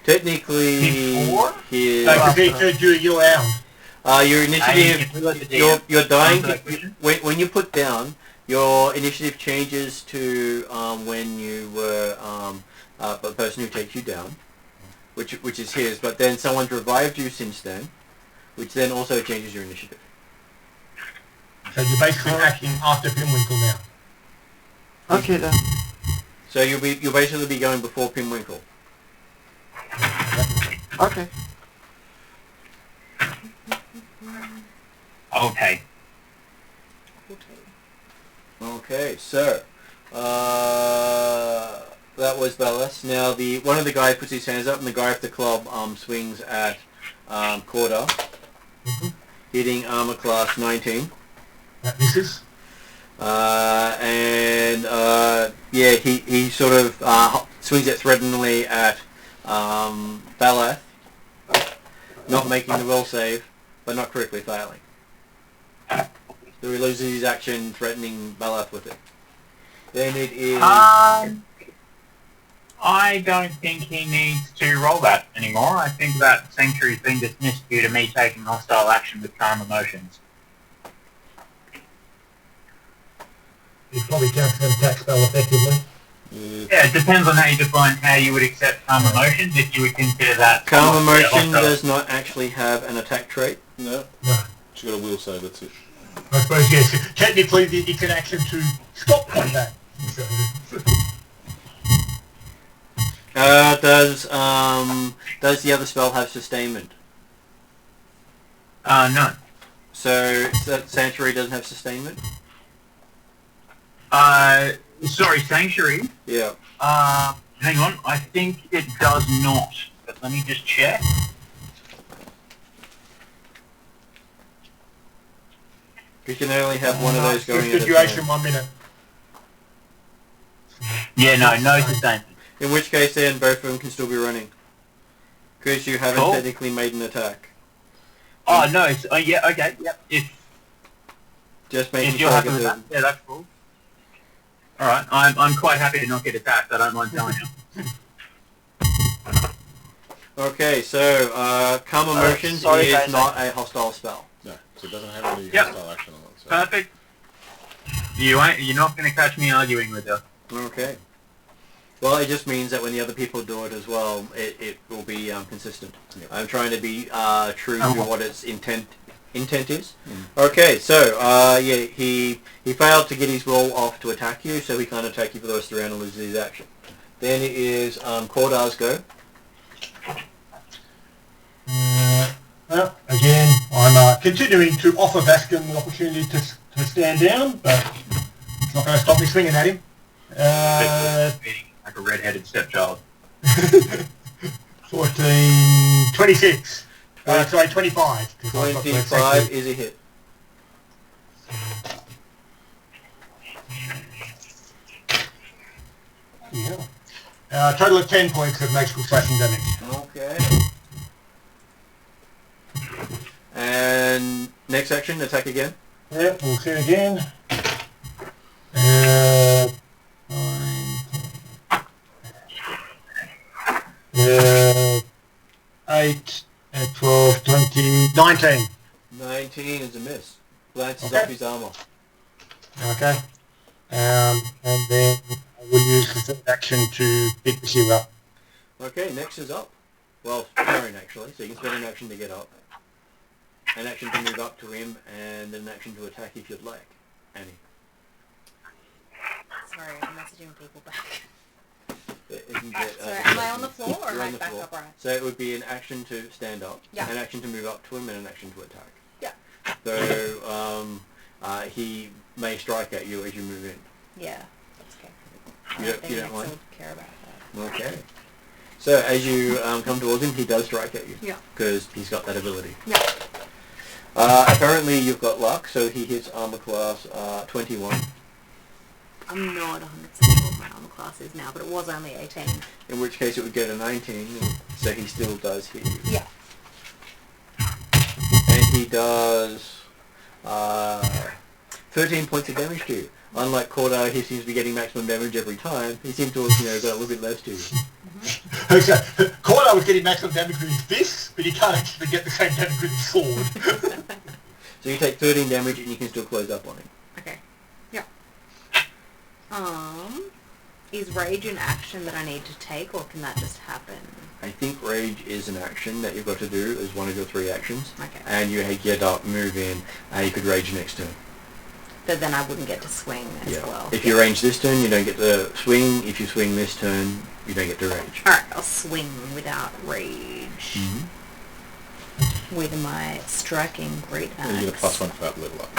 Technically, Before? his No, because he turned you your round. your initiative. If we let the DM You're dying. answer that question. When you put down, your initiative changes to when you were the person who takes you down, which is his. But then someone's revived you since then, which then also changes your initiative. So you're basically acting after Pinwinkle now. Okay then. So you'll basically be going before Pinwinkle. Okay. Okay. Okay, so that was Ballas. Now one of the guys puts his hands up, and the guy with the club swings at Corda, hitting armor class 19. That misses. He sort of swings it threateningly at Balath, not making the will save, but not critically failing. So he loses his action threatening Balath with it. Then it is... I don't think he needs to roll that anymore. I think that Sanctuary's been dismissed due to me taking hostile action with calm emotions. It probably counts as an attack spell effectively. Yeah, it depends on how you define how you would accept calm emotions, if you would consider that... Calm emotion does not actually have an attack trait. No. No. She's got a will save, that's it. I suppose, yes. Technically, it's an action to stop combat. So, does the other spell have sustainment? No. So that Sanctuary doesn't have sustainment? Sorry, Sanctuary? Yeah. Hang on, I think it does not. But let me just check. You can only have one of those going the at a duration time. 1 minute. Yeah, no sustainment. In which case then both of them can still be running. Because you haven't Cool. technically made an attack. Oh, no, it's, yeah, okay, yep. Just making If you're sure I happy get with the... that, yeah, that's cool. Alright, I'm quite happy to not get attacked, I don't mind telling you. Okay, so Calm Emotions sorry, is guys, not a hostile spell. No, so it doesn't have any Yep. hostile action on it. So. Perfect. You're not going to catch me arguing with you. Okay. Well, it just means that when the other people do it as well, it will be consistent. Yep. I'm trying to be true to what its intent is. Mm. Okay, so yeah, he failed to get his roll off to attack you, so he can't attack you for the rest of the round and loses his action. Then it is Kordar's go. Well, again, I'm continuing to offer Vaskin the opportunity to stand down, but it's not going to stop me swinging at him. Like a red-headed stepchild. 14, 26. Sorry, 25. 'cause I've got the 25 safety. is a hit. Yeah. Total of 10 points of magical slashing damage. Okay. And next action, attack again. Yep, we'll see again. 8, 12, 20, 19. 19 is a miss. Glances Okay. off his armor. Okay. And then I will use the third action to pick the shield up. Okay, next is up. Well, Karen actually, so you can spend an action to get up. An action to move up to him, and an action to attack if you'd like. Annie. Sorry, I'm messaging people back. If you get, So am I on the floor or am you're I on the back floor. upright? So it would be an action to stand up, Yeah. an action to move up to him, and an action to attack. Yeah. So he may strike at you as you move in. Yeah, that's okay. You I don't- think you don't Nex mind? would care about that. Okay. So as you come towards him, he does strike at you. Yeah. Because he's got that ability. Yeah. Apparently you've got luck, so he hits armor class 21. I'm not 100% sure what my armor class is now, but it was only 18. In which case it would get a 19, so he still does hit you. Yeah. And he does 13 points of damage to you. Unlike Korda, he seems to be getting maximum damage every time. He seems to have, got a little bit less to you. Corda was getting maximum damage with his fists, but he can't actually get the same damage with his sword. So you take 13 damage and you can still close up on him. Okay. Yeah. Is rage an action that I need to take, or can that just happen? I think rage is an action that you've got to do as one of your 3 actions. Okay. And you get up, move in, you could rage next turn. But then I wouldn't get to swing as well. If you range this turn, you don't get to swing. If you swing this turn, you don't get to rage. Alright, I'll swing without rage. Mm-hmm. With my striking great axe. And you get a +1 for that level up.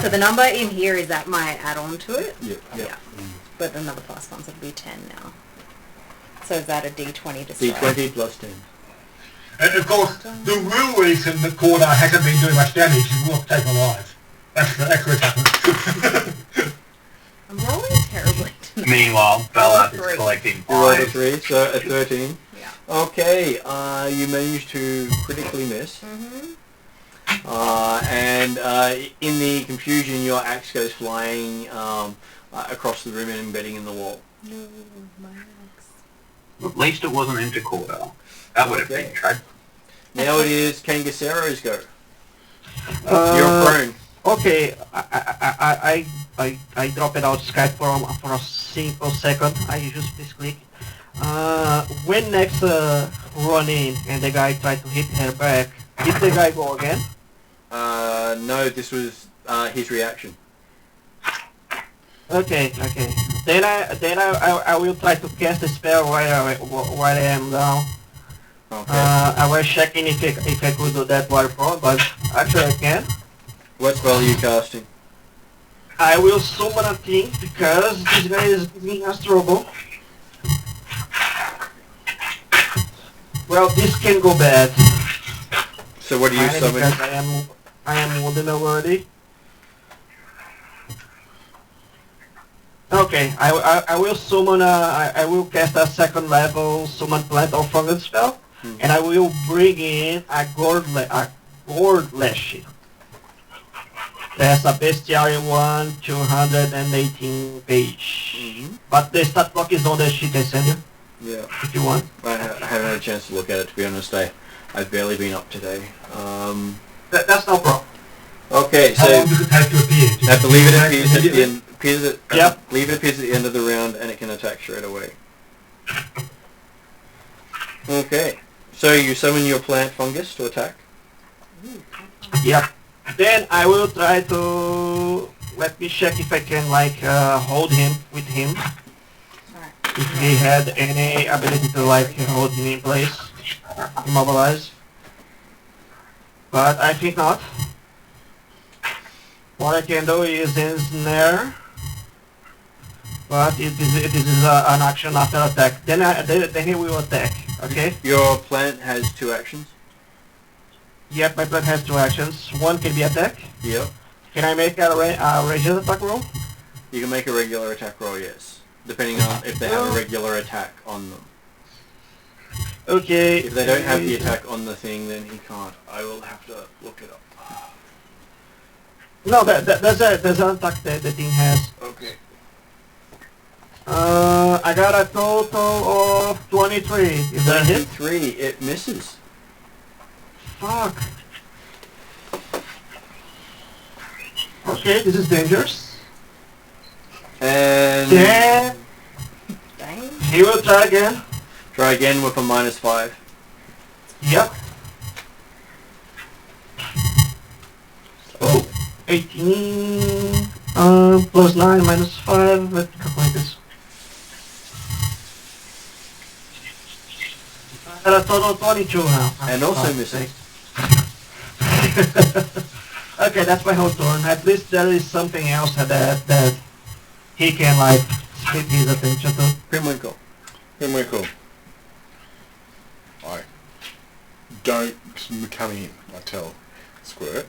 So the number in here, is that my add-on to it? Yep. Yeah. But another +1, so it'll be 10 now. So is that a D20 to strike? D20 plus 10. And of course, the real reason that Corda hasn't been doing much damage is not taken alive. That's what happened. I'm rolling terribly tonight. Meanwhile, Bella is Three. collecting You rolled a fives. 3, so a 13. Yeah. Okay, you managed to critically miss. Mm-hmm. and in the confusion, your axe goes flying across the room and embedding in the wall. No, my axe. At least it wasn't into quarter. That would have been tried. Now it is Kangasero's go. You're prone. Okay, I drop it out Skype for a simple second. I just please click. When next run in and the guy tried to hit her back, did the guy go again? No, this was his reaction. Okay. Then I will try to cast a spell while I am down. Okay. I was checking if I could do that while prone, but actually I can. What spell are you casting? I will summon a thing because this guy is giving us trouble. Well, this can go bad. So what are you summoning? Because I am wounded already. Okay, I will summon I will cast a second level summon plant or fungus spell, and I will bring in a gourd lash. That's a bestiary 218 page. But the stat block is on the sheet I sent you. Yeah. If you want. I haven't had a chance to look at it, to be honest. I've barely been up today. That's no problem. Okay, How so long does it take to appear? Do you I believe it attack appears at the immediately? end. Appears at, Yep. I believe it appears at the end of the round, and it can attack straight away. Okay, so you summon your plant fungus to attack. Yep. Then I will try to let me check if I can hold him with him. Alright. If he had any ability to hold him in place, immobilize. But I think not. What I can do is ensnare. But it is an action after attack. Then he will attack. Okay. Your plant has 2 actions. Yep, my plant has 2 actions. One can be attack. Yep. Can I make a ranged attack roll? You can make a regular attack roll, yes, depending on if they have a regular attack on them. Okay. If they don't have the attack on the thing, then he can't. I will have to look it up. No, there's an attack that the thing has. Okay. I got a total of 23. Is that a hit? 3, it misses. Fuck. Okay, this is dangerous. And Then Dang. he will try again. try again with a -5. Yep. Oh, 18 plus 9 minus 5. Let's calculate this. I got a total of 22 now. And also Oh, missing. Okay, that's my whole turn. At least there is something else that he can split his attention to. Grimwinkle. Grimwinkle. I don't come in, I tell Squirt.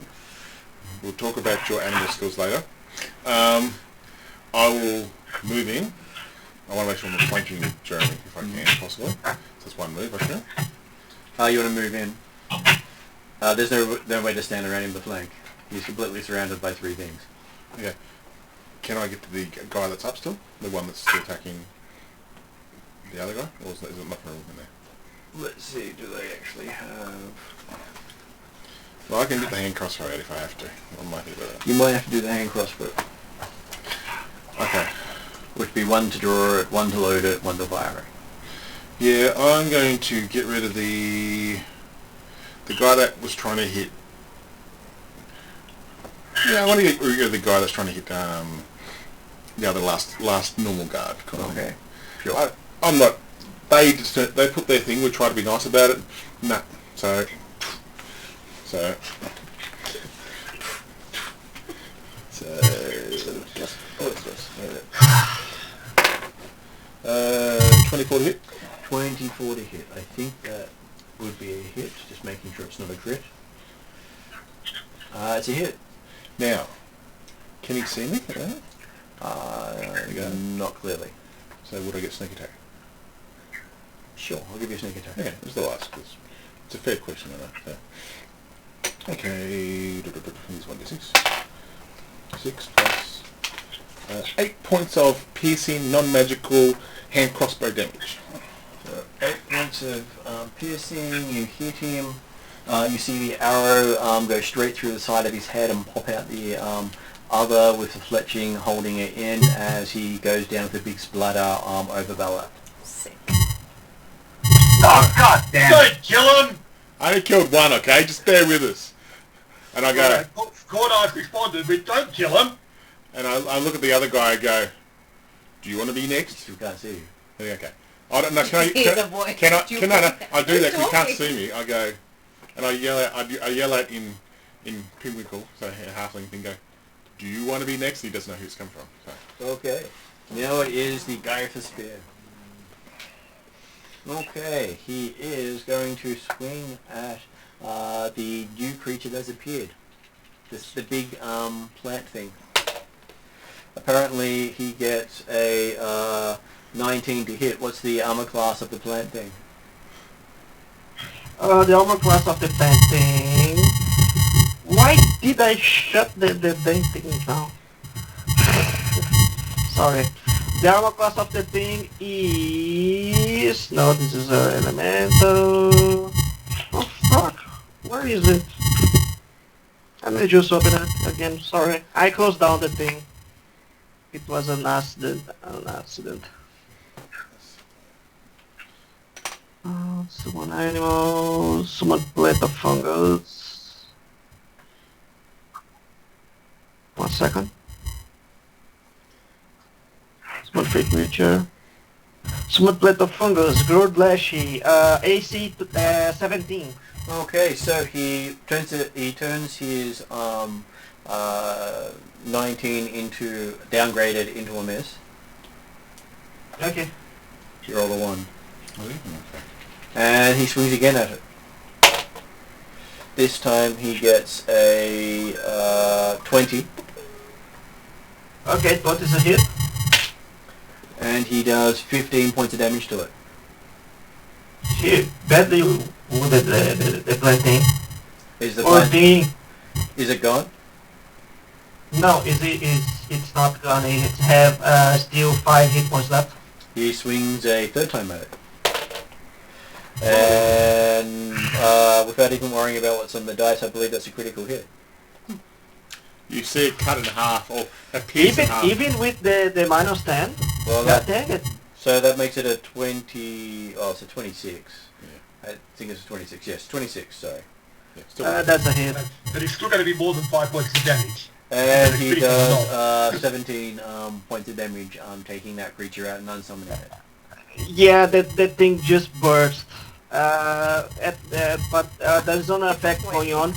We'll talk about your animal skills later. I will move in. I want to make sure I'm flanking Jeremy if I can, possibly. So that's one move, okay? You want to move in. There's no way to stand around him to flank. He's completely surrounded by 3 things. Okay. Can I get to the guy that's up still? The one that's still attacking the other guy? Or is it not room in there? Let's see, do they actually have... Well, I can get the hand crossbow out if I have to. I might think about that. You might have to do the hand crossbow. Okay. Which would be 1 to draw it, 1 to load it, 1 to fire it. Yeah, I'm going to get rid of the guy that was trying to hit. Yeah, I want to get rid of the guy that's trying to hit the other last normal guard. Okay. Sure. I'm not. They put their thing. We try to be nice about it. Nah. So. 24 to hit. 24 to hit. I think that would be a hit. Just making sure it's not a crit. It's a hit. Now, can he see me? Not clearly. So would I get sneak attack? Sure, I'll give you a sneak attack. Okay, that's the last, because it's a fair question, I know. So. Okay, here's 1d6. 6 plus 8 points of piercing, non-magical hand crossbow damage. So 8 points of piercing, you hit him. You see the arrow go straight through the side of his head and pop out the other with the fletching holding it in as he goes down with a big splatter over Bella. Sick. Oh, god damn it. Don't kill him! I only killed one, okay? Just bear with us. And I go, Cordar's responded, but don't kill him! and I look at the other guy and go, do you want to be next? You can't see you. Okay. I don't know, can I, He's a boy. can I, Do you can I, want- I do that because you can't Talking. see me. I go, and I yell out in Pinwinkle, so a halfling thing, go, do you want to be next? And he doesn't know who it's come from. So. Okay. Now it is the guy with the spear. Okay, he is going to swing at the new creature that's appeared. The big plant thing. Apparently he gets a 19 to hit. What's the armor class of the plant thing? The armor class of the plant thing. Why did I shut the dang thing down? Sorry. The armor class of the thing is... No, this is elemental. Oh fuck. Where is it? Let me just open it again. Sorry. I closed down the thing. It was an accident. Summon animals. Summon plate of fungus. 1 second. Summon free creature. Summon plate of fungus. Growed Lashy. AC 17. Okay, so he turns his 19 into downgraded into a miss. Okay. You roll a 1. Okay. And he swings again at it. This time he gets a 20. Okay, what is a hit? And he does 15 points of damage to it. Shit, badly wounded the plant thing. Is the Or plant, thing. is it gone? No, it's not gonna have still 5 hit points left. He swings a third time at it. And without even worrying about what's on the dice, I believe that's a critical hit. You see it cut in half, or a piece in half. Even with the minus 10? Well, God that, dang it. so that makes it a 20... Oh, it's a 26. Yeah. I think it's a 26. Yes, 26, sorry. Yeah, still That's a hit. But it's still going to be more than 5 points of damage. And he Critical does 17 points of damage taking that creature out and unsummoning it. Yeah, that thing just burst. But there's no effect going on.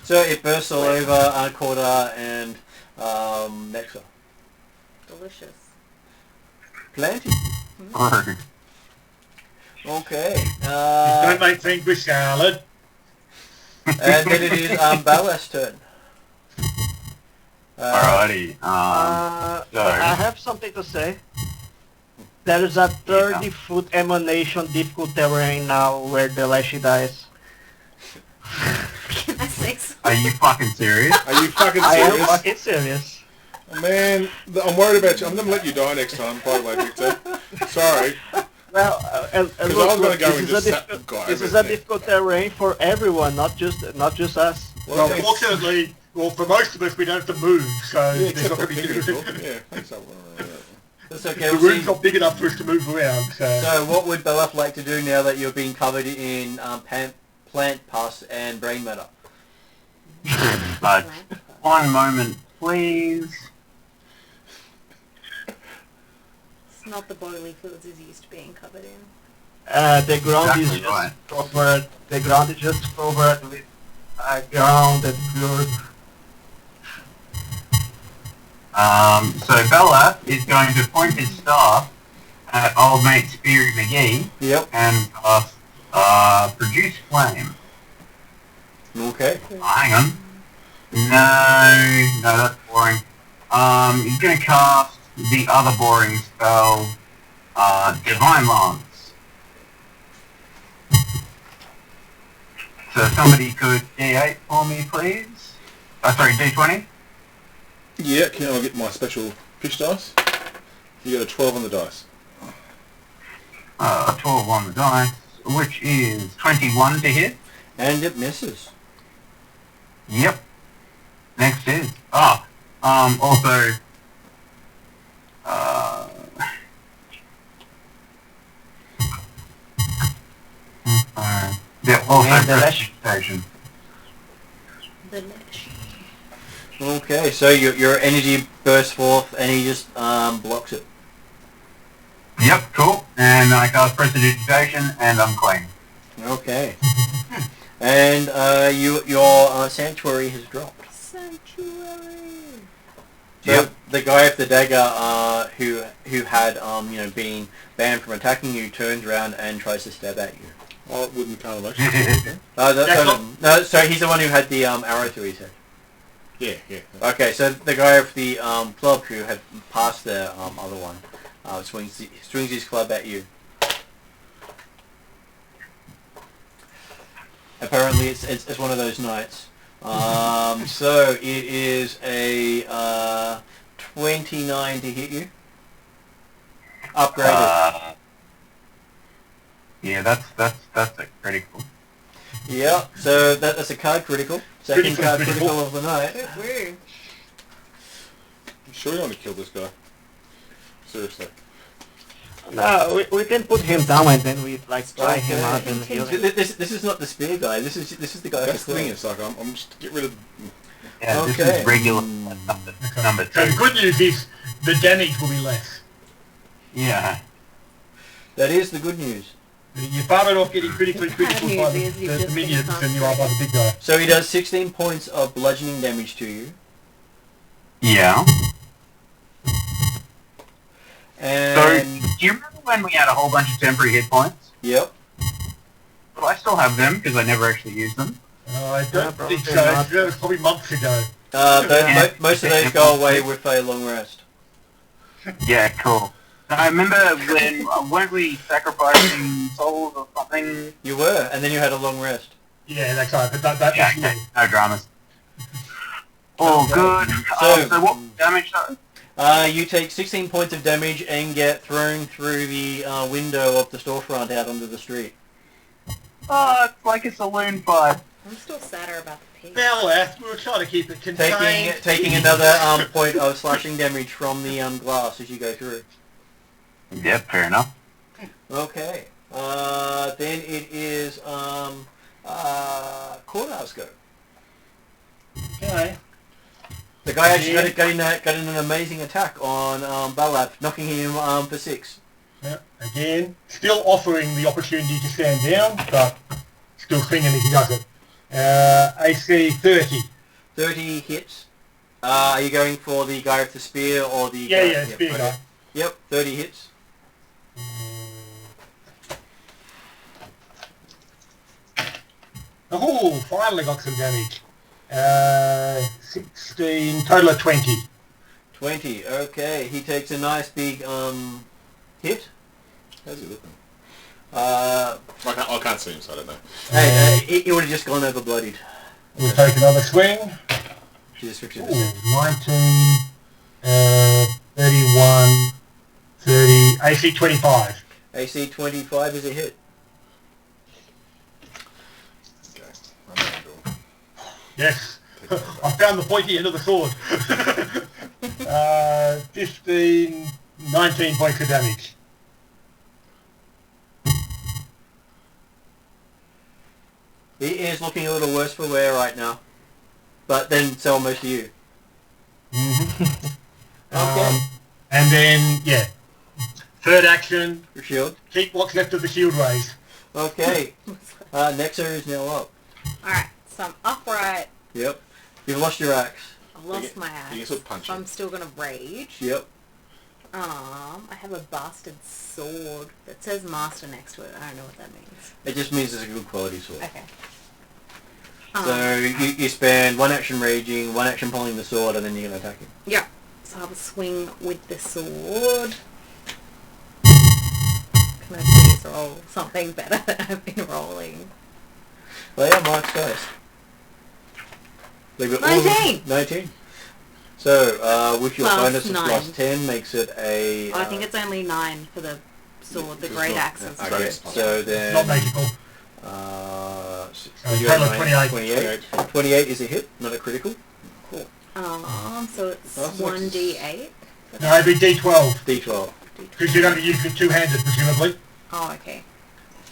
So it bursts all over Corda and Nexa. Delicious. Plenty. Oh. Okay. Don't make things with salad. And then it is Ballas' turn. Alrighty. So, I have something to say. There is a 30-foot emanation difficult terrain now where the Lashy dies. Can I say so? are you fucking serious? Are you fucking I am serious? fucking serious. Man, I'm worried about you. I'm going to let you die next time, by the way, Victor. Sorry. Well, Because I was going to go and this is just a sat the guy this over is a there. difficult terrain for everyone, not just us. Well, it's- fortunately, well, for most of us, we don't have to move, so Yeah, there's except not for going to be Pinnacle. difficult. Yeah, thanks. That's okay. The We'll room's see. not big enough for us to move around, so... So what would Belaf like to do now that you're being covered in plant pus and brain matter? But one moment, please. It's not the bodily fluids he's used to being covered in. The ground is Exactly just right. covered. The ground is just covered with ground and dirt. So Bella is going to point his staff at old mate Speary McGee Yep. and produce flame. Okay. Oh, hang on. No, that's boring. He's going to cast the other boring spell, Divine Lance. So So somebody could D8 for me, please. Oh, sorry, D20. Yeah, can I get my special fish dice? You got a 12 on the dice. 12 on the dice, which is 21 to hit. And it misses. Yep. Next is also yeah, also And the precipitation. The Lesh. Okay, so your energy bursts forth and he just blocks it. Yep, cool. And I cast prestidigitation and I'm clean. Okay. And your sanctuary has dropped. Sanctuary. So Yep. the guy with the dagger who had been banned from attacking you turns around and tries to stab at you. Oh, it wouldn't count election. No, so he's the one who had the arrow through his head. Yeah. Okay, so the guy with the club who had passed the other one swings his club at you. Apparently, it's one of those nights. So it is a 29 to hit you. Upgraded. Yeah, that's a critical. Yeah, so that's a card critical. Second Critical, card critical. critical of the night. Woo. You sure you want to kill this guy? Seriously. No, we can put him down and then we like try him out and heal him. This is not the spear guy. This is the guy. That's the with thing. the It's like I'm just get rid of. Yeah, this Okay. is regular number So the 2. good news is the damage will be less. Yeah. That is the good news. You're far better off getting critically critical by news is you've the just been minions than you are by the big guy. So he does 16 points of bludgeoning damage to you. Yeah. So, And do you remember when we had a whole bunch of temporary hit points? yep. Well, I still have them because I never actually used them. I don't probably think so. not. That was probably months ago. Most of those go away with a long rest. Yeah, cool. I remember when, weren't we sacrificing souls or something? You were, and then you had a long rest. Yeah, that's right. But that Yeah, was okay. No dramas. All good. So what damage though? You take 16 points of damage and get thrown through the window of the storefront out onto the street. Oh, it's like a saloon fight. I'm still sadder about the pig. Beleth, we were trying to keep it contained. Taking another point of slashing damage from the glass as you go through. Yep, fair enough. Okay. Then it is Cordar's go. Okay. The guy actually got in an amazing attack on Balab, knocking him for 6. Yeah, again, still offering the opportunity to stand down, but still swinging if he does it. AC 30. 30 hits. Are you going for the guy with the spear or the guy? Yeah, spear guy. Yep, 30 hits. Oh, finally got some damage. 16, total of 20. 20, okay. He takes a nice big hit. How's he looking? Uh, I can't see him, so I don't know. hey, he would have just gone over bloodied. We'll take another swing. Just 50%. Ooh, 19, 31, 30, AC 25. AC 25 is a hit. Okay. I'm not sure. Yes, I found the pointy end of the sword. 15, 19 points of damage. He is looking a little worse for wear right now. But then so are most of you. Okay. And then, yeah, third action, Your shield. keep what's left of the shield raised. Okay. Nexo is now up. Alright, so I'm upright. Yep. You've lost your axe. I've lost my axe. You can sort of punch so him. I'm still gonna rage. Yep. I have a bastard sword that says master next to it. I don't know what that means. It just means it's a good quality sword. Okay. So you spend one action raging, one action pulling the sword, and then you're going to attack him. Yeah. So I will swing with the sword. Can I please roll something better than I've been rolling? Player Mark's dice. Leave it all 19. 19. So, with your Plus bonus of 9. plus 10 makes it a... I think it's only 9 for the sword, the It's great not- axe is Okay, Great. so then... Not magical. So you're total at 28. 28. 28 is a hit, not a critical. Cool. so it's That's 1d8. No, it'd be D12. D12. Because you'd only use it two-handed, presumably. Oh, okay.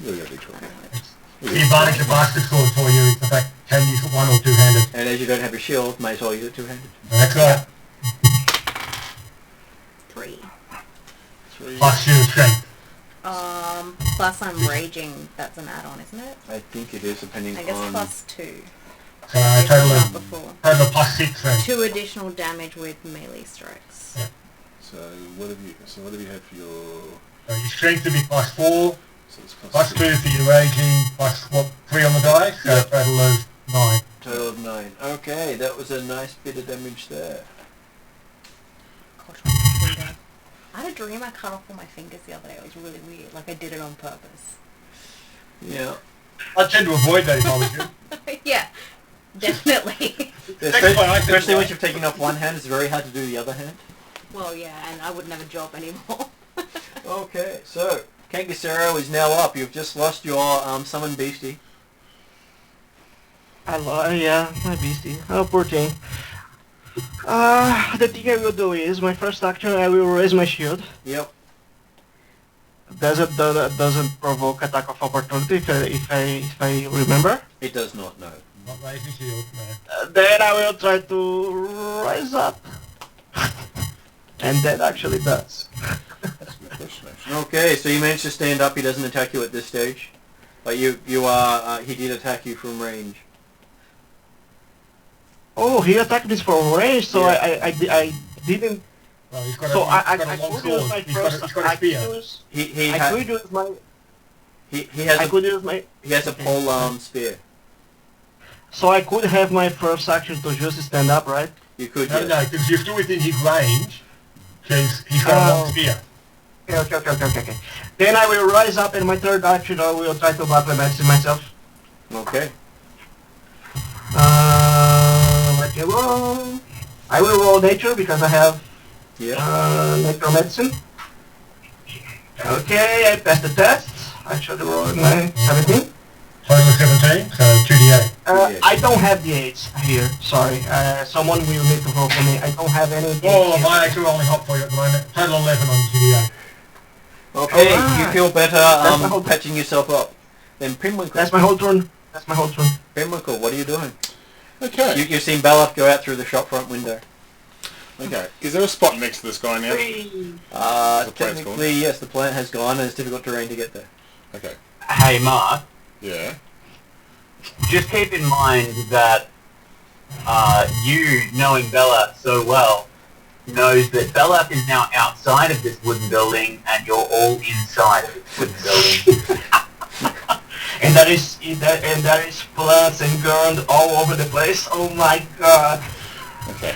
You got D12. The advantage of Master Sword for you is the fact can use it one or two-handed. And as you don't have a shield, may as well use it two-handed. That's right. 3. 3. Plus shield strength. Plus I'm raging. That's an add-on, isn't it? I think it is, depending I guess on... plus 2. So total Not of, before. total of plus 6 then. 2 additional damage with melee strikes. So what have you had for your? So your strength would be plus 4, So it's plus 2 for your raging, plus what, 3 on the dice, so a total of 9. Total of 9. Okay, that was a nice bit of damage there. Gosh, my finger. I had a dream I cut off all my fingers the other day. It was really weird. Like I did it on purpose. Yeah. I tend to avoid that if I was you. Yeah, definitely. Especially once you've taken off one hand, it's very hard to do the other hand. Well, yeah, and I wouldn't have a job anymore. Okay, so Kangasero is now up. You've just lost your summon beastie. Yeah, my beastie. Oh, poor thing. The thing I will do is, my first action, I will raise my shield. Yep. Doesn't provoke attack of opportunity if I remember. It does not, no. Not raising shield, no. Then I will try to rise up. And that actually does. That's a good question, actually. Okay, so you managed to stand up. He doesn't attack you at this stage. But he did attack you from range. Oh, he attacked me from range, so Yeah. I didn't. Well, he's got So a, I he's got a long could use sword. my He's got first. a spear. He Could use my. he has I a could use my. he has a pole spear. So I could have my first action to just stand up, right? You could, No, yes. no, because you're still within his range, because he's got a long spear. Okay. Then I will rise up, and my third action I will try to battle medicine myself. Okay. Let me roll. I will roll nature because I have Yeah. nature medicine. Okay, I passed the test. I should roll my 17. Total of 17, so 2d8. I don't have the 8s here, sorry. Someone will need to roll for me. I don't have any Oh, D8s my here. actual rolling hot for you at the moment. Total 11 on 2d8. Okay, Alright. you feel better That's my whole- patching yourself up. Then Primwinkle. That's my whole turn. Primwinkle, what are you doing? Okay. You've seen Balak go out through the shop front window. Okay. Is there a spot next to this guy now? The plant's Technically, yes, the plant has gone and it's difficult terrain to get there. Okay. Hey, Mark, Yeah. just keep in mind that you, knowing Belap so well, knows that Belap is now outside of this wooden building and you're all inside of this wooden building. And that is plants and ground all over the place. Oh my god. Okay.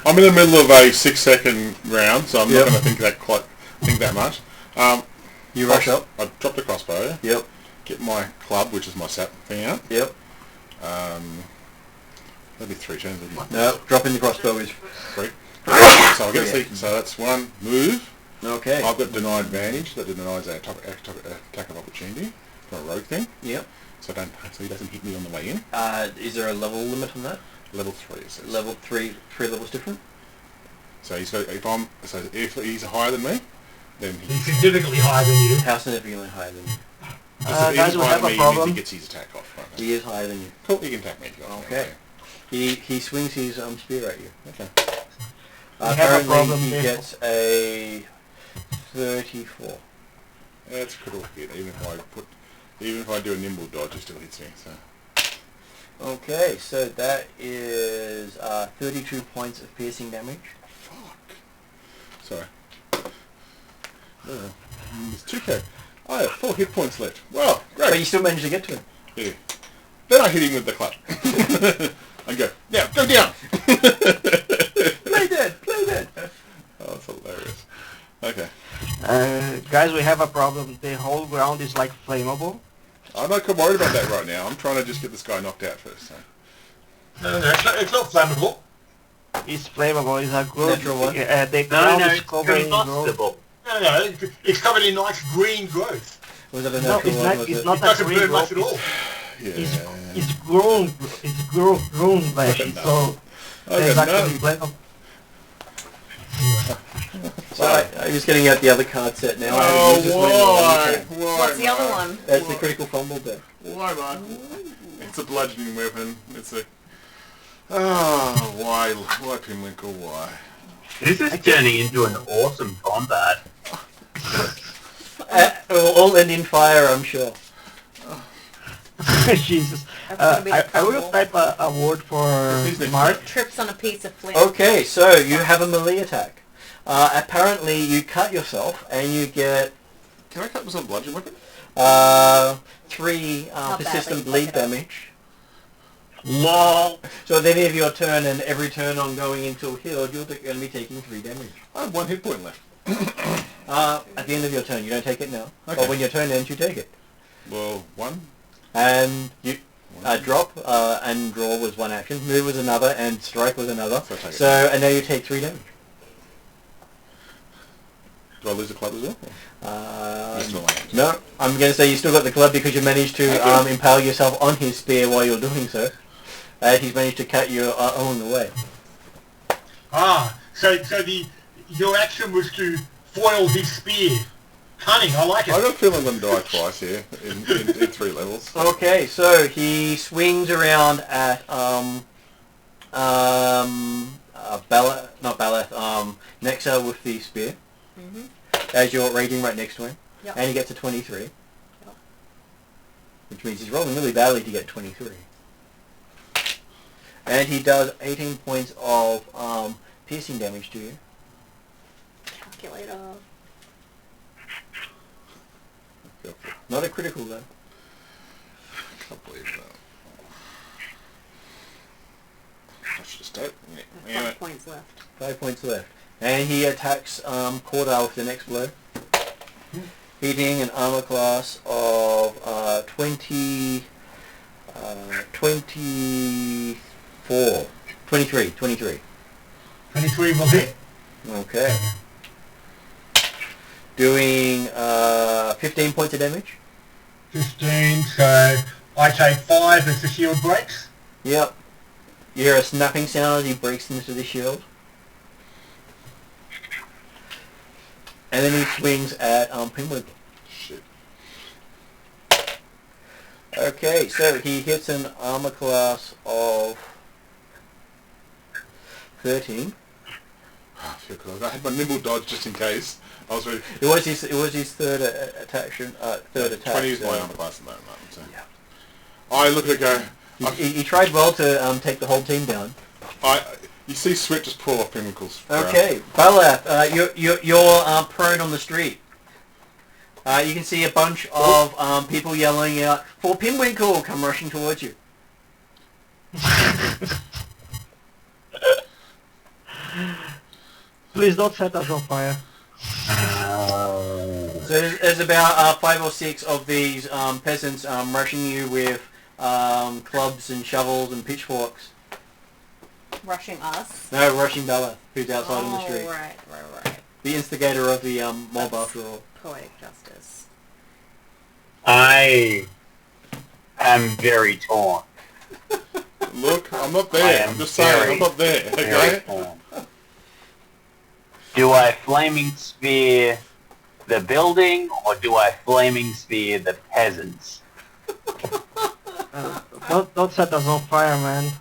I'm in the middle of a 6-second round, so I'm Yep. not going to think that much. You rush up. I drop the crossbow. Yep. Get my club, which is my sap thing out. Yep. That'd be 3 turns, wouldn't it? No, dropping the crossbow is... 3. So I'll get Yeah. so that's one move. Okay. I've got denied advantage. That denies an attack of opportunity for a rogue thing. Yep. So he doesn't hit me on the way in. Is there a level limit on that? Level 3 it says. Level 3 levels different? So if he's higher than me, then He's significantly higher than you. How significantly higher than you? Guys, we have a problem. He gets his attack off. Right? He is higher than you. Cool, he can attack me. Okay. He swings his spear at you. Okay. We have a Currently problem he there. gets a 34. That's a critical hit. Even if I do a nimble dodge, it still hits me. So. Okay, so that is 32 points of piercing damage. Fuck. Sorry. There's 2k. I have 4 hit points left. Wow, great. But you still managed to get to him. Yeah. Then I hit him with the club. And go, now, go down! Play dead! Play dead! Oh, that's hilarious. Okay. Guys, we have a problem. The whole ground is like flammable. I'm not worried about that right now. I'm trying to just get this guy knocked out first. So. No, it's not flammable. It's flammable. It's a good. Natural one. The No, ground no, is it's covered in growth. combustible. No, it's covered in nice green growth. Was it a No, natural it's one? not. Was It's it? not It a doesn't green burn much growth. at all. Yeah. It's grown. It's grown flesh. So I it's got actually none. flammable. So I'm just getting out the other card set now. Oh, This is when you're why? on the Why? What's the other Mark? one? That's the critical fumble deck. Why, Mark? It's a bludgeoning weapon. It's a... Oh, why? Why, Pinwinkle? Why? This is turning into an awesome combat. All end in fire, I'm sure. Jesus. That's gonna be the I will trouble. type a word for Who's next? Mark. Trips on a piece of flint. Okay, so you have a melee attack. Apparently you cut yourself and you get Can I cut myself a bludgeon weapon? 3 How persistent badly bleed fuck it up. damage. LOL. So at the end of your turn and every turn on going into a healed, you're going to be taking 3 damage. I have 1 hit point left. At the end of your turn, you don't take it now. Okay. But when your turn ends, you take it. Well, 1. And you drop and draw was 1 action, move was another, and strike was another. So I take it. So and now you take 3 damage. Do I lose the club as well? That's not like No, I'm going to say you still got the club because you managed to impale yourself on his spear while you're doing so. He's managed to cut you along the way. So your action was to foil his spear. Cunning, I like I it. got a feeling I'm going to die twice here in 3 levels. Okay, so he swings around at Nexa with the spear Mm-hmm. as you're raging right next to him, Yep. and he gets a 23, Yep. which means he's rolling really badly to get 23. And he does 18 points of piercing damage to you. Calculator. Not a critical though. Can't believe that. I should have stayed. Yeah. 5 points left. 5 points left. And he attacks Cordar with the next blow. Hitting an armor class of 23. 23. 23 will hit. Okay. Doing 15 points of damage. 15, so I take 5 as the shield breaks. Yep. You hear a snapping sound as he breaks into the shield. And then he swings at Pinwood. Shit. Okay, so he hits an armor class of 13. I feel good. I had my nimble dodge just in case. I was ready. It was his third attack. Third attack. 20 is so- my armor class at the moment. So. Yeah. I look at it go. He tried well to take the whole team down. You see sweat just pour off Pinwinkle's brow. Okay, Balath, you're prone on the street. You can see a bunch of people yelling out, "For Pinwinkle!" come rushing towards you. Please don't set us on fire. So there's about 5 or 6 of these peasants rushing you with clubs and shovels and pitchforks. Rushing us. No, rushing Balath, who's outside on the street. Right. The instigator of the mob after all. Poetic justice. I am very torn. Look, I'm not I there. am I'm just saying, very, I'm not there. Very Okay? torn. Do I flaming spear the building, or do I flaming spear the peasants? Don't set us on fire, man.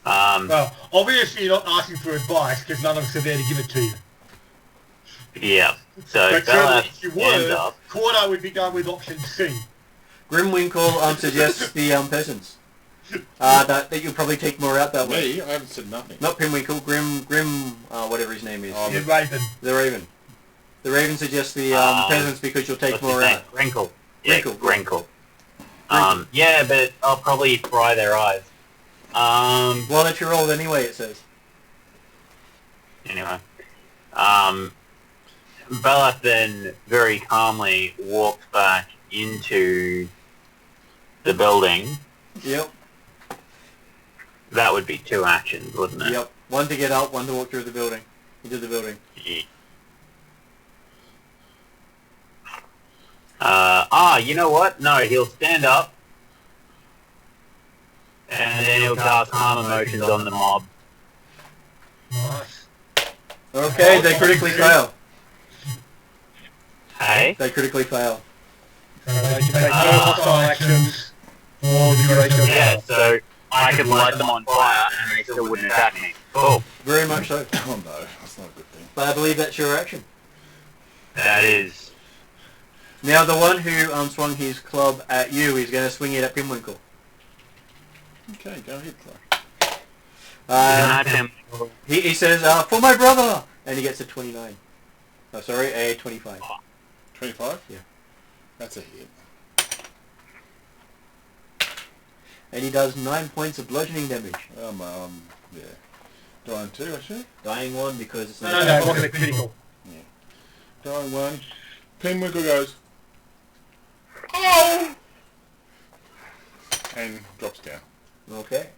Well, obviously you're not asking for advice because none of us are there to give it to you. Yeah. So But certainly if you Bella ends were, up. Corner would be going with option C. Grimwinkle suggests the peasants. That you'll probably take more out that way. Me? I haven't said nothing. Not Pinwinkle, Grim, whatever his name is. Oh, The Raven. The Raven. The Raven suggests the peasants because you'll take What's more his name? out. Wrinkle. Yeah, Wrinkle. Wrinkle. Yeah, but I'll probably fry their eyes. Well, it's your roll anyway, it says. Anyway. Belaf then very calmly walks back into the building. Yep. That would be 2 actions, wouldn't it? Yep. One to get up, one to walk through the building. Into the building. You know what? No, he'll stand up. And then he'll cast Calm Emotions on the mob. Nice. Okay, they critically fail. Hey? They critically fail. So they can take no hostile actions for the duration of Yeah, the so I could light them on fire and they still wouldn't attack me. Cool. Very much so. Oh no, that's not a good thing. But I believe that's your action. That is... Now the one who swung his club at you is going to swing it at Pinwinkle. Okay, go ahead, Clark. He says, for my brother! And he gets a 29. Oh, sorry, a 25. 25? Yeah. That's a hit. And he does 9 points of bludgeoning damage. Yeah. Dying 2, actually. Dying 1 because it's No, it wasn't a critical. Yeah. Dying 1. Pinwinkle goes, oh! And drops down. Okay.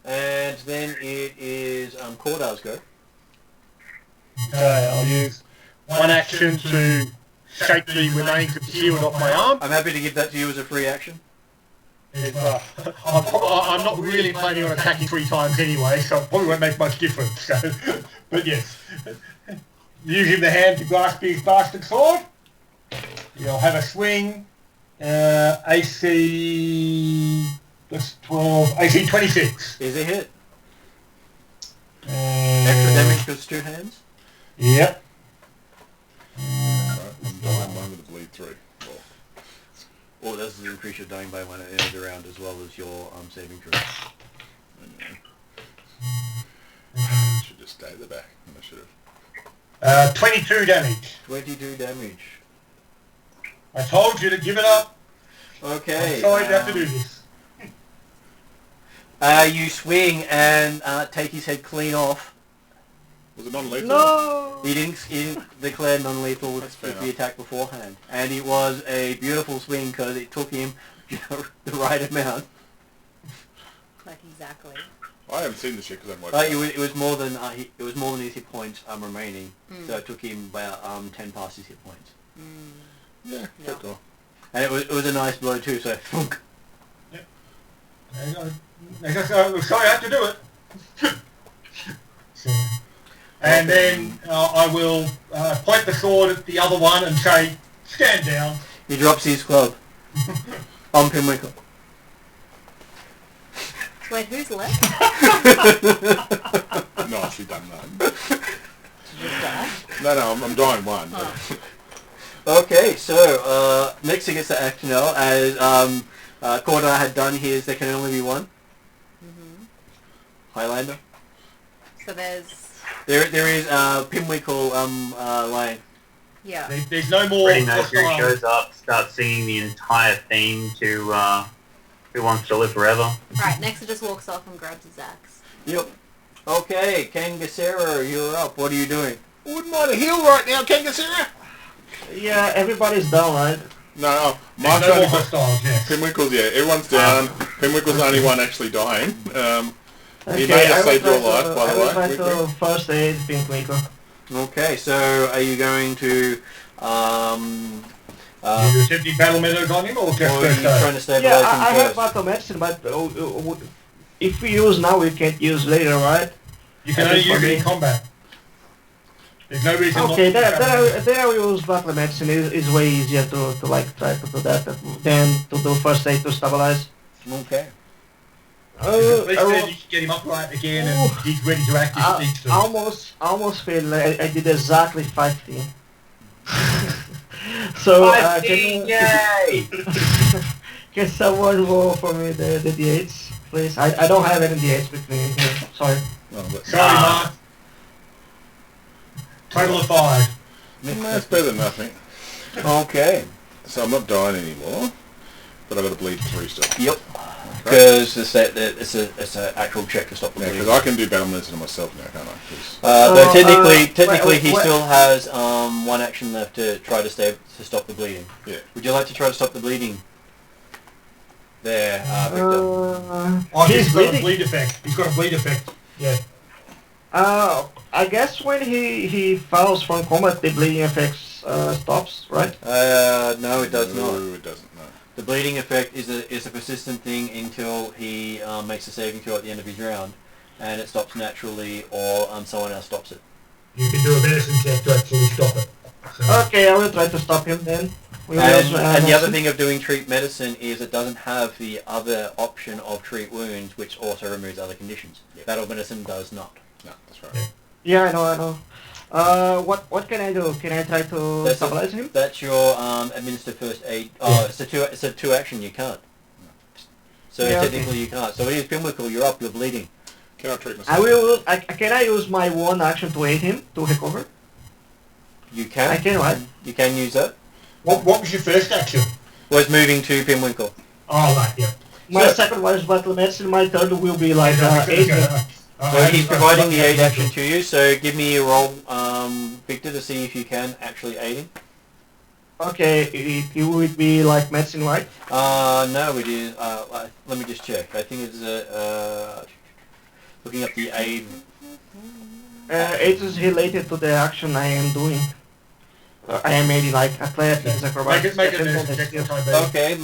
And then it is Cordar's go. Okay, I'll use one action to shake the remains of the shield off my arm. I'm happy to give that to you as a free action. I'm not really planning on attacking 3 times anyway, so it probably won't make much difference. So, but yes, using the hand to grasp his bastard sword, you'll have a swing. AC plus 12, AC 26. Is a hit. Extra damage because 2 hands. Yep. Right, I'm dying 1 with a bleed 3. Or does increase your dying by 1 at the end of the round as well as your saving throw. Should just stay at the back. I should have. 22 damage. 22 damage. I told you to give it up. Okay. I'm sorry to have to do this. You swing and take his head clean off. Was it non-lethal? No! He didn't declare non-lethal with fair the attack beforehand. And it was a beautiful swing because it took him the right amount. Like exactly. I haven't seen this yet because I'm watching. It was more than his hit points remaining. So it took him about 10 past his hit points. Yeah, good call. And it was a nice blow too, so thunk. Yep. I'm sorry I had to do it. So, and then I will point the sword at the other one and say, stand down. He drops his club on Pinwinkle. Wait, who's left? Nicely done, though. Did you just die? No, I'm dying 1. Oh. Okay, so next he gets to act now as Cordar had done his There Can Only Be One. Highlander. So there's... There is Pinwinkle line. Yeah. There's no more... Freddie Mercury shows up, starts singing the entire theme to Who Wants to Live Forever. Right, next he just walks off and grabs his axe. Yep. Okay, Kangasera, you're up. What are you doing? Wouldn't mind a heal right now, Kangasera. Yeah, everybody's down, right? No, Mark's no only more hostiles, yes. Pinwinkle's, yeah, everyone's down. Pinwinkle's the only one actually dying. He Okay, may have I will saved your try life, by the I will way. try Quickly. to first aid Pinwinkle. Okay, so are you going to you attempting battle methods on him or just or are you first trying aid? to stabilize Yeah, him I have first? battle medicine, but if we use now, we can't use later, right? You can only use it in combat. There's no reason Okay, not to there we use battle medicine. Is way easier to like try to do that than to do first aid to stabilize. Okay. At least then you can get him upright again and he's ready to act if he needs to. Almost failed. I did exactly 15. So can someone roll for me the d8s, please? I don't have any d8s with me here. Sorry. Sorry, Mark. Total of 5. That's better than nothing. Okay. So I'm not dying anymore, but I've got to bleed 3 still. Yep. Because it's an actual check to stop the Yeah, bleeding. because I can do battle medicine myself now, can't I? 'Cause- Though technically, wait, he wait. still has one action left to try to stop the bleeding. Yeah. Would you like to try to stop the bleeding? There, Victor. Oh, He's he's got a bleeding. bleed effect. He's got a bleed effect. Yeah. I guess when he falls from combat, the bleeding effects stops, right? No, it does not. No, it doesn't. No. The bleeding effect is a persistent thing until he makes a saving throw at the end of his round, and it stops naturally, or someone else stops it. You can do a medicine check to actually stop it. So, Okay, I will try to stop him then. And the other thing of doing treat medicine is it doesn't have the other option of treat wounds, which also removes other conditions. Yep. Battle medicine does not. No, that's right. Yeah, I know. What can I do? Can I try to stabilize him? That's your administer first aid. Oh, it's a two action. You can't. So Yeah, technically you can't. So when you pinwheel, you're up. You're bleeding. Can I treat myself? I will. Can I use my one action to aid him to recover? You can. I can, right? You can use that. what was your first action? Was moving to Pinwinkle. Oh, right, yeah. My So- second one is battle medicine. My third will be like Okay, aid. okay. So he's providing the aid action to you. So give me a roll, Victor, to see if you can actually aid him. Okay, it would be like medicine, right? No, it is. Let me just check. I think it's looking up the aid. It is related to the action I am doing. I am aiding like athletics, acrobatics. Make it a medicine check for the time being. Okay,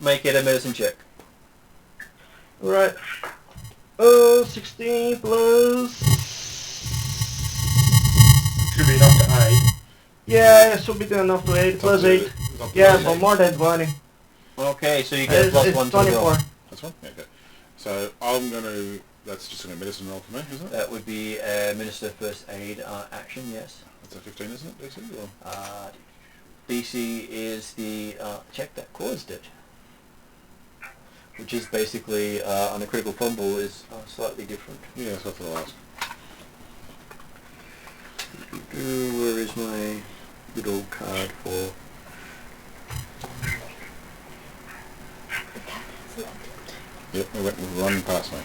make it a medicine check. Right. Oh, 16 plus. Should be enough to aid. Yeah, it should be good enough to aid. Plus 8. Yeah, for more than 20. Okay, so you get a plus It's 1 to the roll. 24. That's one? Yeah, okay. So I'm going to... That's just a medicine roll for me, isn't it? That would be a minister first aid action. Yes. That's a 15, isn't it, DC? Or? DC is the check that caused it, which is basically on a critical fumble is slightly different. Yeah, that's what I'll ask. Where is my little card for? Yep, it went running past me.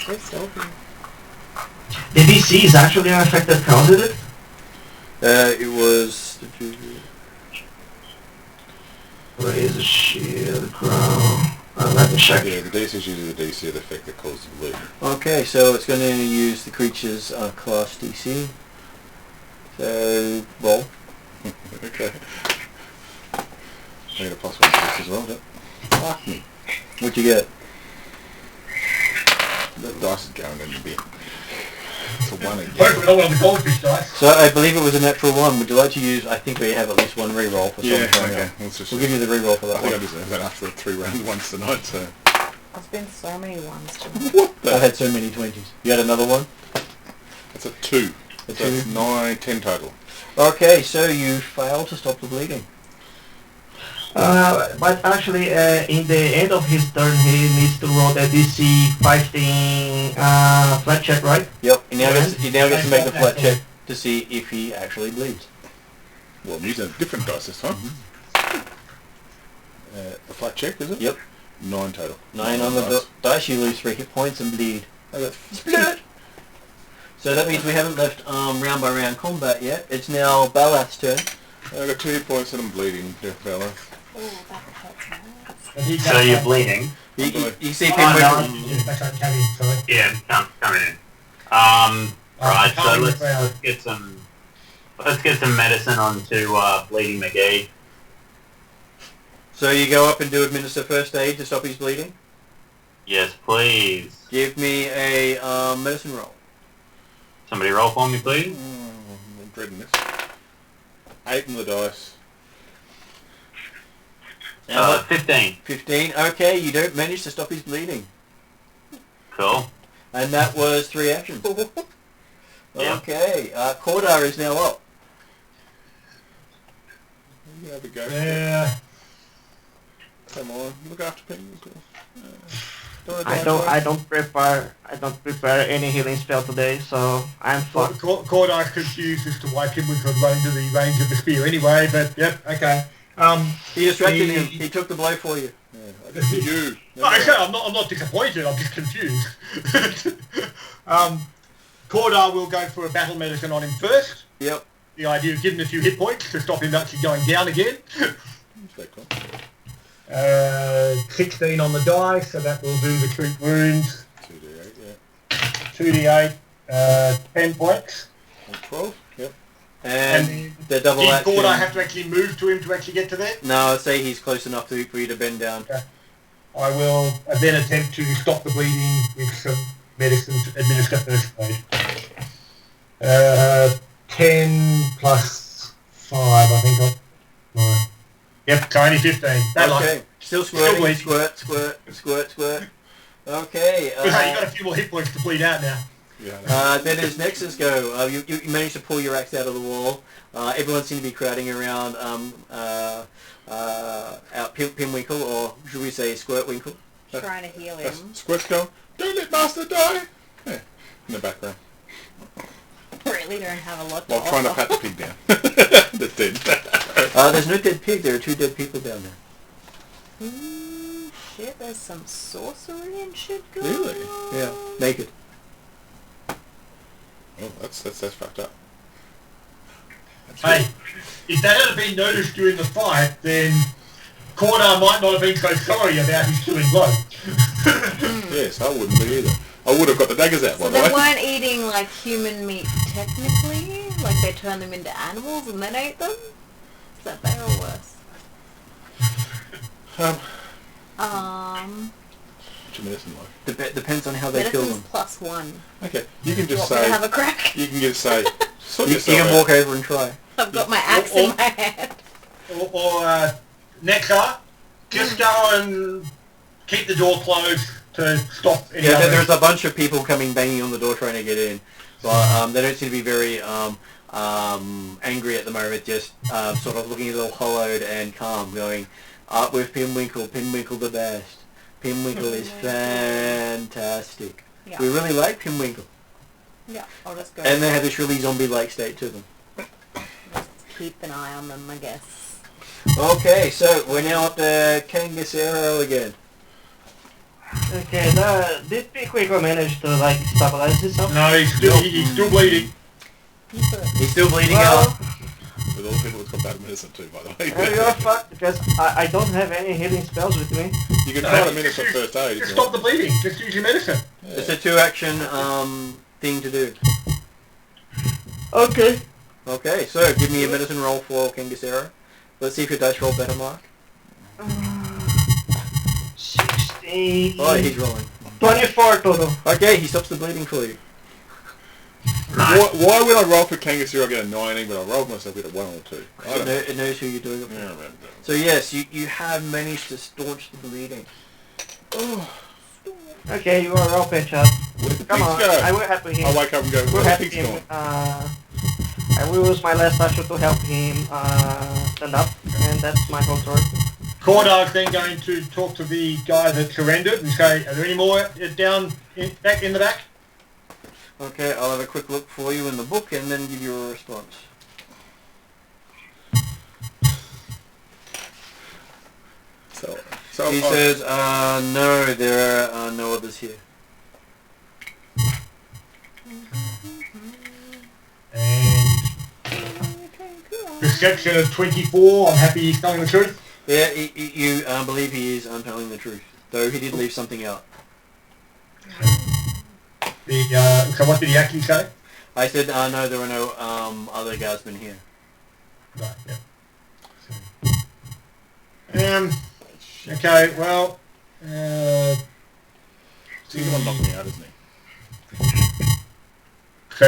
So stealthy. The DC is actually an affected count, is it? It was. Where is the shield crown? Let me check. Yeah, the DC is usually the DC of the effect that causes the bleeding. Okay, so it's going to use the creature's class DC. So roll. Okay. I get a plus 1 to this as well, don't I? Fuck me. What'd you get? That dice is going in the bin. It's a 1 again. Hopefully not one of the goldfish dice. So I believe it was a natural 1. Would you like to use? I think we have at least one reroll for Yeah, something. okay. Let's just, We'll give you the reroll for I that think I one. deserve that after 3 rounds once tonight, so... There's been so many ones to What I've had so many 20s. You had another one? That's a 2. A So that's 2? 9, 10 total. Okay, so you failed to stop the bleeding. But actually, in the end of his turn, he needs to roll the DC 15 flat check, right? Yep. He now gets to make the flat check to see if he actually bleeds. Well, I'm using a different dice this time. A flat check, is it? Yep. 9 total. 9 on the dice. You lose 3 hit points and bleed. I got Split. So that means we haven't left round by round combat yet. It's now Balath's turn. I got 2 hit points and I'm bleeding, Jeff Bella. Oh, that hurts my eyes. And he So can't- you're bleeding. You see Oh, Pinwinkle. no. Yeah, that's uncanny, sorry. Yeah, coming in. Right. So Calming the let's crowd. get some medicine onto Bleeding McGee. So you go up and do administer first aid to stop his bleeding. Yes, please. Give me a medicine roll. Somebody roll for me, please. I'm dreading this. 8 on the dice. 15. 15. Okay, you don't manage to stop his bleeding. Cool. And that was 3 actions. Yeah. Okay, Cordar is now up. You have a go. Yeah. Come on, look after Pinwinkle. I don't prepare any healing spell today, so I'm fucked. Cordite confused as to why Pinwin could run into the range of the spear anyway, but yep, okay. He distracted The- him. He took the blow for you. Yeah, I guess for you. No, actually, I'm not disappointed. I'm just confused. Cordar will go for a battle medicine on him first. Yep. The idea of giving him a few hit points to stop him actually going down again. Okay, cool. 16 on the die, so that will do the treat wounds. 2d8, yeah. 2d8, 10 points. And 12, yep. And the double Did action. Cordar have to actually move to him to actually get to there? No, I'd say he's close enough for you to bend down. I will then attempt to stop the bleeding with some medicine to administer first aid. 10 plus 5, I think. Yep, tiny 15. That Okay. Still squirting. bleeding. Squirt. Okay. Hey, you got a few more hit points to bleed out now. Yeah. Then as Nexus go, you managed to pull your axe out of the wall. Everyone seemed to be crowding around Pinwinkle, or should we say Squirtwinkle? Trying to heal him. Squirt's going, don't let Master die! Yeah, in the background. Really don't have a lot to While trying to offer. pat the pig down. That's dead. There's no dead pig. There are 2 dead people down there. Shit, there's some sorcery and shit going Really? on. Yeah, naked. Oh, that's fucked up. Hey, if that had been noticed during the fight, then Cordar might not have been so sorry about his killing blow. Yes, I wouldn't be either. I would have got the daggers out, So by the they way. weren't eating like human meat technically? Like they turned them into animals and then ate them? Is that better or worse? What's your medicine like? Depends on how they kill Medicine's them. +1. Okay, you can Do you just want me say... to have a crack? You can just say... Sort You yourself can out. walk over and try. I've got my axe in my hand. Or Nexa, just go and keep the door closed to stop any Yeah, other... there's a bunch of people coming banging on the door trying to get in, but they don't seem to be very angry at the moment. Just sort of looking a little hollowed and calm, going, "Art with Pinwinkle, Pinwinkle the best. Pinwinkle is fantastic. Yeah. We really like Pinwinkle." Yeah, I'll just go. And they have this really zombie-like state to them. Just keep an eye on them, I guess. Okay, so we're now up to Kangasero again. Okay, did Pickwickle manage to like stabilize himself? No, he's still bleeding. He's still bleeding Well, out. With all the people that's got bad medicine too, by the way. you're fucked because I don't have any healing spells with me. You can try to minister first aid. Just if you stop the bleeding. Just use your medicine. want. It's a 2-action thing to do. Okay. Okay, so give me a medicine roll for Kangasero. Let's see if your dice roll better, Mark. 16. Oh, he's rolling. 24 total. Okay, he stops the bleeding for you. Why would I roll for Kangasoo I get a 19, but I rolled myself with a 1 or 2? I don't know. It knows who you're doing it for. Yeah, man. So yes, you have managed to staunch the bleeding. Okay, you are all patched up. Where'd the Come pigs on, go? I will help him. I wake up and go, We'll where's the help pigs him. gone? I will use my last action to help him stand up, and that's my whole turn. Cordar's then going to talk to the guy that surrendered and say, are there any more back in the back? Okay, I'll have a quick look for you in the book and then give you a response. So He says, no, there are no others here. And perception of 24, I'm happy he's telling the truth. Yeah, you believe he is telling the truth, though he did leave something out. So what did he actually say? I said, no, there are no other guardsmen here. Right, yeah. Okay, well, he's the one knocking me out, isn't he?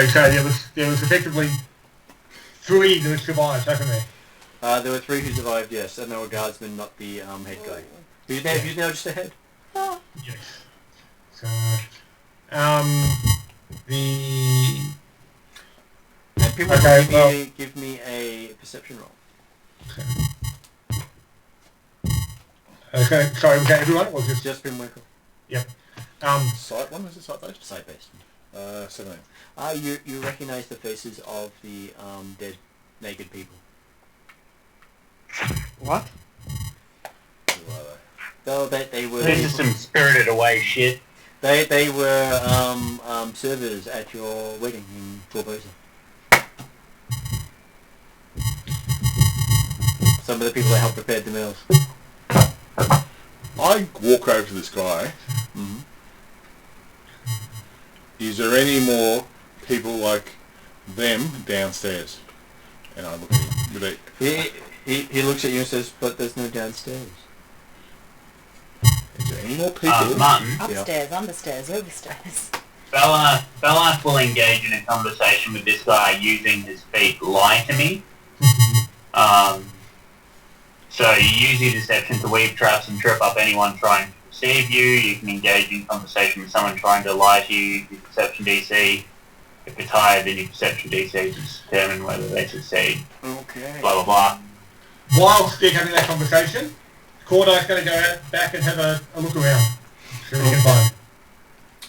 so there was effectively 3 that survived, haven't there? There were 3 who survived, yes, and they were guardsmen, not the head guy. Who's now just ahead? Yes. So, the... And people Okay, give me a perception roll. Okay, sorry, was that everyone? Or just... Just Pinwinkle. Yep. Sight one? Is it sight based? Sight-based. 17. You recognize the faces of the dead, naked people. What? Who are they? Though they were This is some Spirited Away shit. they were servers at your wedding in Corvosa. Some of the people that helped prepare the meals. I walk over to this guy. Mm-hmm. Is there any more people like them downstairs? And I look at him. Do they, He looks at you and says, "But there's no downstairs." is there any more people? Martin, Upstairs, understairs, overstairs. Belath will engage in a conversation with this guy using his feet lie to me. So you use your deception to weave traps and trip up anyone trying to deceive you. You can engage in conversation with someone trying to lie to you. Your deception DC. If it's higher than your perception DC to determine whether they succeed. Okay. Blah blah blah. Whilst they're having that conversation, Cordai's going to go out back and have a look around. See what he can find.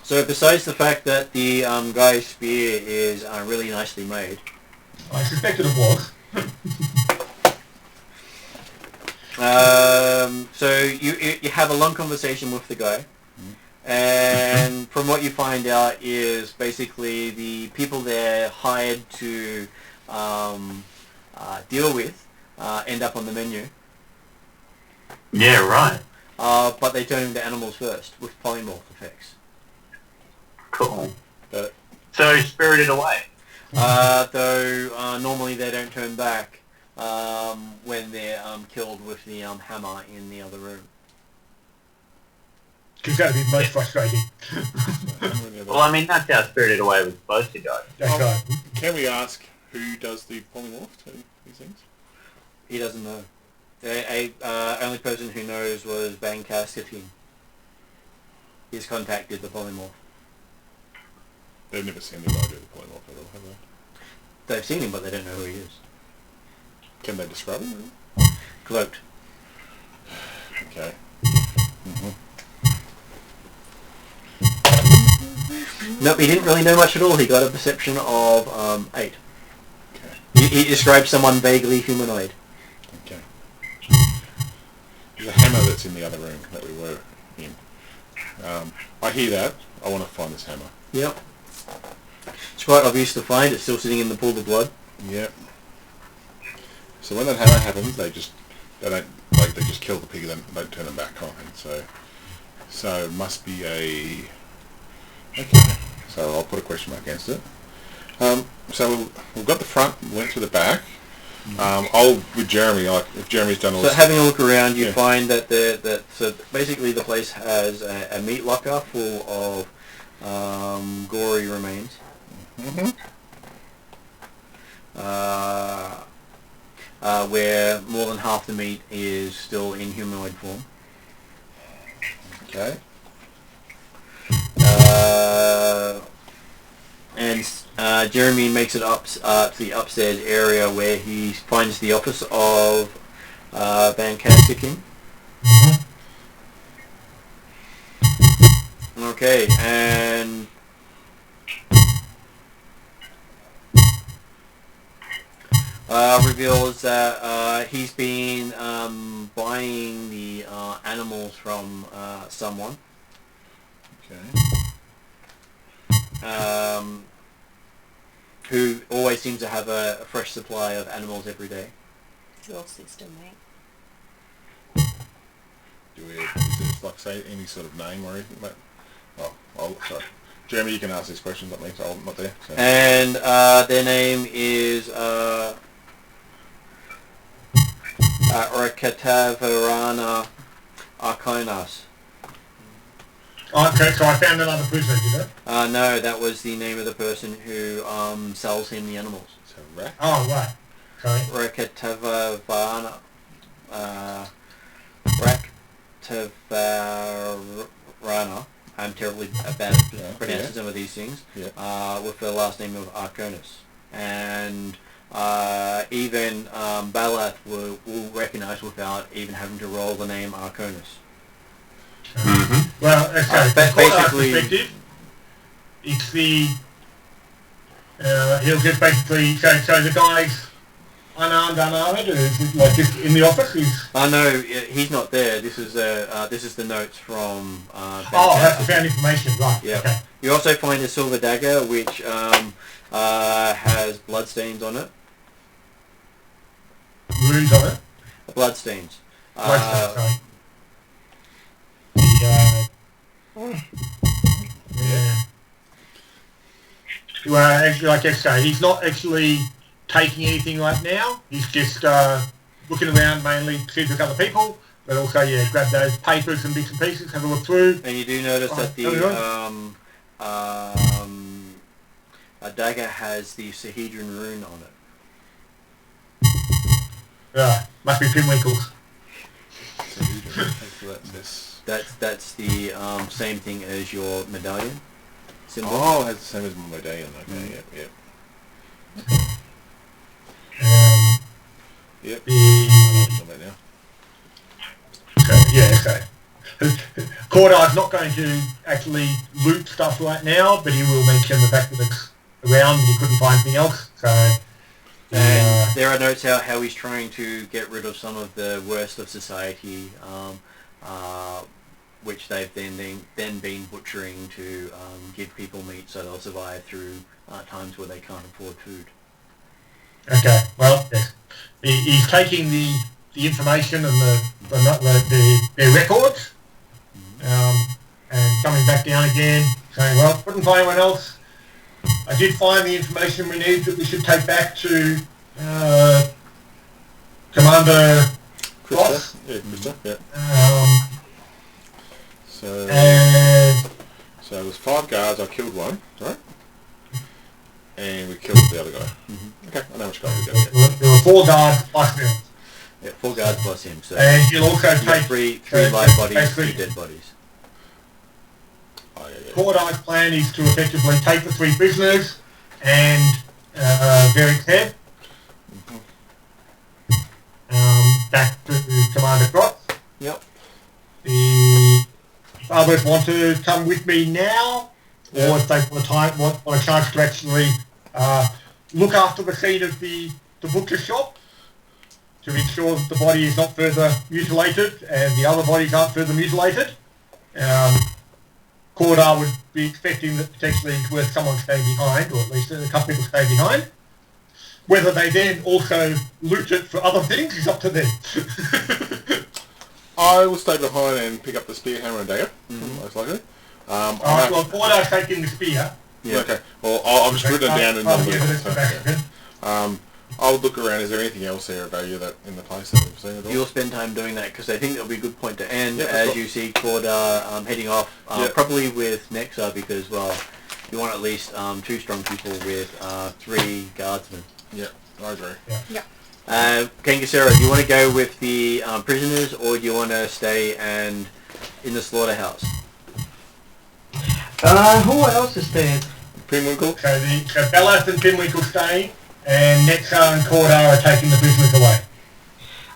So besides the fact that the guy's spear is really nicely made, I suspected it was. so you have a long conversation with the guy, and from what you find out is basically the people they're hired to deal with end up on the menu, Yeah, right. but they turn into animals first with polymorph effects. Cool. But So Spirited Away. Though normally they don't turn back when they're killed with the hammer in the other room. Because that would be most frustrating. Well, I mean, that's how Spirited Away was supposed to go. That's right. can we ask who does the polymorph to these things? He doesn't know. The only person who knows was Bang Cascatin. He's contacted the polymorph. They've never seen the guy do the polymorph at all, have they? They've seen him, but they don't know who he is. Can they describe him? Cloaked. Okay. Nope, he didn't really know much at all. He got a perception of 8. Okay. He described someone vaguely humanoid. Okay. There's a hammer that's in the other room that we were in. I hear that. I want to find this hammer. Yep. It's quite obvious to find. It's still sitting in the pool of blood. Yep. So when that hammer happens, they just kill the pig and they don't turn them back on. So it must be a. Okay. So I'll put a question mark against it. So we've got the front, went to the back. I'll with Jeremy. Like if Jeremy's done all. So this, having a look around, you Yeah. find that so basically the place has a meat locker full of gory remains. Where more than half the meat is still in humanoid form. Okay. And Jeremy makes it up to the upstairs area where he finds the office of Van Kastikin. Okay, and reveals that he's been buying the animals from someone. Okay. Who always seems to have a fresh supply of animals every day. Your system, mate. Is there like say any sort of name or anything like? Oh, sorry. Jeremy, you can ask these questions, not me, so I'm not there. So. And their name is Rekatavarana Arkonas. Okay, so I found another prisoner, did I? No, that was the name of the person who sells him the animals. So rat. Oh, right. Sorry. Rekatavarana. Rekatavarana. I'm terribly bad at pronouncing some of these things. Yeah. With the last name of Arkonis. And even Balath will recognise without even having to roll the name Arkonis. Well, okay. Basically, perspective, it's the he'll just basically so the guys unarmed, or is it like just in the office? No, he's not there. This is the notes from. That's the found information, right? Yeah. Okay. You also find a silver dagger which has bloodstains on it. Runes on it. Bloodstains. Bloodstains, sorry. Yeah. Well, like I say, he's not actually taking anything right now. He's just looking around mainly to see if there's other people, but also, grab those papers and bits and pieces, have a look through. And you do notice that the a dagger has the Sahedron rune on it. Yeah, must be Pinwinkle's. That's the same thing as your medallion symbol. Oh, it has the same as my medallion. Okay, yep. Yep. So Cordar's not going to actually loot stuff right now, but he will mention the fact that it's around and he couldn't find anything else. So, and there are notes how he's trying to get rid of some of the worst of society, which they've then been butchering to give people meat so they'll survive through times where they can't afford food. Okay, well, yes. He's taking the information and their records, and coming back down again, saying, well, couldn't find anyone else. I did find the information we need that we should take back to Commander Cross. Yeah, Krista, yeah. So it was 5 guards, I killed one, right? And we killed the other guy. Mm-hmm. Okay, I know which guy we got. There were 4 guards plus him. Yeah, 4 guards plus him. So and you'll also take three live bodies, 2 dead bodies. Cordar's plan is to effectively take the 3 prisoners and Veric's head back to Commander Cross. Yep. The others want to come with me now, or if they want a chance to actually look after the scene of the butcher shop to ensure that the body is not further mutilated and the other bodies aren't further mutilated. Cordar would be expecting that potentially it's worth someone staying behind, or at least a couple people staying behind. Whether they then also loot it for other things is up to them. I will stay behind and pick up the spear, hammer and dagger, most likely. Well, Cordar's taking the spear. Yeah. Okay. Well, I'll just written it down in numbers. I'll look around. Is there anything else there of value that in the place that we've seen at all? You'll spend time doing that because I think that'll be a good point to end as you see Cordar heading off, probably with Nexa because, well, you want at least 2 strong people with 3 guardsmen. Yeah, I agree. Yeah. Kangasera, do you want to go with the prisoners or do you want to stay and in the slaughterhouse? Who else is there? Pinwinkle? So Bellath and Pinwinkle staying, and Nexa and Cordar are taking the prisoners away.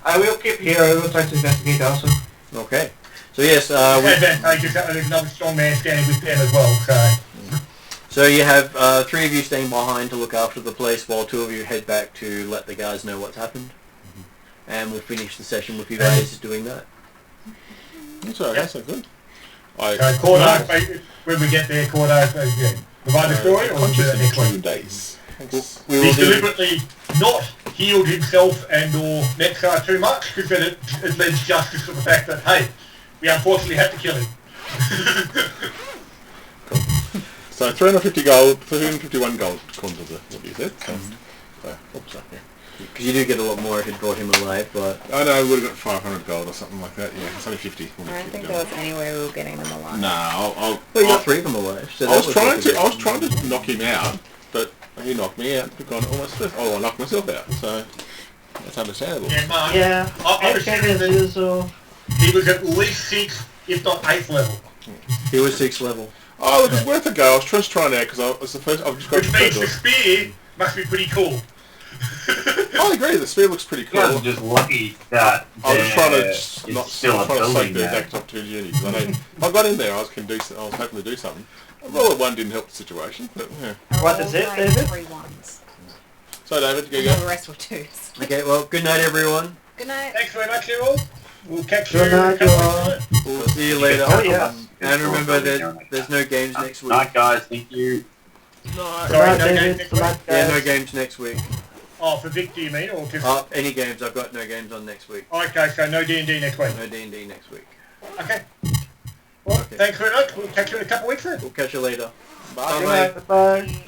I will keep here. I will try to investigate also. Okay. So yes, there's another strong man standing with them as well. So you have 3 of you staying behind to look after the place while 2 of you head back to let the guys know what's happened. And we'll finish the session with you guys doing that. That's alright, that's so good. Cordar, when we get there, Cordar, provide the story, or we'll do that next week. 2 days. He's deliberately not healed himself and or Nexa too much because then it lends justice to the fact that, hey, we unfortunately had to kill him. So 350 gold, 351 gold coins of what you said. Oops, sorry. Because you do get a lot more if it brought him alive, but... I know, we would have got 500 gold or something like that. Yeah, it's only 50. I don't think there was any way we were getting them alive. Nah, Well, you got 3 of them alive. So I was trying to knock him out, but he knocked me out. I knocked myself out. So that's understandable. Yeah, Mark, Yeah, I was can saying that do so. he was at least 6th, if not 8th level. He was 6th level. Oh, it was worth a go. I was just trying out because I was the first. I've just got Which means the spear must be pretty cool. I agree. The spear looks pretty You cool. guys are just lucky that I was trying to it's not still a trying to building take the there. exact opportunity because I know if I got in there, I was hoping to do something. Roll at 1 didn't help the situation, but yeah. What is it, David? 3 ones. So David, you And go. the rest were 2s. Okay, well, good night, everyone. Good night. Thanks very much, you all. We'll catch you Good night, in a couple you all. of weeks. We'll see you later. Oh, yes. And remember that there's no games next week. Night, guys. Thank you. Sorry, Good night, no David. games next Good night, week? Yeah, no guys. games next week. Oh, for Vic, do you mean, or just... Any games. I've got no games on next week. Okay, so no D&D next week. No D&D next week. Okay. Well, Okay. thanks very much. We'll catch you in a couple of weeks then. We'll catch you later. Good Bye-bye. night. Bye.